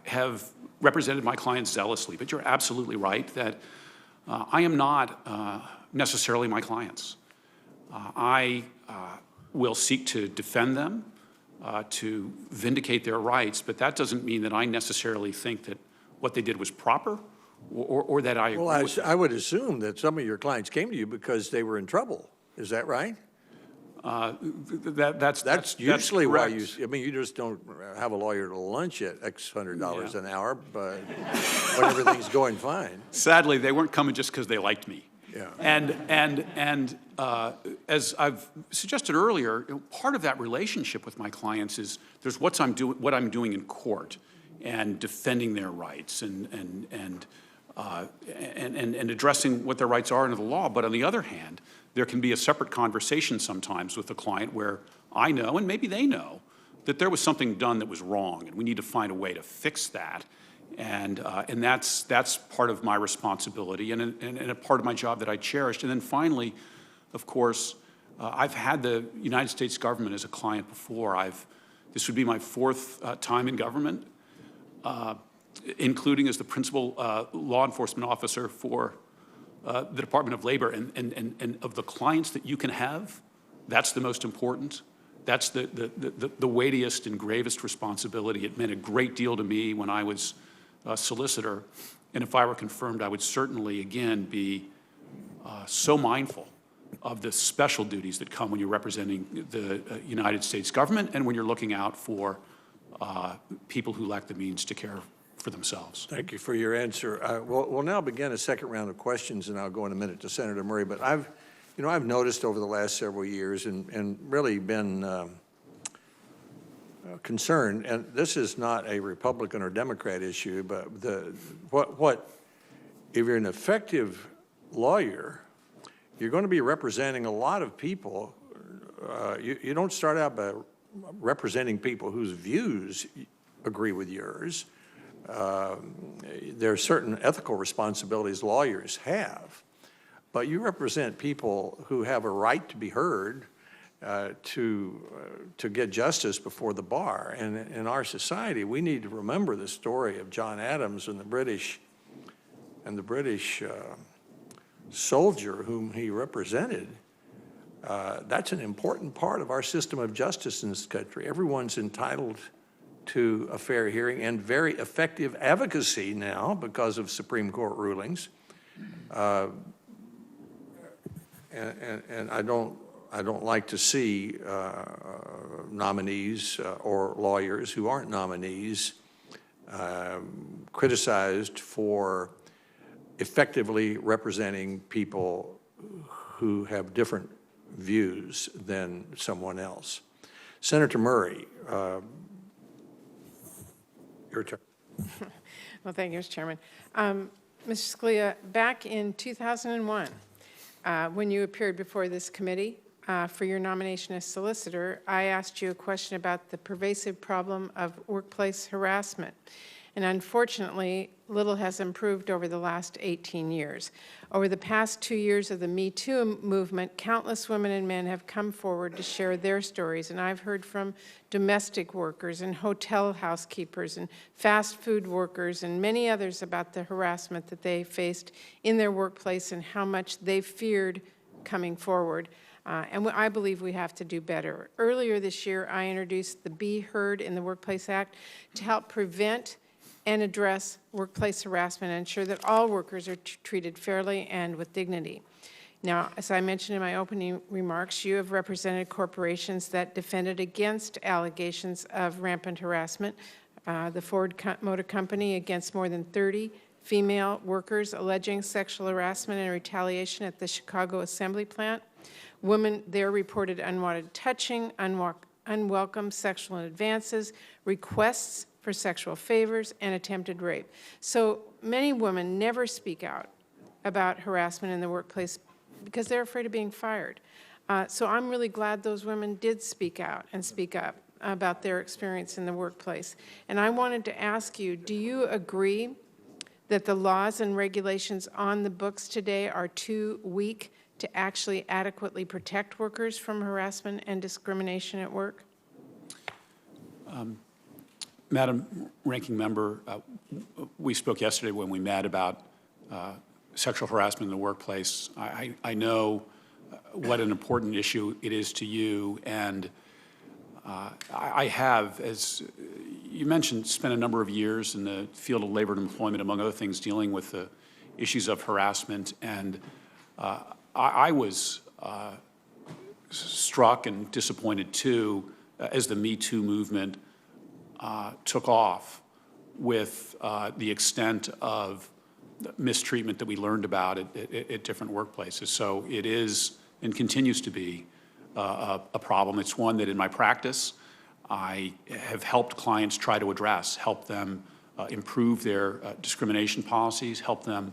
have represented my clients zealously. But you're absolutely right that I am not necessarily my clients. I will seek to defend them, to vindicate their rights, but that doesn't mean that I necessarily think that what they did was proper or that I agree with them. I would assume that some of your clients came to you because they were in trouble. Is that right? That's usually why correct. you just don't have a lawyer to lunch at X $100 an hour, but when everything's going fine. Sadly, they weren't coming just because they liked me. Yeah. And as I've suggested earlier, part of that relationship with my clients is there's what I'm doing in court and defending their rights and addressing what their rights are under the law. But on the other hand, there can be a separate conversation sometimes with the client where I know, and maybe they know, that there was something done that was wrong, and we need to find a way to fix that. And that's part of my responsibility and a part of my job that I cherished. And then finally, of course, I've had the United States government as a client before. This would be my fourth time in government, including as the principal law enforcement officer for the Department of Labor. And of the clients that you can have, that's the most important. That's the weightiest and gravest responsibility. It meant a great deal to me when I was a solicitor. And if I were confirmed, I would certainly, again, be so mindful of the special duties that come when you're representing the United States government and when you're looking out for people who lack the means to care for themselves. Thank you for your answer. We'll now begin a second round of questions, and I'll go in a minute to Senator Murray. But I've noticed over the last several years and really been concerned, and this is not a Republican or Democrat issue, but if you're an effective lawyer, you're going to be representing a lot of people. You don't start out by representing people whose views agree with yours. There are certain ethical responsibilities lawyers have, but you represent people who have a right to be heard, to get justice before the bar. And in our society, we need to remember the story of John Adams and the British soldier whom he represented. That's an important part of our system of justice in this country. Everyone's entitled to a fair hearing and very effective advocacy now because of Supreme Court rulings. And I don't like to see nominees or lawyers who aren't nominees criticized for effectively representing people who have different views than someone else. Senator Murray, your turn. Well, thank you, Mr. Chairman. Mr. Scalia, back in 2001, when you appeared before this committee for your nomination as solicitor, I asked you a question about the pervasive problem of workplace harassment. And unfortunately, little has improved over the last 18 years. Over the past 2 years of the Me Too movement, countless women and men have come forward to share their stories. And I've heard from domestic workers and hotel housekeepers and fast food workers and many others about the harassment that they faced in their workplace and how much they feared coming forward. And I believe we have to do better. Earlier this year, I introduced the Be Heard in the Workplace Act to help prevent and address workplace harassment and ensure that all workers are treated fairly and with dignity. Now, as I mentioned in my opening remarks, you have represented corporations that defended against allegations of rampant harassment. The Ford Motor Company against more than 30 female workers alleging sexual harassment and retaliation at the Chicago assembly plant. Women there reported unwanted touching, unwelcome sexual advances, requests for sexual favors, and attempted rape. So many women never speak out about harassment in the workplace because they're afraid of being fired. So I'm really glad those women did speak out and speak up about their experience in the workplace. And I wanted to ask you, do you agree that the laws and regulations on the books today are too weak to actually adequately protect workers from harassment and discrimination at work? Madam Ranking Member, we spoke yesterday when we met about sexual harassment in the workplace. I know what an important issue it is to you, and I have, as you mentioned, spent a number of years in the field of labor and employment, among other things, dealing with the issues of harassment, and I was struck and disappointed, too, as the Me Too movement took off with the extent of mistreatment that we learned about at different workplaces. So it is and continues to be a problem. It's one that in my practice I have helped clients try to address, help them improve their discrimination policies, help them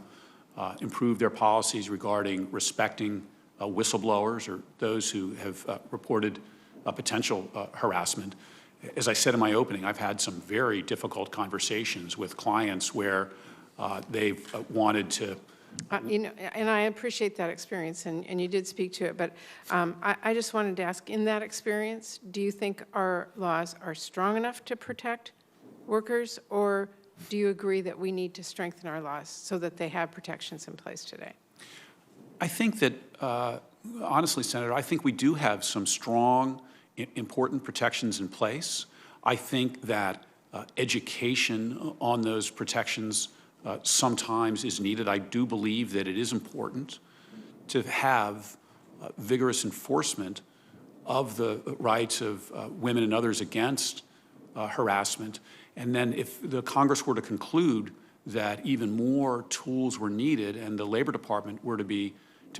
improve their policies regarding respecting whistleblowers or those who have reported potential harassment. As I said in my opening, I've had some very difficult conversations with clients where they've wanted to. You know, and I appreciate that experience, and you did speak to it, but I just wanted to ask, in that experience, do you think our laws are strong enough to protect workers, or do you agree that we need to strengthen our laws so that they have protections in place today? I think that, honestly, Senator, I think we do have some strong, important protections in place. I think that education on those protections sometimes is needed. I do believe that it is important to have vigorous enforcement of the rights of women and others against harassment. And then if the Congress were to conclude that even more tools were needed and the Labor Department were to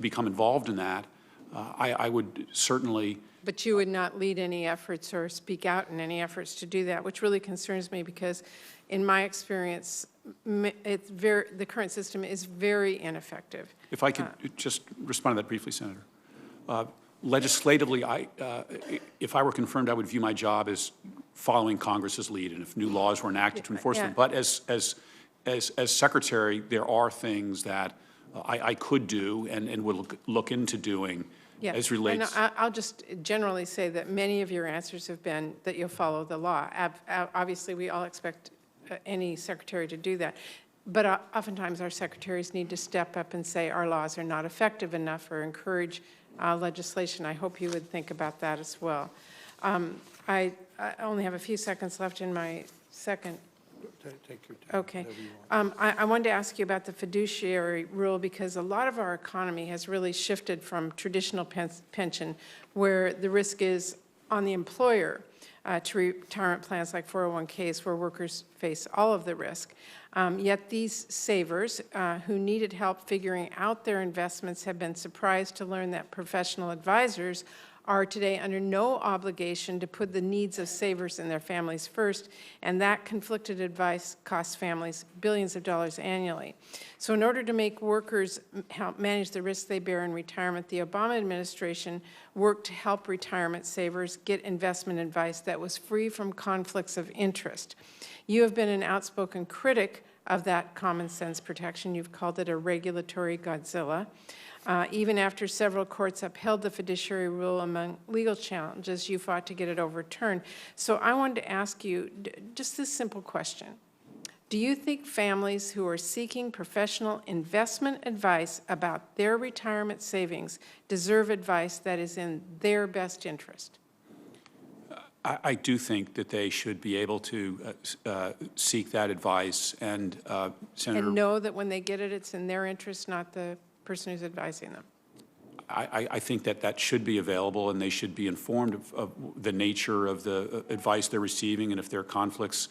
become involved in that, I would certainly. But you would not lead any efforts or speak out in any efforts to do that, which really concerns me because in my experience, the current system is very ineffective. If I could just respond to that briefly, Senator. Legislatively, if I were confirmed, I would view my job as following Congress's lead, and if new laws were enacted to enforce them. But as Secretary, there are things that I could do and would look into doing as relates. And I'll just generally say that many of your answers have been that you'll follow the law. Obviously, we all expect any secretary to do that. But oftentimes our secretaries need to step up and say our laws are not effective enough or encourage legislation. I hope you would think about that as well. I only have a few seconds left in my second. Take your time. Okay. I wanted to ask you about the fiduciary rule because a lot of our economy has really shifted from traditional pension where the risk is on the employer to retirement plans like 401ks where workers face all of the risk. Yet these savers who needed help figuring out their investments have been surprised to learn that professional advisors are today under no obligation to put the needs of savers and their families first, and that conflicted advice costs families billions of dollars annually. So in order to make workers help manage the risks they bear in retirement, the Obama administration worked to help retirement savers get investment advice that was free from conflicts of interest. You have been an outspoken critic of that common sense protection. You've called it a regulatory Godzilla. Even after several courts upheld the fiduciary rule among legal challenges, you fought to get it overturned. So I wanted to ask you just this simple question. Do you think families who are seeking professional investment advice about their retirement savings deserve advice that is in their best interest? I do think that they should be able to seek that advice, and Senator... And know that when they get it, it's in their interest, not the person who's advising them. I think that that should be available, and they should be informed of the nature of the advice they're receiving, and if there are conflicts.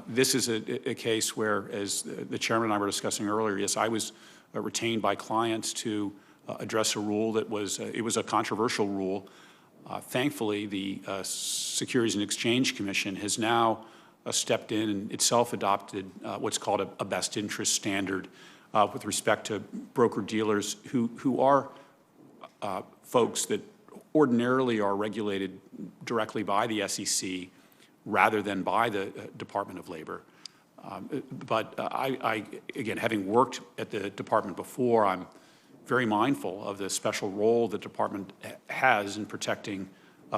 This is a case where, as the chairman and I were discussing earlier, yes, I was retained by clients to address a rule that was, it was a controversial rule. Thankfully, the Securities and Exchange Commission has now stepped in and itself adopted what's called a best interest standard with respect to broker-dealers who are folks that ordinarily are regulated directly by the SEC rather than by the Department of Labor. But I, again, having worked at the department before, I'm very mindful of the special role the department has in protecting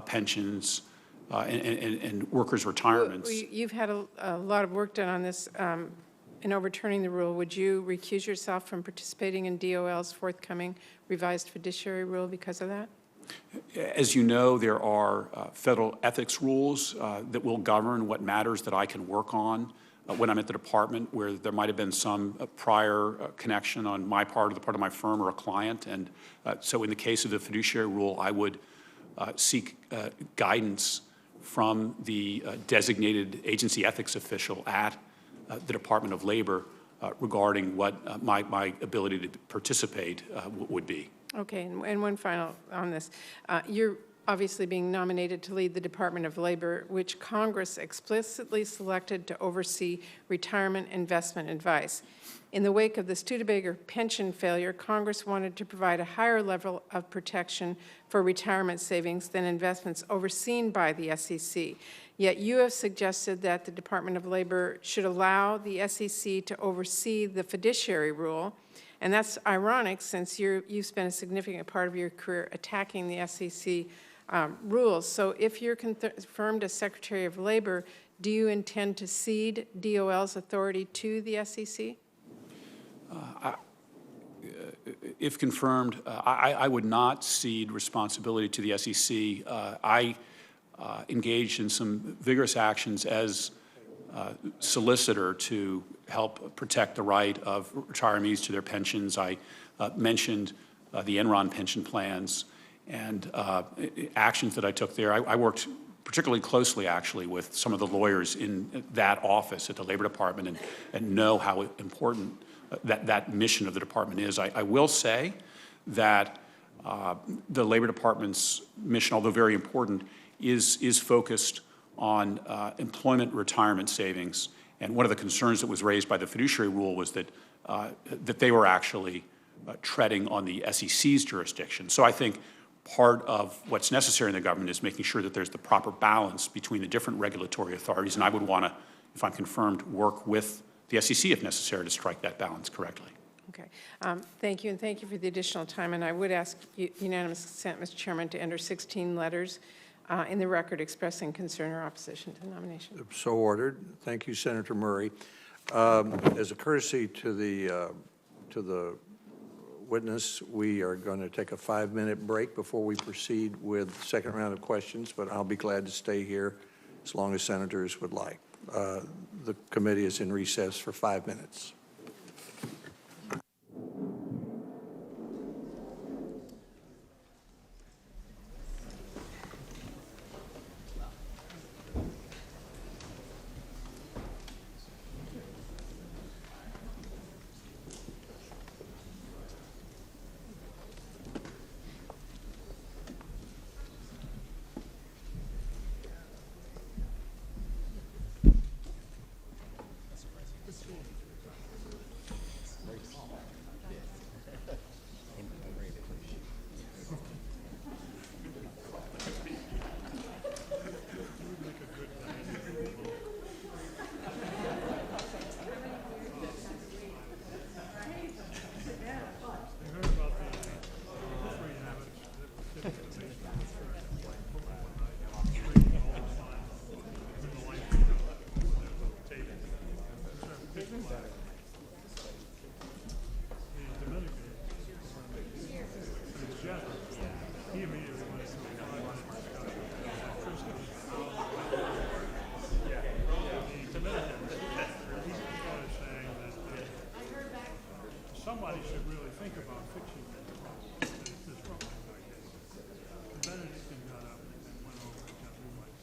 pensions and workers' retirements. You've had a lot of work done on this in overturning the rule. Would you recuse yourself from participating in DOL's forthcoming revised fiduciary rule because of that? As you know, there are federal ethics rules that will govern what matters that I can work on when I'm at the department, where there might have been some prior connection on my part or the part of my firm or a client. And so in the case of the fiduciary rule, I would seek guidance from the designated agency ethics official at the Department of Labor regarding what my ability to participate would be. Okay, and one final on this. You're obviously being nominated to lead the Department of Labor, which Congress explicitly selected to oversee retirement investment advice. In the wake of the Studebaker pension failure, Congress wanted to provide a higher level of protection for retirement savings than investments overseen by the SEC. Yet you have suggested that the Department of Labor should allow the SEC to oversee the fiduciary rule. And that's ironic, since you've spent a significant part of your career attacking the SEC rules. So if you're confirmed as Secretary of Labor, do you intend to cede DOL's authority to the SEC? If confirmed, I would not cede responsibility to the SEC. I engaged in some vigorous actions as solicitor to help protect the right of retirees to their pensions. I mentioned the Enron pension plans and actions that I took there. I worked particularly closely, actually, with some of the lawyers in that office at the Labor Department and know how important that mission of the department is. I will say that the Labor Department's mission, although very important, is focused on employment retirement savings. And one of the concerns that was raised by the fiduciary rule was that they were actually treading on the SEC's jurisdiction. So I think part of what's necessary in the government is making sure that there's the proper balance between the different regulatory authorities. And I would want to, if I'm confirmed, work with the SEC if necessary to strike that balance correctly. Okay. Thank you, and thank you for the additional time. And I would ask unanimous consent, Mr. Chairman, to enter 16 letters in the record expressing concern or opposition to the nomination. So ordered. Thank you, Senator Murray. As a courtesy to the witness, we are going to take a 5-minute break before we proceed with the second round of questions, but I'll be glad to stay here as long as senators would like. The committee is in recess for 5 minutes. He immediately went to the saying that somebody should really think about fixing this problem like this. Benedictine got up and went over and got new ones.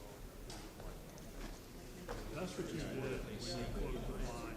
That's what you did when you closed the line.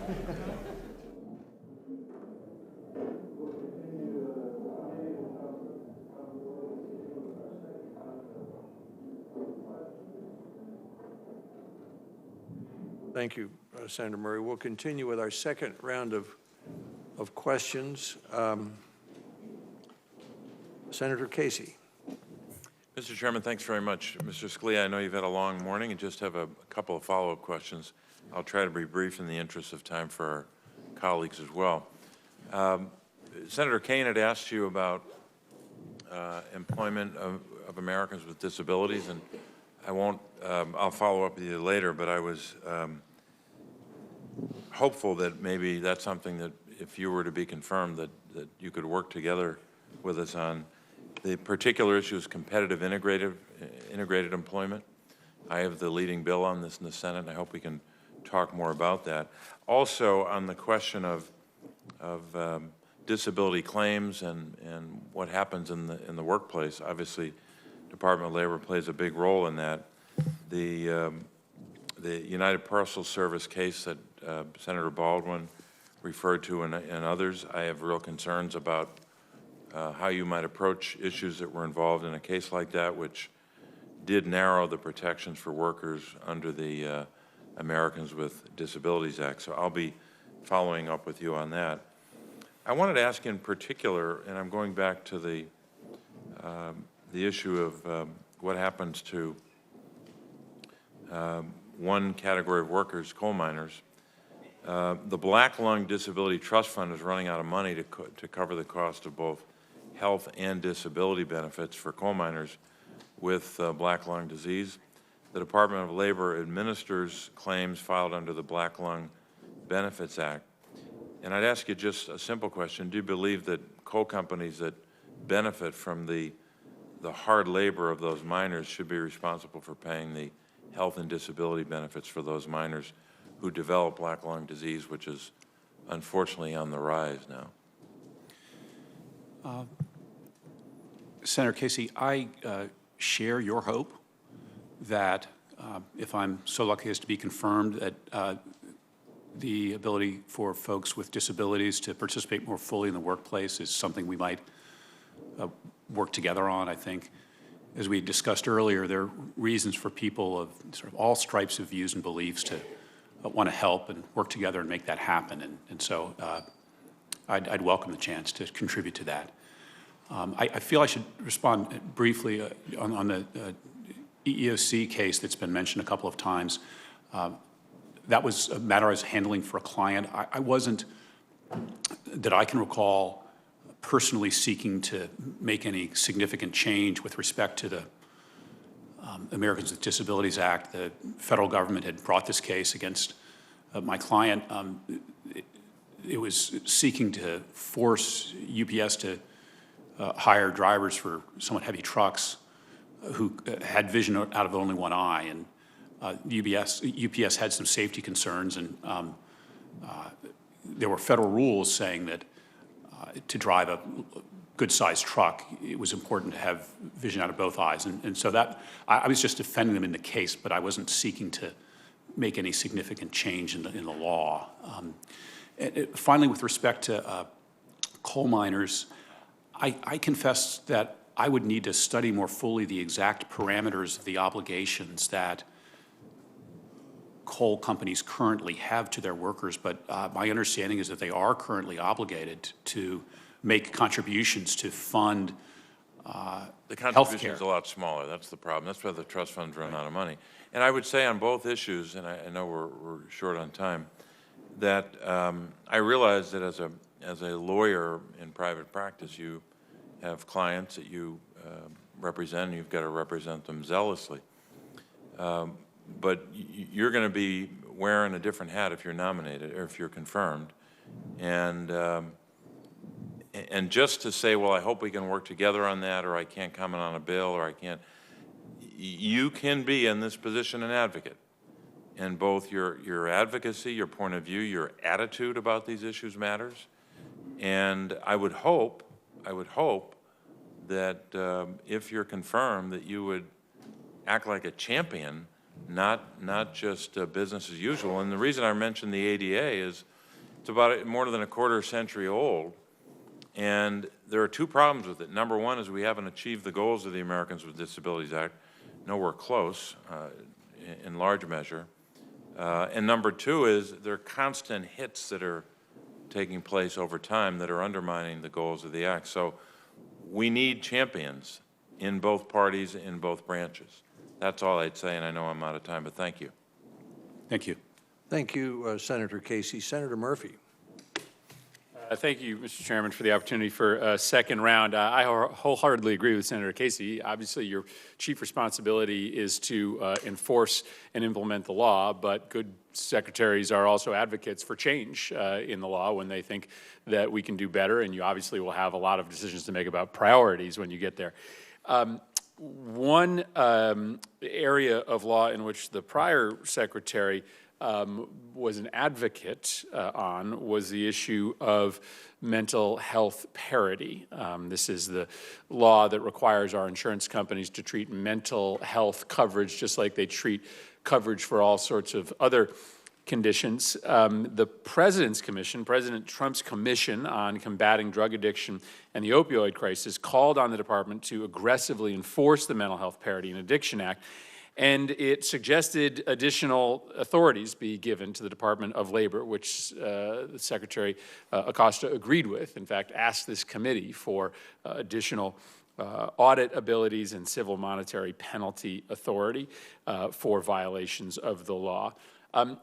Thank you, Senator Murray. We'll continue with our second round of questions. Senator Casey. Mr. Chairman, thanks very much. Mr. Scalia, I know you've had a long morning and just have a couple of follow-up questions. I'll try to be brief in the interest of time for our colleagues as well. Senator Kaine had asked you about employment of Americans with disabilities, and I won't, I'll follow up with you later, but I was hopeful that maybe that's something that if you were to be confirmed that you could work together with us on. The particular issue is competitive integrated employment. I have the leading bill on this in the Senate, and I hope we can talk more about that. Also, on the question of disability claims and what happens in the workplace, obviously, Department of Labor plays a big role in that. The United Parcel Service case that Senator Baldwin referred to and others, I have real concerns about how you might approach issues that were involved in a case like that, which did narrow the protections for workers under the Americans with Disabilities Act. So I'll be following up with you on that. I wanted to ask in particular, and I'm going back to the issue of what happens to one category of workers, coal miners. The Black Lung Disability Trust Fund is running out of money to cover the cost of both health and disability benefits for coal miners with black lung disease. The Department of Labor administers claims filed under the Black Lung Benefits Act. And I'd ask you just a simple question. Do you believe that coal companies that benefit from the hard labor of those miners should be responsible for paying the health and disability benefits for those miners who develop black lung disease, which is unfortunately on the rise now? Senator Casey, I share your hope that if I'm so lucky as to be confirmed that the ability for folks with disabilities to participate more fully in the workplace is something we might work together on. I think, as we discussed earlier, there are reasons for people of sort of all stripes of views and beliefs to want to help and work together and make that happen. And so I'd welcome the chance to contribute to that. I feel I should respond briefly on the EEOC case that's been mentioned a couple of times. That was a matter I was handling for a client. I wasn't, that I can recall, personally seeking to make any significant change with respect to the Americans with Disabilities Act. The federal government had brought this case against my client. It was seeking to force UPS to hire drivers for somewhat heavy trucks who had vision out of only one eye. And UPS had some safety concerns, and there were federal rules saying that to drive a good-sized truck, it was important to have vision out of both eyes. And so that, I was just defending them in the case, but I wasn't seeking to make any significant change in the law. Finally, with respect to coal miners, I confess that I would need to study more fully the exact parameters of the obligations that coal companies currently have to their workers, but my understanding is that they are currently obligated to make contributions to fund the contribution is a lot smaller. That's the problem. That's why the trust funds run out of money. And I would say on both issues, and I know we're short on time, that I realize that as a lawyer in private practice, you have clients that you represent, and you've got to represent them zealously. But you're going to be wearing a different hat if you're nominated or if you're confirmed. And just to say, well, I hope we can work together on that, or I can't comment on a bill, or I can't, you can be in this position an advocate. And both your advocacy, your point of view, your attitude about these issues matters. And I would hope that if you're confirmed, that you would act like a champion, not just business as usual. And the reason I mentioned the ADA is It's about more than a quarter century old. And there are two problems with it. Number one is we haven't achieved the goals of the Americans with Disabilities Act. Nowhere close, in large measure. And number two is there are constant hits that are taking place over time that are undermining the goals of the act. So we need champions in both parties, in both branches. That's all I'd say, and I know I'm out of time, but thank you. Thank you. Thank you, Senator Casey. Senator Murphy. Thank you, Mr. Chairman, for the opportunity for a second round. I wholeheartedly agree with Senator Casey. Obviously, your chief responsibility is to enforce and implement the law, but good secretaries are also advocates for change in the law when they think that we can do better, and you obviously will have a lot of decisions to make about priorities when you get there. One area of law in which the prior secretary was an advocate on was the issue of mental health parity. This is the law that requires our insurance companies to treat mental health coverage just like they treat coverage for all sorts of other conditions. The President's Commission, President Trump's Commission on Combating Drug Addiction and the Opioid Crisis, called on the department to aggressively enforce the Mental Health Parity and Addiction Act, and it suggested additional authorities be given to the Department of Labor, which the Secretary Acosta agreed with. In fact, asked this committee for additional audit abilities and civil monetary penalty authority for violations of the law.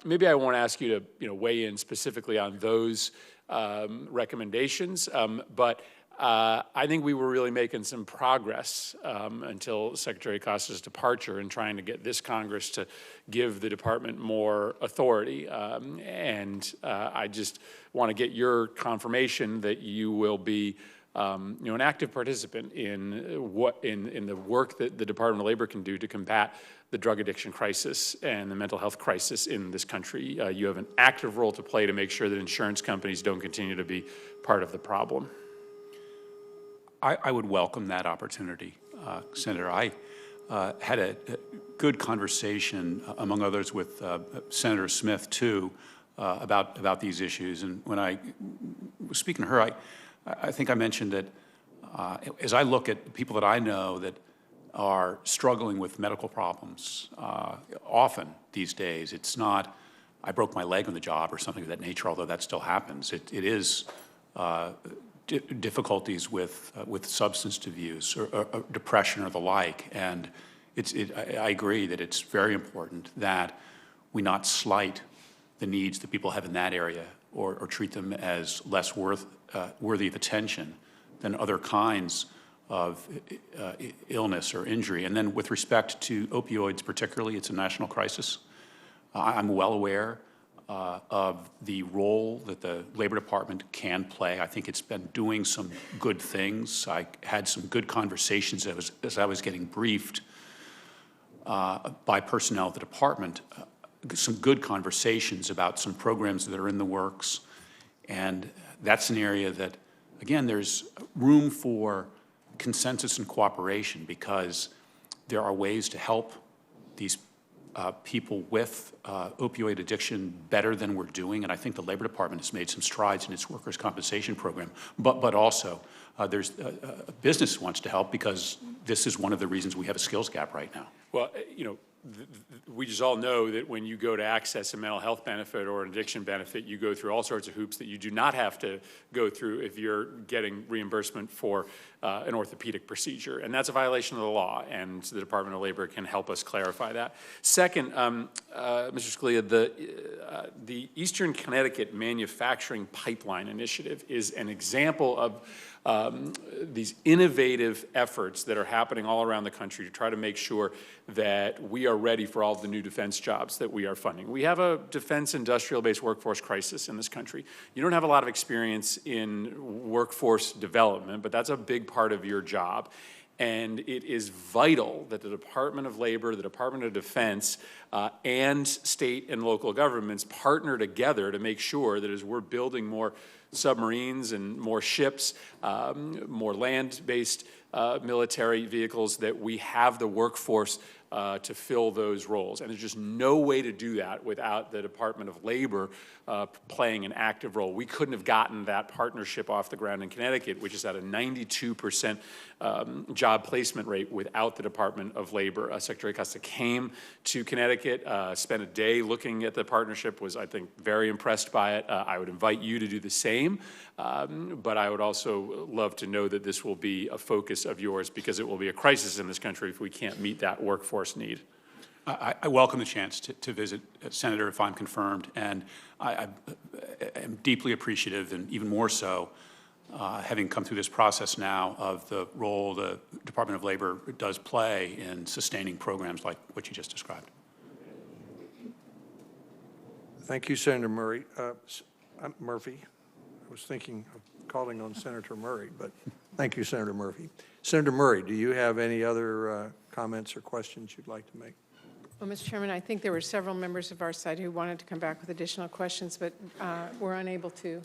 Maybe I won't ask you to weigh in specifically on those recommendations, but I think we were really making some progress until Secretary Acosta's departure in trying to get this Congress to give the department more authority. I just want to get your confirmation that you will be an active participant in the work that the Department of Labor can do to combat the drug addiction crisis and the mental health crisis in this country. You have an active role to play to make sure that insurance companies don't continue to be part of the problem. I would welcome that opportunity, Senator. I had a good conversation, among others, with Senator Smith, too, about these issues. And when I was speaking to her, I think I mentioned that as I look at people that I know that are struggling with medical problems, often these days, it's not, I broke my leg on the job or something of that nature, although that still happens. It is difficulties with substance abuse or depression or the like. And I agree that it's very important that we not slight the needs that people have in that area or treat them as less worthy of attention than other kinds of illness or injury. And then with respect to opioids particularly, it's a national crisis. I'm well aware of the role that the Labor Department can play. I think it's been doing some good things. I had some good conversations as I was getting briefed by personnel at the department, some good conversations about some programs that are in the works. And that's an area that, again, there's room for consensus and cooperation because there are ways to help these people with opioid addiction better than we're doing, and I think the Labor Department has made some strides in its workers' compensation program. But also, there's business wants to help because this is one of the reasons we have a skills gap right now. Well, we just all know that when you go to access a mental health benefit or an addiction benefit, you go through all sorts of hoops that you do not have to go through if you're getting reimbursement for an orthopedic procedure. And that's a violation of the law, and the Department of Labor can help us clarify that. Second, Mr. Scalia, the Eastern Connecticut Manufacturing Pipeline Initiative is an example of these innovative efforts that are happening all around the country to try to make sure that we are ready for all the new defense jobs that we are funding. We have a defense industrial-based workforce crisis in this country. You don't have a lot of experience in workforce development, but that's a big part of your job. And it is vital that the Department of Labor, the Department of Defense, and state and local governments partner together to make sure that as we're building more submarines and more ships, more land-based military vehicles, that we have the workforce to fill those roles. And there's just no way to do that without the Department of Labor playing an active role. We couldn't have gotten that partnership off the ground in Connecticut, which is at a 92% job placement rate without the Department of Labor. Secretary Costa came to Connecticut, spent a day looking at the partnership, was, I think, very impressed by it. I would invite you to do the same, but I would also love to know that this will be a focus of yours, because it will be a crisis in this country if we can't meet that workforce need. I welcome the chance to visit, Senator, if I'm confirmed, and I am deeply appreciative, and even more so, having come through this process now, of the role the Department of Labor does play in sustaining programs like what you just described. Thank you, Senator Murray. Murphy. I was thinking of calling on Senator Murray, but thank you, Senator Murphy. Senator Murray, do you have any other comments or questions you'd like to make? Well, Mr. Chairman, I think there were several members of our side who wanted to come back with additional questions, but were unable to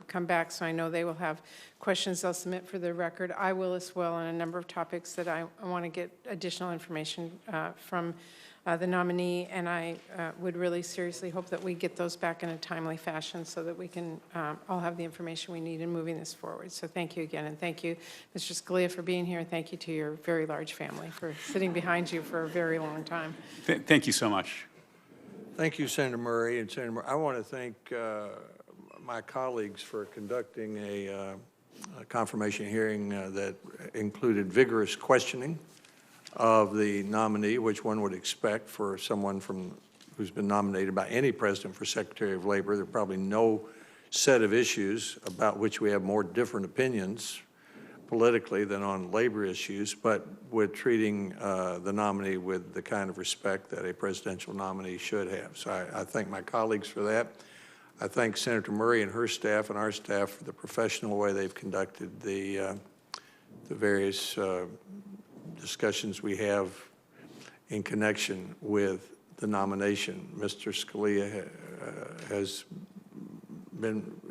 come back, so I know they will have questions they'll submit for the record. I will as well on a number of topics that I want to get additional information from the nominee, and I would really seriously hope that we get those back in a timely fashion so that we can all have the information we need in moving this forward. So thank you again, and thank you, Mr. Scalia, for being here. Thank you to your very large family for sitting behind you for a very long time. Thank you so much. Thank you, Senator Murray. And Senator Murray, I want to thank my colleagues for conducting a confirmation hearing that included vigorous questioning of the nominee, which one would expect for someone who's been nominated by any president for Secretary of Labor. There are probably no set of issues about which we have more different opinions politically than on labor issues, but with treating the nominee with the kind of respect that a presidential nominee should have. So I thank my colleagues for that. I thank Senator Murray and her staff and our staff for the professional way they've conducted the various discussions we have in connection with the nomination. Mr. Scalia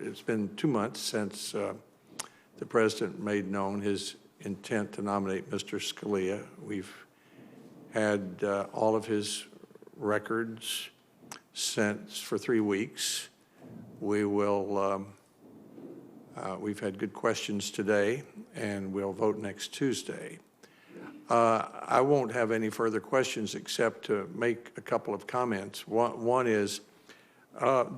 it's been 2 months since the president made known his intent to nominate Mr. Scalia. We've had all of his records sent for 3 weeks. We will, we've had good questions today, and we'll vote next Tuesday. I won't have any further questions except to make a couple of comments. One is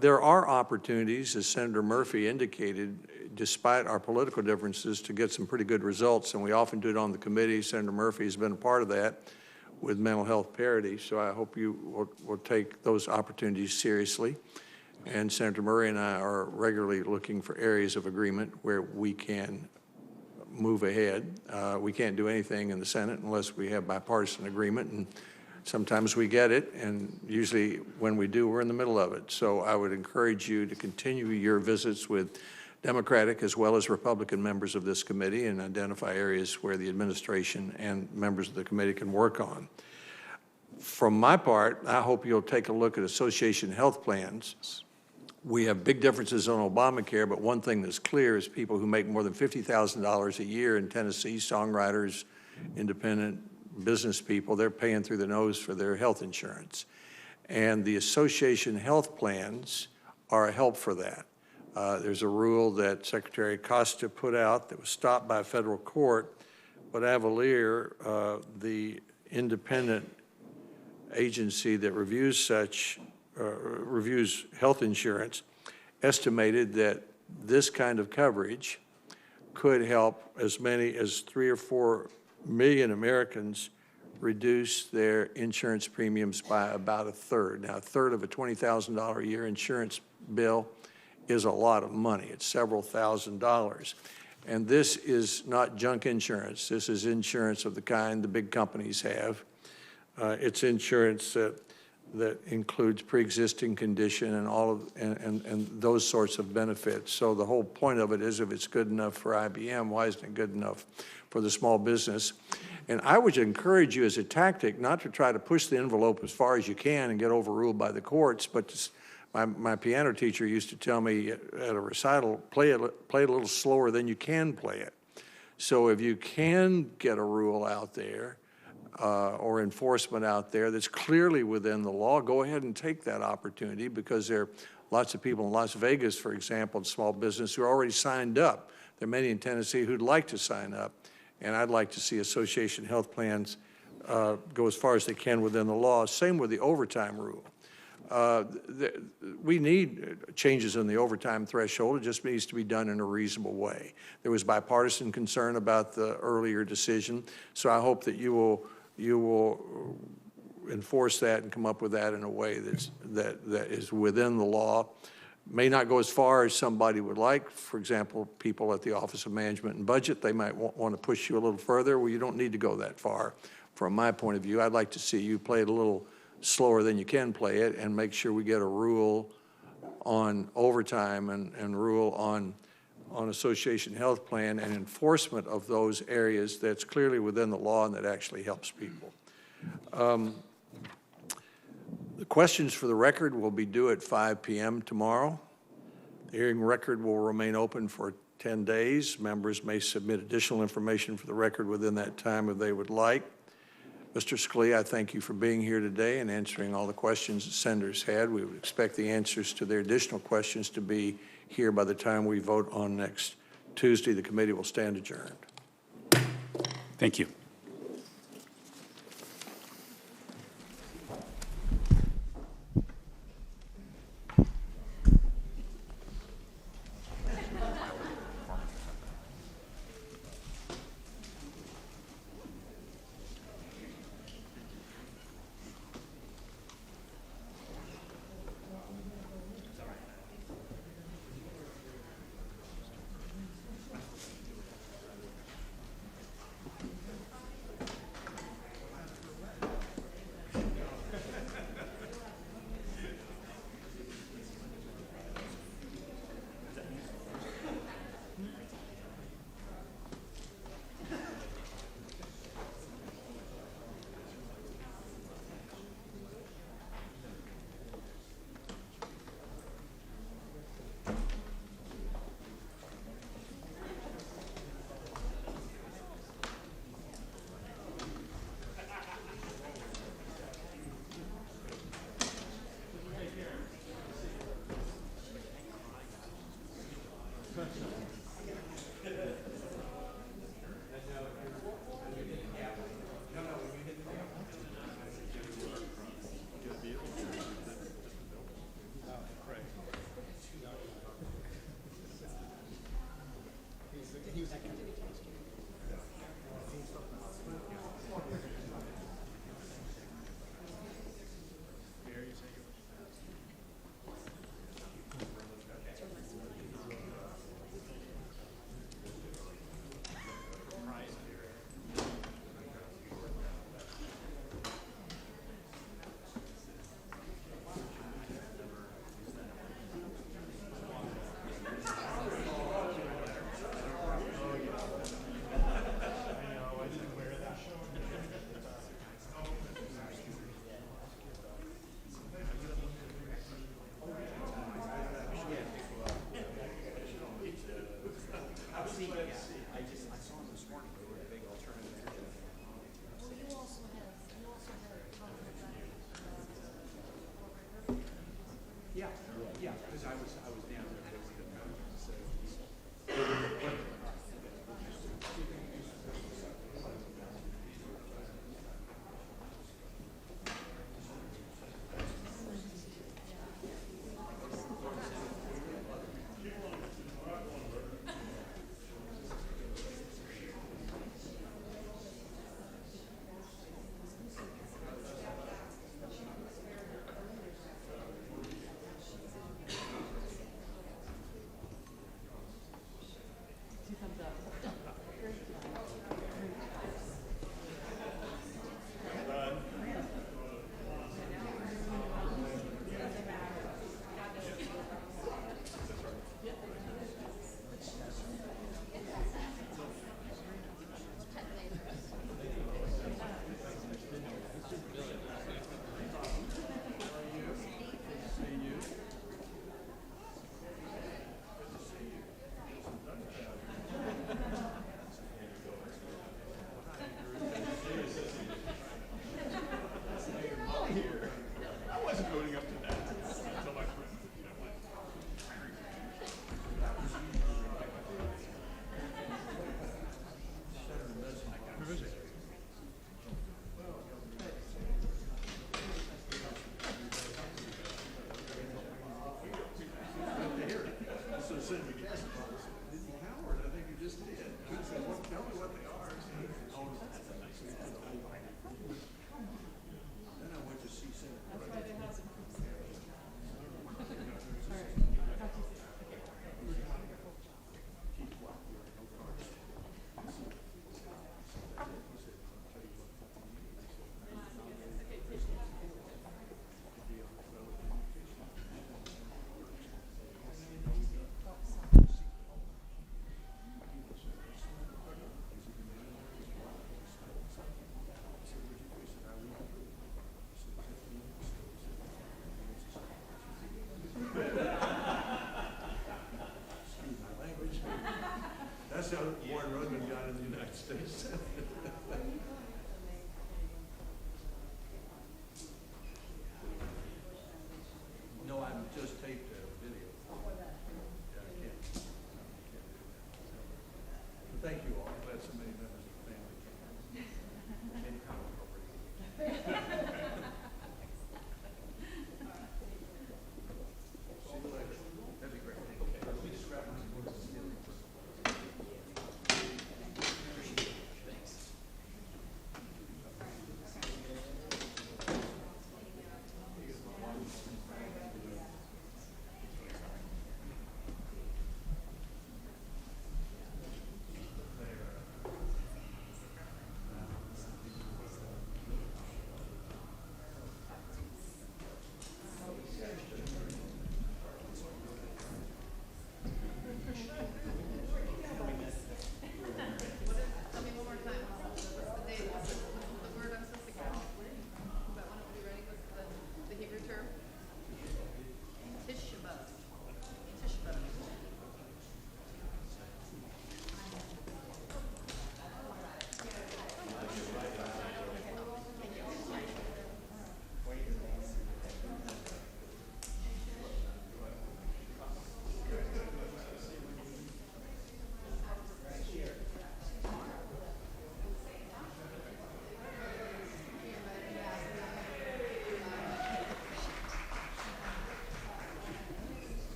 there are opportunities, as Senator Murphy indicated, despite our political differences, to get some pretty good results, and we often do it on the committee. Senator Murphy has been a part of that with mental health parity, so I hope you will take those opportunities seriously. And Senator Murray and I are regularly looking for areas of agreement where we can move ahead. We can't do anything in the Senate unless we have bipartisan agreement, and sometimes we get it, and usually when we do, we're in the middle of it. So I would encourage you to continue your visits with Democratic as well as Republican members of this committee and identify areas where the administration and members of the committee can work on. From my part, I hope you'll take a look at association health plans. We have big differences on Obamacare, but one thing that's clear is people who make more than $50,000 a year in Tennessee, songwriters, independent business people, they're paying through the nose for their health insurance. And the association health plans are a help for that. There's a rule that Secretary Costa put out that was stopped by a federal court, but Avalier, the independent agency that reviews health insurance, estimated that this kind of coverage could help as many as 3 or 4 million Americans reduce their insurance premiums by about a third. Now, a third of a $20,000 a year insurance bill is a lot of money. It's several $1,000s. And this is not junk insurance. This is insurance of the kind the big companies have. It's insurance that includes pre-existing condition and all of and those sorts of benefits. So the whole point of it is, if it's good enough for IBM, why isn't it good enough for the small business? And I would encourage you as a tactic not to try to push the envelope as far as you can and get overruled by the courts, but to, my piano teacher used to tell me at a recital, play it a little slower than you can play it. So if you can get a rule out there, or enforcement out there that's clearly within the law, go ahead and take that opportunity, because there are lots of people in Las Vegas, for example, small business who are already signed up. There are many in Tennessee who'd like to sign up, and I'd like to see association health plans go as far as they can within the law. Same with the overtime rule. We need changes in the overtime threshold. It just needs to be done in a reasonable way. There was bipartisan concern about the earlier decision, so I hope that you will enforce that and come up with that in a way that is within the law. May not go as far as somebody would like. For example, people at the Office of Management and Budget, they might want to push you a little further. Well, you don't need to go that far. From my point of view, I'd like to see you play it a little slower than you can play it, and make sure we get a rule on overtime and rule on association health plan and enforcement of those areas that's clearly within the law and that actually helps people. The questions for the record will be due at 5 p.m. tomorrow. The hearing record will remain open for 10 days. Members may submit additional information for the record within that time if they would like. Mr. Scalia, I thank you for being here today and answering all the questions that senators had. We would expect the answers to their additional questions to be here by the time we vote on next Tuesday. The committee will stand adjourned. Thank you. Yeah, because I was down.